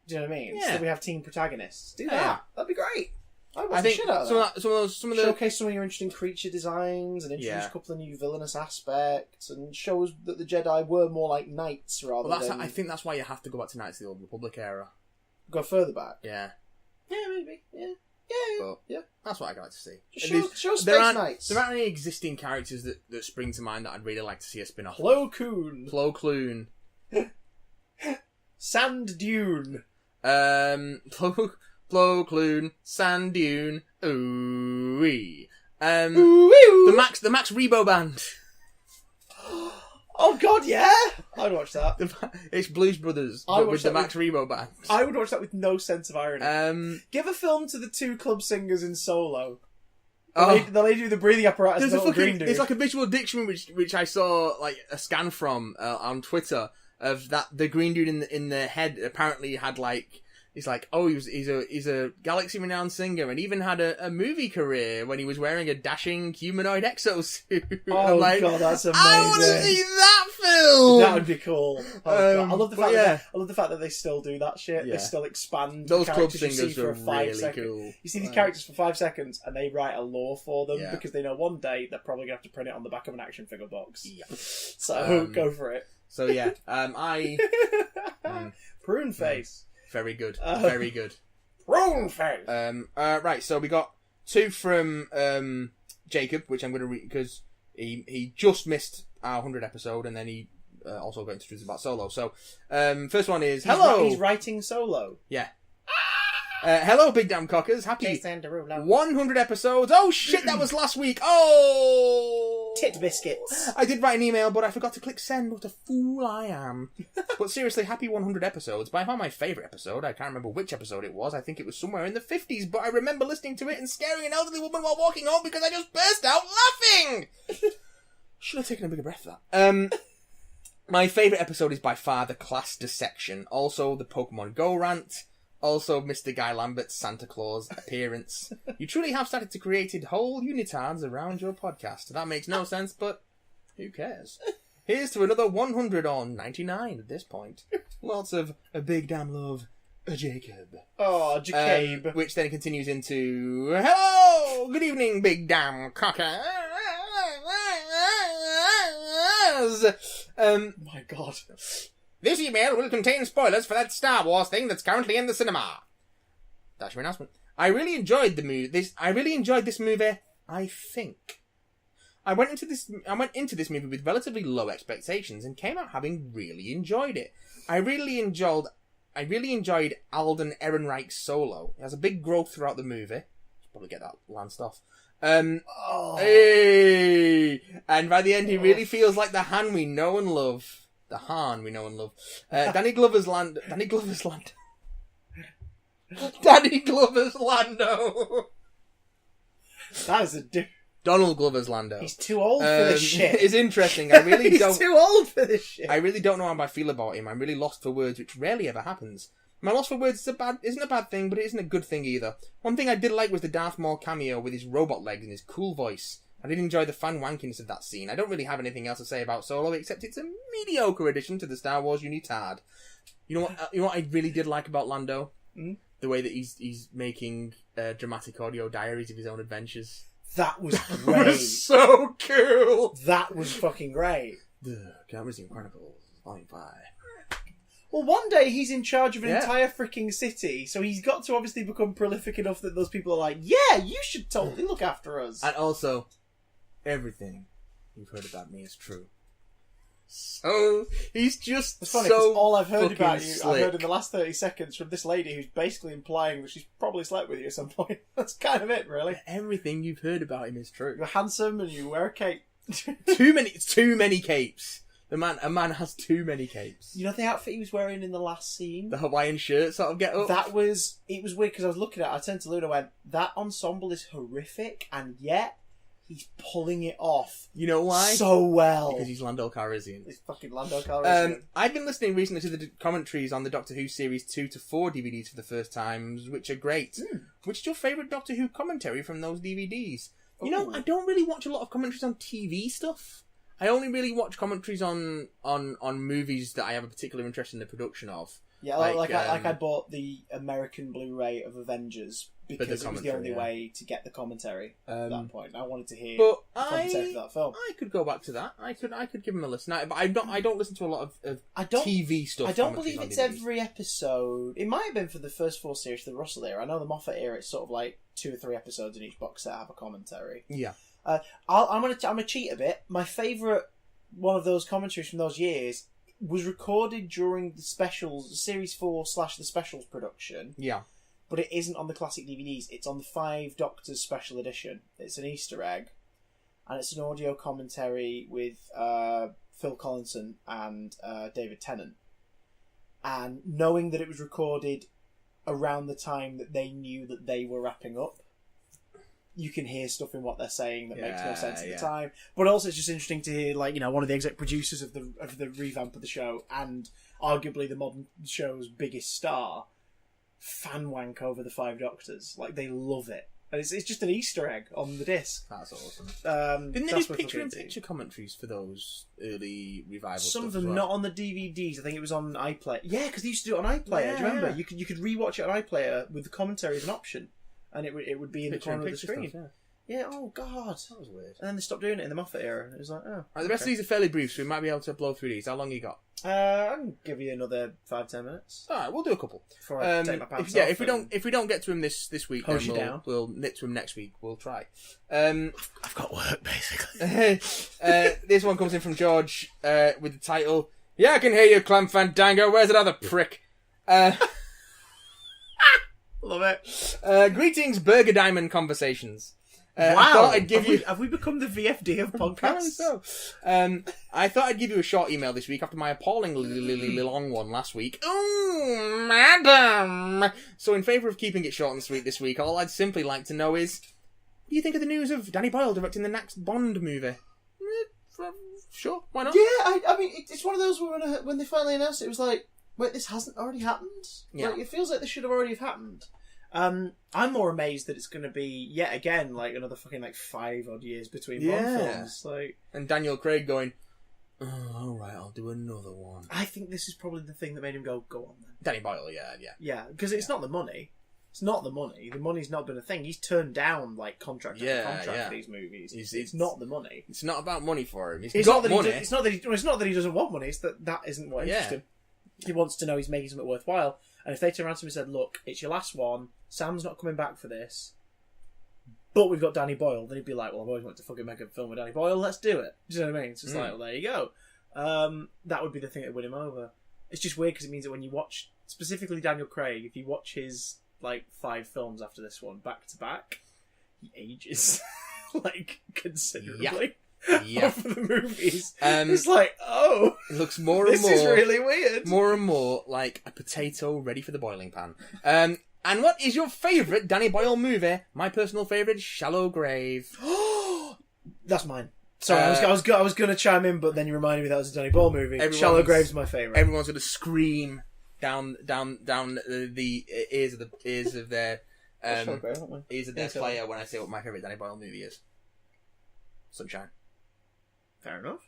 A: Do you know what I mean?
B: Yeah.
A: So we have teen protagonists. Do that. That'd be great.
B: I think
A: shit out of that.
B: some of the
A: Showcase some of your interesting creature designs and introduce a couple of new villainous aspects and show us that the Jedi were more like knights rather than...
B: I think that's why you have to go back to Knights of the Old Republic era.
A: Go further back.
B: Yeah.
A: Yeah, maybe. Yeah. Yeah.
B: That's what I'd like to see.
A: Just show Space Knights.
B: There aren't any existing characters that spring to mind that I'd really like to see a spin-off.
A: Plo Koon.
B: Plo Koon.
A: Sand Dune.
B: Plo Koon, Sand Dune, ooh-wee.
A: Ooh-wee.
B: The Max Rebo Band.
A: Oh god, yeah! I'd watch that.
B: It's Blues Brothers, but with the Max Rebo Band.
A: I would watch that with no sense of irony. Give a film to the 2 club singers in Solo. The lady with the breathing apparatus and the little green dude.
B: It's like a visual dictionary which I saw like a scan from on Twitter of that the green dude in the head apparently had like... He's like, oh, he's a galaxy-renowned singer and even had a movie career when he was wearing a dashing humanoid exosuit.
A: Oh,
B: like,
A: God, that's amazing.
B: I want to see that film!
A: That would be cool. I love the fact that they still do that shit. Yeah. They still expand
B: those
A: the
B: club
A: characters
B: singers
A: you see for
B: are
A: 5
B: really
A: seconds.
B: cool.
A: You see these characters for 5 seconds and they write a lore for them because they know one day they're probably going to have to print it on the back of an action figure box. Yeah. So, go for it.
B: So, yeah.
A: Prune face.
B: Very good. Very good.
A: Prune face.
B: Right, so we got 2 from Jacob, which I'm going to read because he just missed our 100 episode and then he also got introduced about Solo. So, first one is, hello!
A: He's writing Solo.
B: Yeah. Hello, Big Damn Cockers. Happy 100 episodes. Oh, shit, that was last week. Oh!
A: Tit biscuits.
B: I did write an email, but I forgot to click send. What a fool I am. But seriously, happy 100 episodes. By far my favourite episode. I can't remember which episode it was. I think it was somewhere in the 50s, but I remember listening to it and scaring an elderly woman while walking home because I just burst out laughing. Should have taken a bigger breath for that. My favourite episode is by far the class dissection. Also, the Pokemon Go rant. Also, Mr. Guy Lambert's Santa Claus appearance. You truly have started to create whole unitards around your podcast. That makes no sense, but who cares? Here's to another 100 or 99 at this point. Lots of a big damn love, Jacob.
A: Oh, Jacob.
B: Which then continues into, hello, good evening, big damn cocker.
A: My God.
B: This email will contain spoilers for that Star Wars thing that's currently in the cinema. That's your announcement. I really enjoyed the movie. I really enjoyed this movie. I think I went into this movie with relatively low expectations and came out having really enjoyed it. I really enjoyed Alden Ehrenreich's solo. It has a big growth throughout the movie. Should probably get that lanced off. Hey! And by the end, he really feels like the Han we know and love. The Han we know and love. Danny Glover's Lando. Danny Glover's Lando.
A: That is a
B: Donald Glover's Lando.
A: He's too old for this shit.
B: It's interesting. I really
A: He's too old for this shit.
B: I really don't know how I feel about him. I'm really lost for words, which rarely ever happens. My loss for words isn't a bad thing, but it isn't a good thing either. One thing I did like was the Darth Maul cameo with his robot legs and his cool voice. I did enjoy the fan wankiness of that scene. I don't really have anything else to say about Solo, except it's a mediocre addition to the Star Wars Unitard. You know what I really did like about Lando?
A: Mm?
B: The way that he's making dramatic audio diaries of his own adventures.
A: That was
B: That
A: great.
B: was so cool!
A: That was fucking great.
B: The Calrissian Chronicles, Volume 5.
A: Well, one day he's in charge of an entire freaking city, so he's got to obviously become prolific enough that those people are like, yeah, you should totally look after us.
B: And also, everything you've heard about me is true. So, he's just
A: It's funny, because all I've heard
B: fucking
A: about you,
B: slick.
A: I've heard in the last 30 seconds from this lady who's basically implying that she's probably slept with you at some point. That's kind of it, really.
B: Everything you've heard about him is true.
A: You're handsome and you wear a cape.
B: Too many capes. A man has too many capes.
A: You know the outfit he was wearing in the last scene?
B: The Hawaiian shirt sort of get up.
A: It was weird because I was looking at it, I turned to Luna and went, that ensemble is horrific, and yet he's pulling it off.
B: You know why?
A: So well.
B: Because he's Lando Calrissian.
A: He's fucking Lando Calrissian.
B: I've been listening recently to the commentaries on the Doctor Who Series 2 to 4 DVDs for the first time, which are great. Which is your favourite Doctor Who commentary from those DVDs? You know, I don't really watch a lot of commentaries on TV stuff. I only really watch commentaries on movies that I have a particular interest in the production of.
A: Yeah, I bought the American Blu-ray of Avengers because it was the only way to get the commentary at that point. I wanted to hear the commentary for that film.
B: I could go back to that. I could give him a listen. But I don't listen to a lot of TV stuff.
A: I don't believe it's every episode. It might have been for the first 4 series, the Russell era. I know the Moffat era. It's sort of like 2 or 3 episodes in each box set have a commentary.
B: Yeah.
A: I'm gonna cheat a bit. My favourite one of those commentaries from those years was recorded during the specials, Series 4 / the specials production.
B: Yeah.
A: But it isn't on the classic DVDs. It's on the 5 Doctors special edition. It's an Easter egg. And it's an audio commentary with Phil Collinson and David Tennant. And knowing that it was recorded around the time that they knew that they were wrapping up, you can hear stuff in what they're saying that makes no sense at the time. But also it's just interesting to hear, like, you know, one of the exec producers of the revamp of the show and arguably the modern show's biggest star fan wank over the 5 Doctors. Like, they love it. And it's just an Easter egg on the disc.
B: That's awesome.
A: Didn't
B: they do picture-in-picture commentaries for those early revivals?
A: Some of them not on the DVDs. I think it was on iPlayer. Yeah, because they used to do it on iPlayer. Do you remember? You could rewatch it on iPlayer with the commentary as an option. And it would be in the corner of the screen.
B: Stuff,
A: yeah, oh god.
B: That was weird.
A: And then they stopped doing it in the Moffat era. It was like, oh.
B: Right, the rest of these are fairly brief, so we might be able to blow through these. How long you got?
A: I can give you another 5-10 minutes.
B: Alright, we'll do a couple.
A: Before I take my pants off.
B: If we don't get to him this week, then we'll nip to him next week. We'll try.
A: I've got work, basically.
B: This one comes in from George with the title, "Yeah, I can hear you, Clem Fandango. Where's that other prick?"
A: Love it.
B: Greetings, Burger Diamond Conversations.
A: Wow.
B: I thought I'd give you...
A: Have we become the VFD of podcasts?
B: So. I thought I'd give you a short email this week after my appallingly long one last week. Oh, madam! So in favour of keeping it short and sweet this week, all I'd simply like to know is, what do you think of the news of Danny Boyle directing the next Bond movie? Sure, why not?
A: Yeah, I mean, it's one of those where when they finally announced it, it was like, wait, this hasn't already happened?
B: Yeah.
A: Like, it feels like this should have already have happened. I'm more amazed that it's going to be, yet again, like another fucking 5 odd years between Bond films. Like,
B: and Daniel Craig going, oh, alright, I'll do another one.
A: I think this is probably the thing that made him go on then.
B: Danny Boyle, yeah.
A: Yeah, because it's not the money. It's not the money. The money's not been a thing. He's turned down contract after contract for these movies. It's not the money.
B: It's not about money for him.
A: It's got money. It's not that he doesn't want money. It's that isn't what interests him. He wants to know he's making something worthwhile. And if they turn around to him and said, look, it's your last one, Sam's not coming back for this, but we've got Danny Boyle, then he'd be like, well, I've always wanted to fucking make a film with Danny Boyle, let's do it. Do you know what I mean? It's just like, well, there you go. That would be the thing that would win him over. It's just weird because it means that when you watch, specifically Daniel Craig, if you watch his 5 films after this one back to back, he ages considerably.
B: Yeah.
A: Over the movies. It's like, it looks more and more. This is really weird.
B: More and more like a potato ready for the boiling pan. And what is your favourite Danny Boyle movie? My personal favourite, Shallow Grave.
A: That's mine. Sorry, I was going to chime in, but then you reminded me that was a Danny Boyle movie. Shallow Grave's my favourite.
B: Everyone's going to scream down the ears of their player when I say what my favourite Danny Boyle movie is. Sunshine.
A: Fair enough.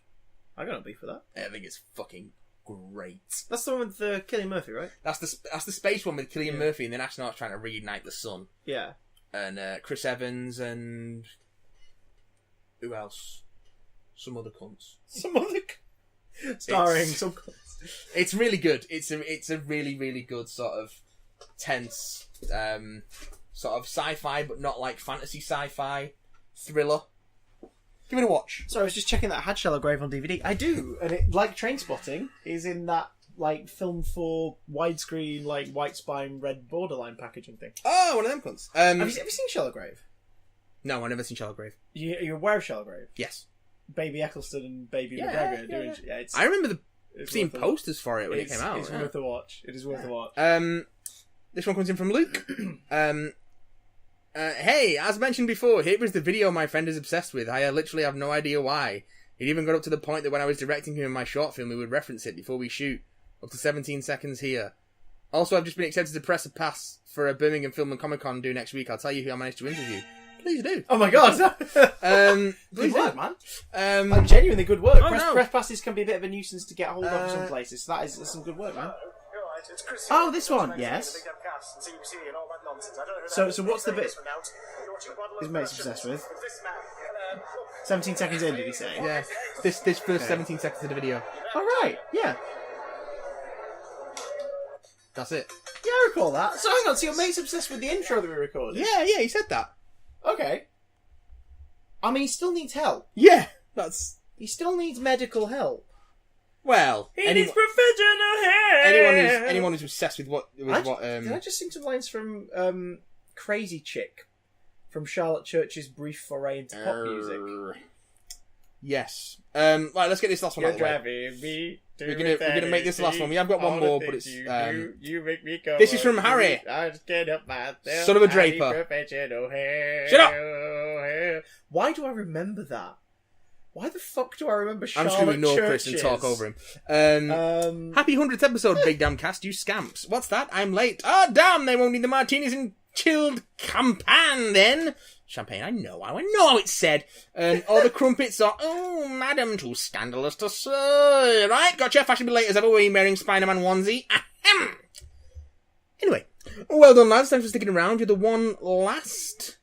A: I got no beef with that.
B: I think it's fucking great.
A: That's the one with Cillian Murphy, right?
B: That's the space one with Cillian Murphy and the astronauts trying to reignite the sun.
A: Yeah.
B: And Chris Evans and who else? Some other cunts.
A: Starring some cunts.
B: It's really good. It's a really, really good sort of tense sort of sci-fi, but not like fantasy sci-fi thriller. Give it a watch.
A: Sorry, I was just checking that I had Shallow Grave on DVD. I do, and it, like Trainspotting, is in that film for widescreen, white spine, red borderline packaging thing.
B: Oh, one of them cunts.
A: Have you seen Shallow Grave?
B: No, I've never seen Shallow Grave.
A: You're aware of Shallow Grave?
B: Yes.
A: Baby Eccleston and Baby McGregor doing. Yeah,
B: I remember seeing posters for it when it came out.
A: It's worth a watch. It is worth a watch.
B: This one comes in from Luke. Hey, as mentioned before, here is the video my friend is obsessed with. I literally have no idea why. It even got up to the point that when I was directing him in my short film, we would reference it before we shoot. Up to 17 seconds here. Also, I've just been accepted to press a pass for a Birmingham Film and Comic Con due next week. I'll tell you who I managed to interview. Please do.
A: Oh my god! Good work, man. Genuinely good work. Press passes can be a bit of a nuisance to get hold of in some places. So that's some good work, man. Oh, this one, yes. So what's the bit his mate's obsessed with? 17 seconds in, did he say?
B: Yeah. This first 17 seconds of the video.
A: All right, yeah.
B: That's it.
A: Yeah, I recall that. So hang on, so your mate's obsessed with the intro that we recorded?
B: Yeah, he said that.
A: Okay. I mean, he still needs help.
B: Yeah,
A: He still needs medical help.
B: Well,
A: he needs professional help.
B: Anyone who's obsessed with what.
A: Did I just sing some lines from Crazy Chick from Charlotte Church's brief foray into pop music?
B: Yes. Right, let's get this last one out of the way. We're gonna make this the last one. We have got one more, but it's
A: you make me go.
B: This is from Harry.
A: I just can't help myself.
B: Son of a Draper. Shut up!
A: Why do I remember that? Why the fuck do I remember Charlotte
B: I'm just going to ignore
A: Churches?
B: Chris and talk over him. Happy 100th episode, Big Damn Cast, you scamps. What's that? I'm late. Ah, damn, they won't need the martinis and chilled champagne then. Champagne, I know how it's said. Or the crumpets are, oh, madam, too scandalous to say. Right, gotcha, fashionably late as ever, we're wearing Spider-Man onesie. Ahem. Anyway, well done, lads. Thanks for sticking around.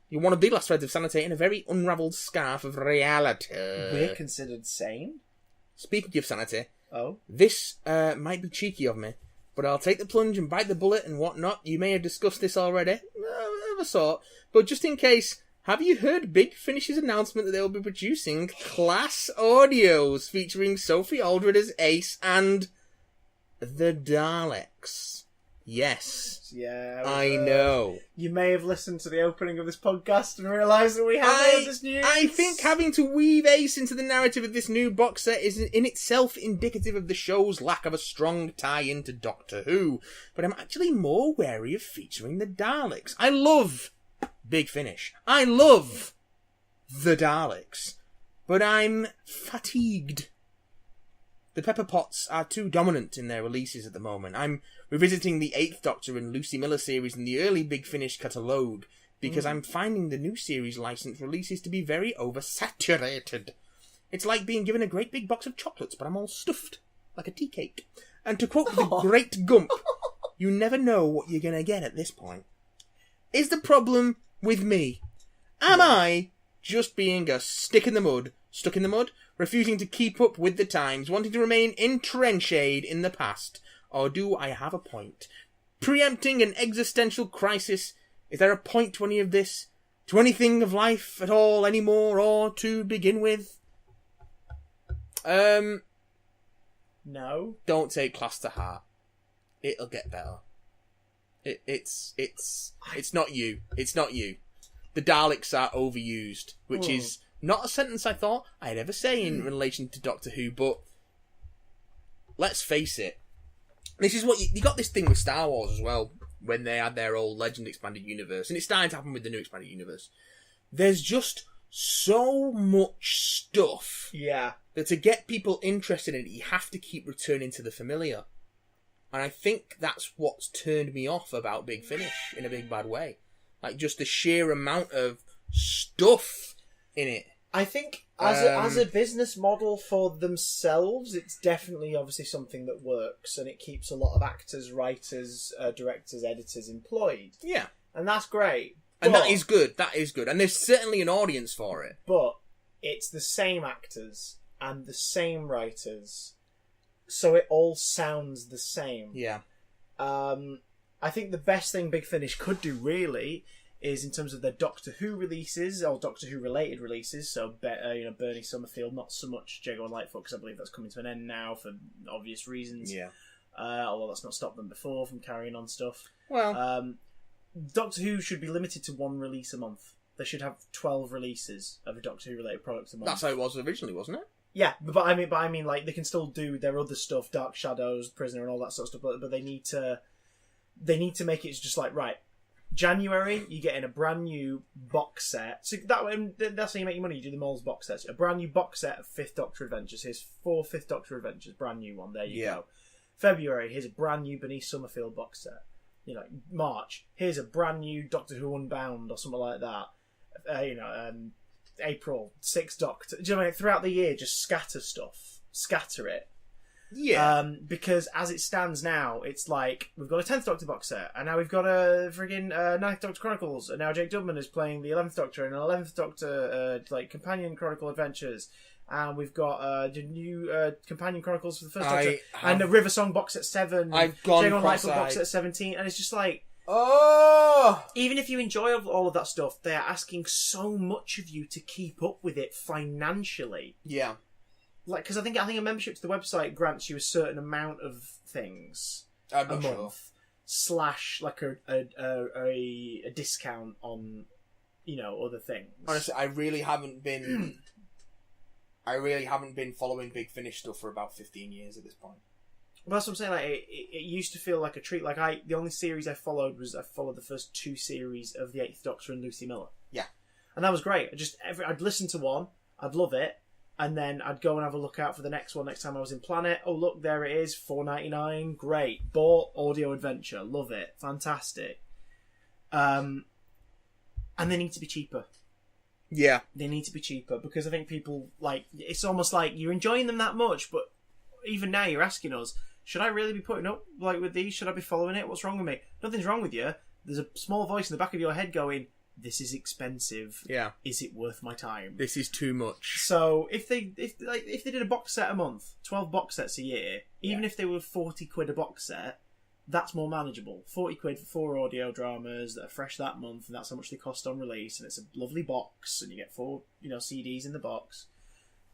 B: You're one of the last threads of sanity in a very unravelled scarf of reality.
A: We're considered sane?
B: Speaking of sanity,
A: this
B: might be cheeky of me, but I'll take the plunge and bite the bullet and whatnot. You may have discussed this already, of a sort, but just in case, have you heard Big Finish's announcement that they will be producing class audios featuring Sophie Aldred as Ace and the Daleks? Yes.
A: Yeah.
B: I know.
A: You may have listened to the opening of this podcast and realised that we have all this news.
B: I think having to weave Ace into the narrative of this new box set is in itself indicative of the show's lack of a strong tie-in to Doctor Who. But I'm actually more wary of featuring the Daleks. I love Big Finish. I love the Daleks. But I'm fatigued. The Pepper Potts are too dominant in their releases at the moment. I'm revisiting the 8th Doctor and Lucy Miller series in the early Big Finish catalogue because I'm finding the new series license releases to be very oversaturated. It's like being given a great big box of chocolates, but I'm all stuffed, like a tea cake. And to quote the great Gump, you never know what you're going to get at this point. Is the problem with me? Am I just being a stuck in the mud, refusing to keep up with the times, wanting to remain entrenched in the past? Or do I have a point? Preempting an existential crisis, is there a point to any of this? To anything of life at all anymore, or to begin with?
A: No.
B: Don't take class to heart. It'll get better. It's not you. It's not you. The Daleks are overused, which is not a sentence I thought I'd ever say in relation to Doctor Who, but let's face it. This is what you got this thing with Star Wars as well, when they had their old Legend Expanded Universe, and it's starting to happen with the new Expanded Universe. There's just so much stuff that to get people interested in it, you have to keep returning to the familiar. And I think that's what's turned me off about Big Finish in a big bad way. Like, just the sheer amount of stuff in it.
A: I think as a business model for themselves, it's definitely obviously something that works, and it keeps a lot of actors, writers, directors, editors employed.
B: Yeah.
A: And that's great.
B: And that is good. That is good. And there's certainly an audience for it.
A: But it's the same actors and the same writers, so it all sounds the same.
B: Yeah.
A: I think the best thing Big Finish could do, really, is in terms of their Doctor Who releases, or Doctor Who related releases, so Bernie Summerfield, not so much Jago and Lightfoot, because I believe that's coming to an end now for obvious reasons.
B: Yeah.
A: Although that's not stopped them before from carrying on stuff.
B: Well,
A: Doctor Who should be limited to one release a month. They should have 12 releases of a Doctor Who related product a month.
B: that's how it was originally, wasn't it?
A: Yeah, but I mean, like, they can still do their other stuff, Dark Shadows, Prisoner, and all that sort of stuff. But they need to make it just like, right, January you're getting a brand new box set. So that's how you make your money. You do the Moles box sets. A brand new box set of Fifth Doctor Adventures. Here's 4 Fifth Doctor Adventures, brand new one. There you go. February, here's a brand new Bernice Summerfield box set. March, here's a brand new Doctor Who Unbound or something like that. April, 6 Doctor. Do you know what I mean? Throughout the year, just scatter stuff. Scatter it.
B: Yeah.
A: Because as it stands now, it's like, we've got a 10th Doctor box set, and now we've got a friggin' 9th Doctor Chronicles, and now Jake Dubman is playing the 11th Doctor, and an 11th Doctor, Companion Chronicle Adventures, and we've got the new Companion Chronicles for the first Doctor, and the River Song box set 7,
B: I've gone
A: Jake on
B: cross-eyed.
A: Lightfoot box set 17, and it's just like,
B: oh!
A: even if you enjoy all of that stuff, they are asking so much of you to keep up with it financially.
B: Yeah.
A: Like, because I think a membership to the website grants you a certain amount of things a month, / like a discount on, other things.
B: Honestly, I really haven't been following Big Finish stuff for about 15 years at this point.
A: Well, that's what I'm saying. Like, it used to feel like a treat. Like, the only series I followed the first 2 series of the 8th Doctor and Lucy Miller.
B: Yeah,
A: and that was great. I'd listen to one, I'd love it. And then I'd go and have a look out for the next one next time I was in Planet. Oh, look, there it is, $4.99. Great. Bought audio adventure. Love it. Fantastic. And they need to be cheaper.
B: Yeah.
A: They need to be cheaper because I think people, it's almost like you're enjoying them that much, but even now you're asking us, should I really be putting up, with these? Should I be following it? What's wrong with me? Nothing's wrong with you. There's a small voice in the back of your head going, this is expensive.
B: Yeah.
A: Is it worth my time?
B: This is too much.
A: So if they did a box set a month, 12 box sets a year, even if they were £40 a box set, that's more manageable. £40 for 4 audio dramas that are fresh that month, and that's how much they cost on release, and it's a lovely box, and you get 4 CDs in the box.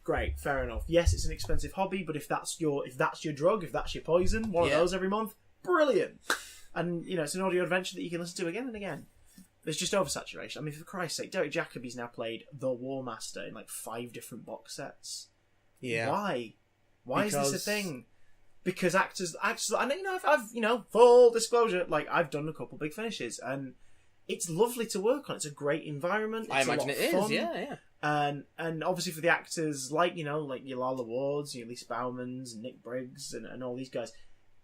A: Great, fair enough. Yes, it's an expensive hobby, but if that's your drug, if that's your poison, one of those every month, brilliant. And it's an audio adventure that you can listen to again and again. There's just oversaturation. I mean, for Christ's sake, Derek Jacobi's now played The War Master in 5 different box sets.
B: Yeah.
A: Why? Why is this a thing? Because actors, and I've full disclosure, I've done a couple Big Finishes, and it's lovely to work on. It's a great environment. It's
B: I imagine it is. Yeah.
A: And obviously for the actors, like your Lala Wards, your Lisa Bowmans, and Nick Briggs, and all these guys,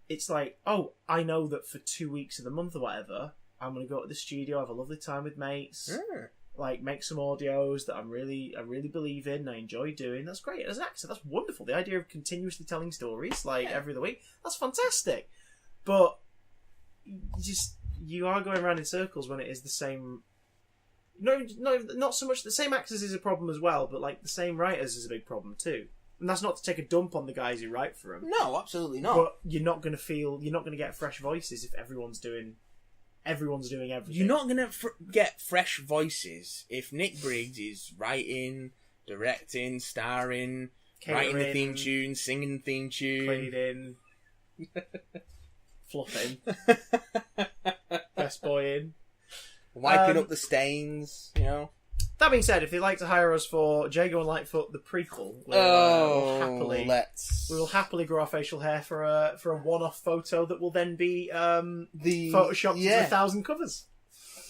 A: it's like, oh, I know that for 2 weeks of the month or whatever, I'm going to go to the studio, have a lovely time with mates, make some audios that I really believe in, I enjoy doing. That's great. As an actor, that's wonderful. The idea of continuously telling stories, every other week, that's fantastic. But you are going around in circles when it is the same... No, not so much. The same actors is a problem as well, but the same writers is a big problem too. And that's not to take a dump on the guys who write for them.
B: No, absolutely not.
A: But you're not going to get fresh voices if everyone's doing everything.
B: You're not going to get fresh voices if Nick Briggs is writing, directing, starring, writing the theme tune, singing the theme tune,
A: cleaning, fluffing, best boy in,
B: wiping up the stains, you know.
A: That being said, if they'd like to hire us for Jago and Lightfoot the prequel, we will happily grow our facial hair for a one-off photo that will then be the photoshopped into 1,000 covers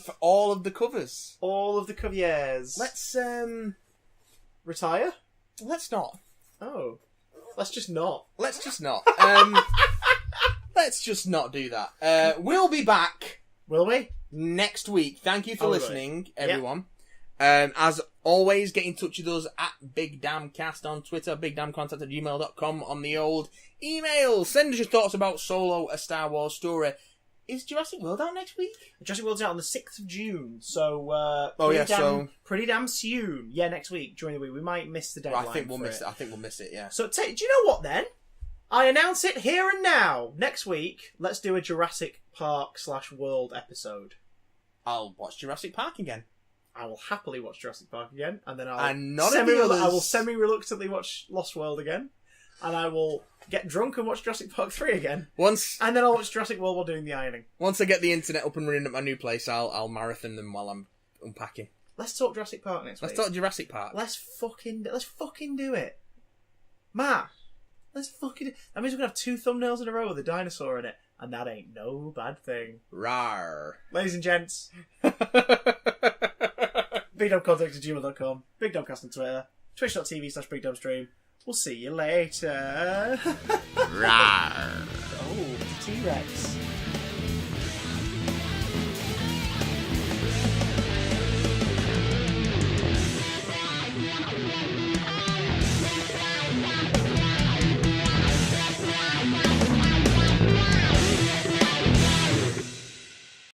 B: for all of the covers.
A: All of the covers.
B: Let's
A: retire.
B: Let's not.
A: Oh, let's just not.
B: Let's just not. Let's just not do that. We'll be back.
A: Will we?
B: Next week. Thank you for listening, everyone. As always, get in touch with us at Big Damn Cast on Twitter, bigdamncontact@gmail.com on the old email. Send us your thoughts about Solo, A Star Wars Story. Is Jurassic World out next week?
A: Jurassic World's out on the 6th of June, so pretty damn soon. Yeah, next week, during the week. We might miss the deadline.
B: I think we'll miss it, yeah.
A: So, do you know what then? I announce it here and now. Next week, let's do a Jurassic Park /World episode.
B: I'll watch Jurassic Park again.
A: I will happily watch Jurassic Park again, and then
B: I will
A: semi-reluctantly watch Lost World again, and I will get drunk and watch Jurassic Park 3 again. And then I'll watch Jurassic World while doing the ironing.
B: Once I get the internet up and running at my new place, I'll marathon them while I'm unpacking.
A: Let's talk Jurassic Park next week.
B: Let's talk Jurassic Park.
A: Let's fucking do it. Matt, let's fucking... That means we're going to have 2 thumbnails in a row with a dinosaur in it, and that ain't no bad thing.
B: Rawr.
A: Ladies and gents... BigDumbContact@gmail.com, BigDumbCast on Twitter, twitch.tv/BigDumbStream. We'll see you later.
B: Rawr.
A: Oh, T-Rex.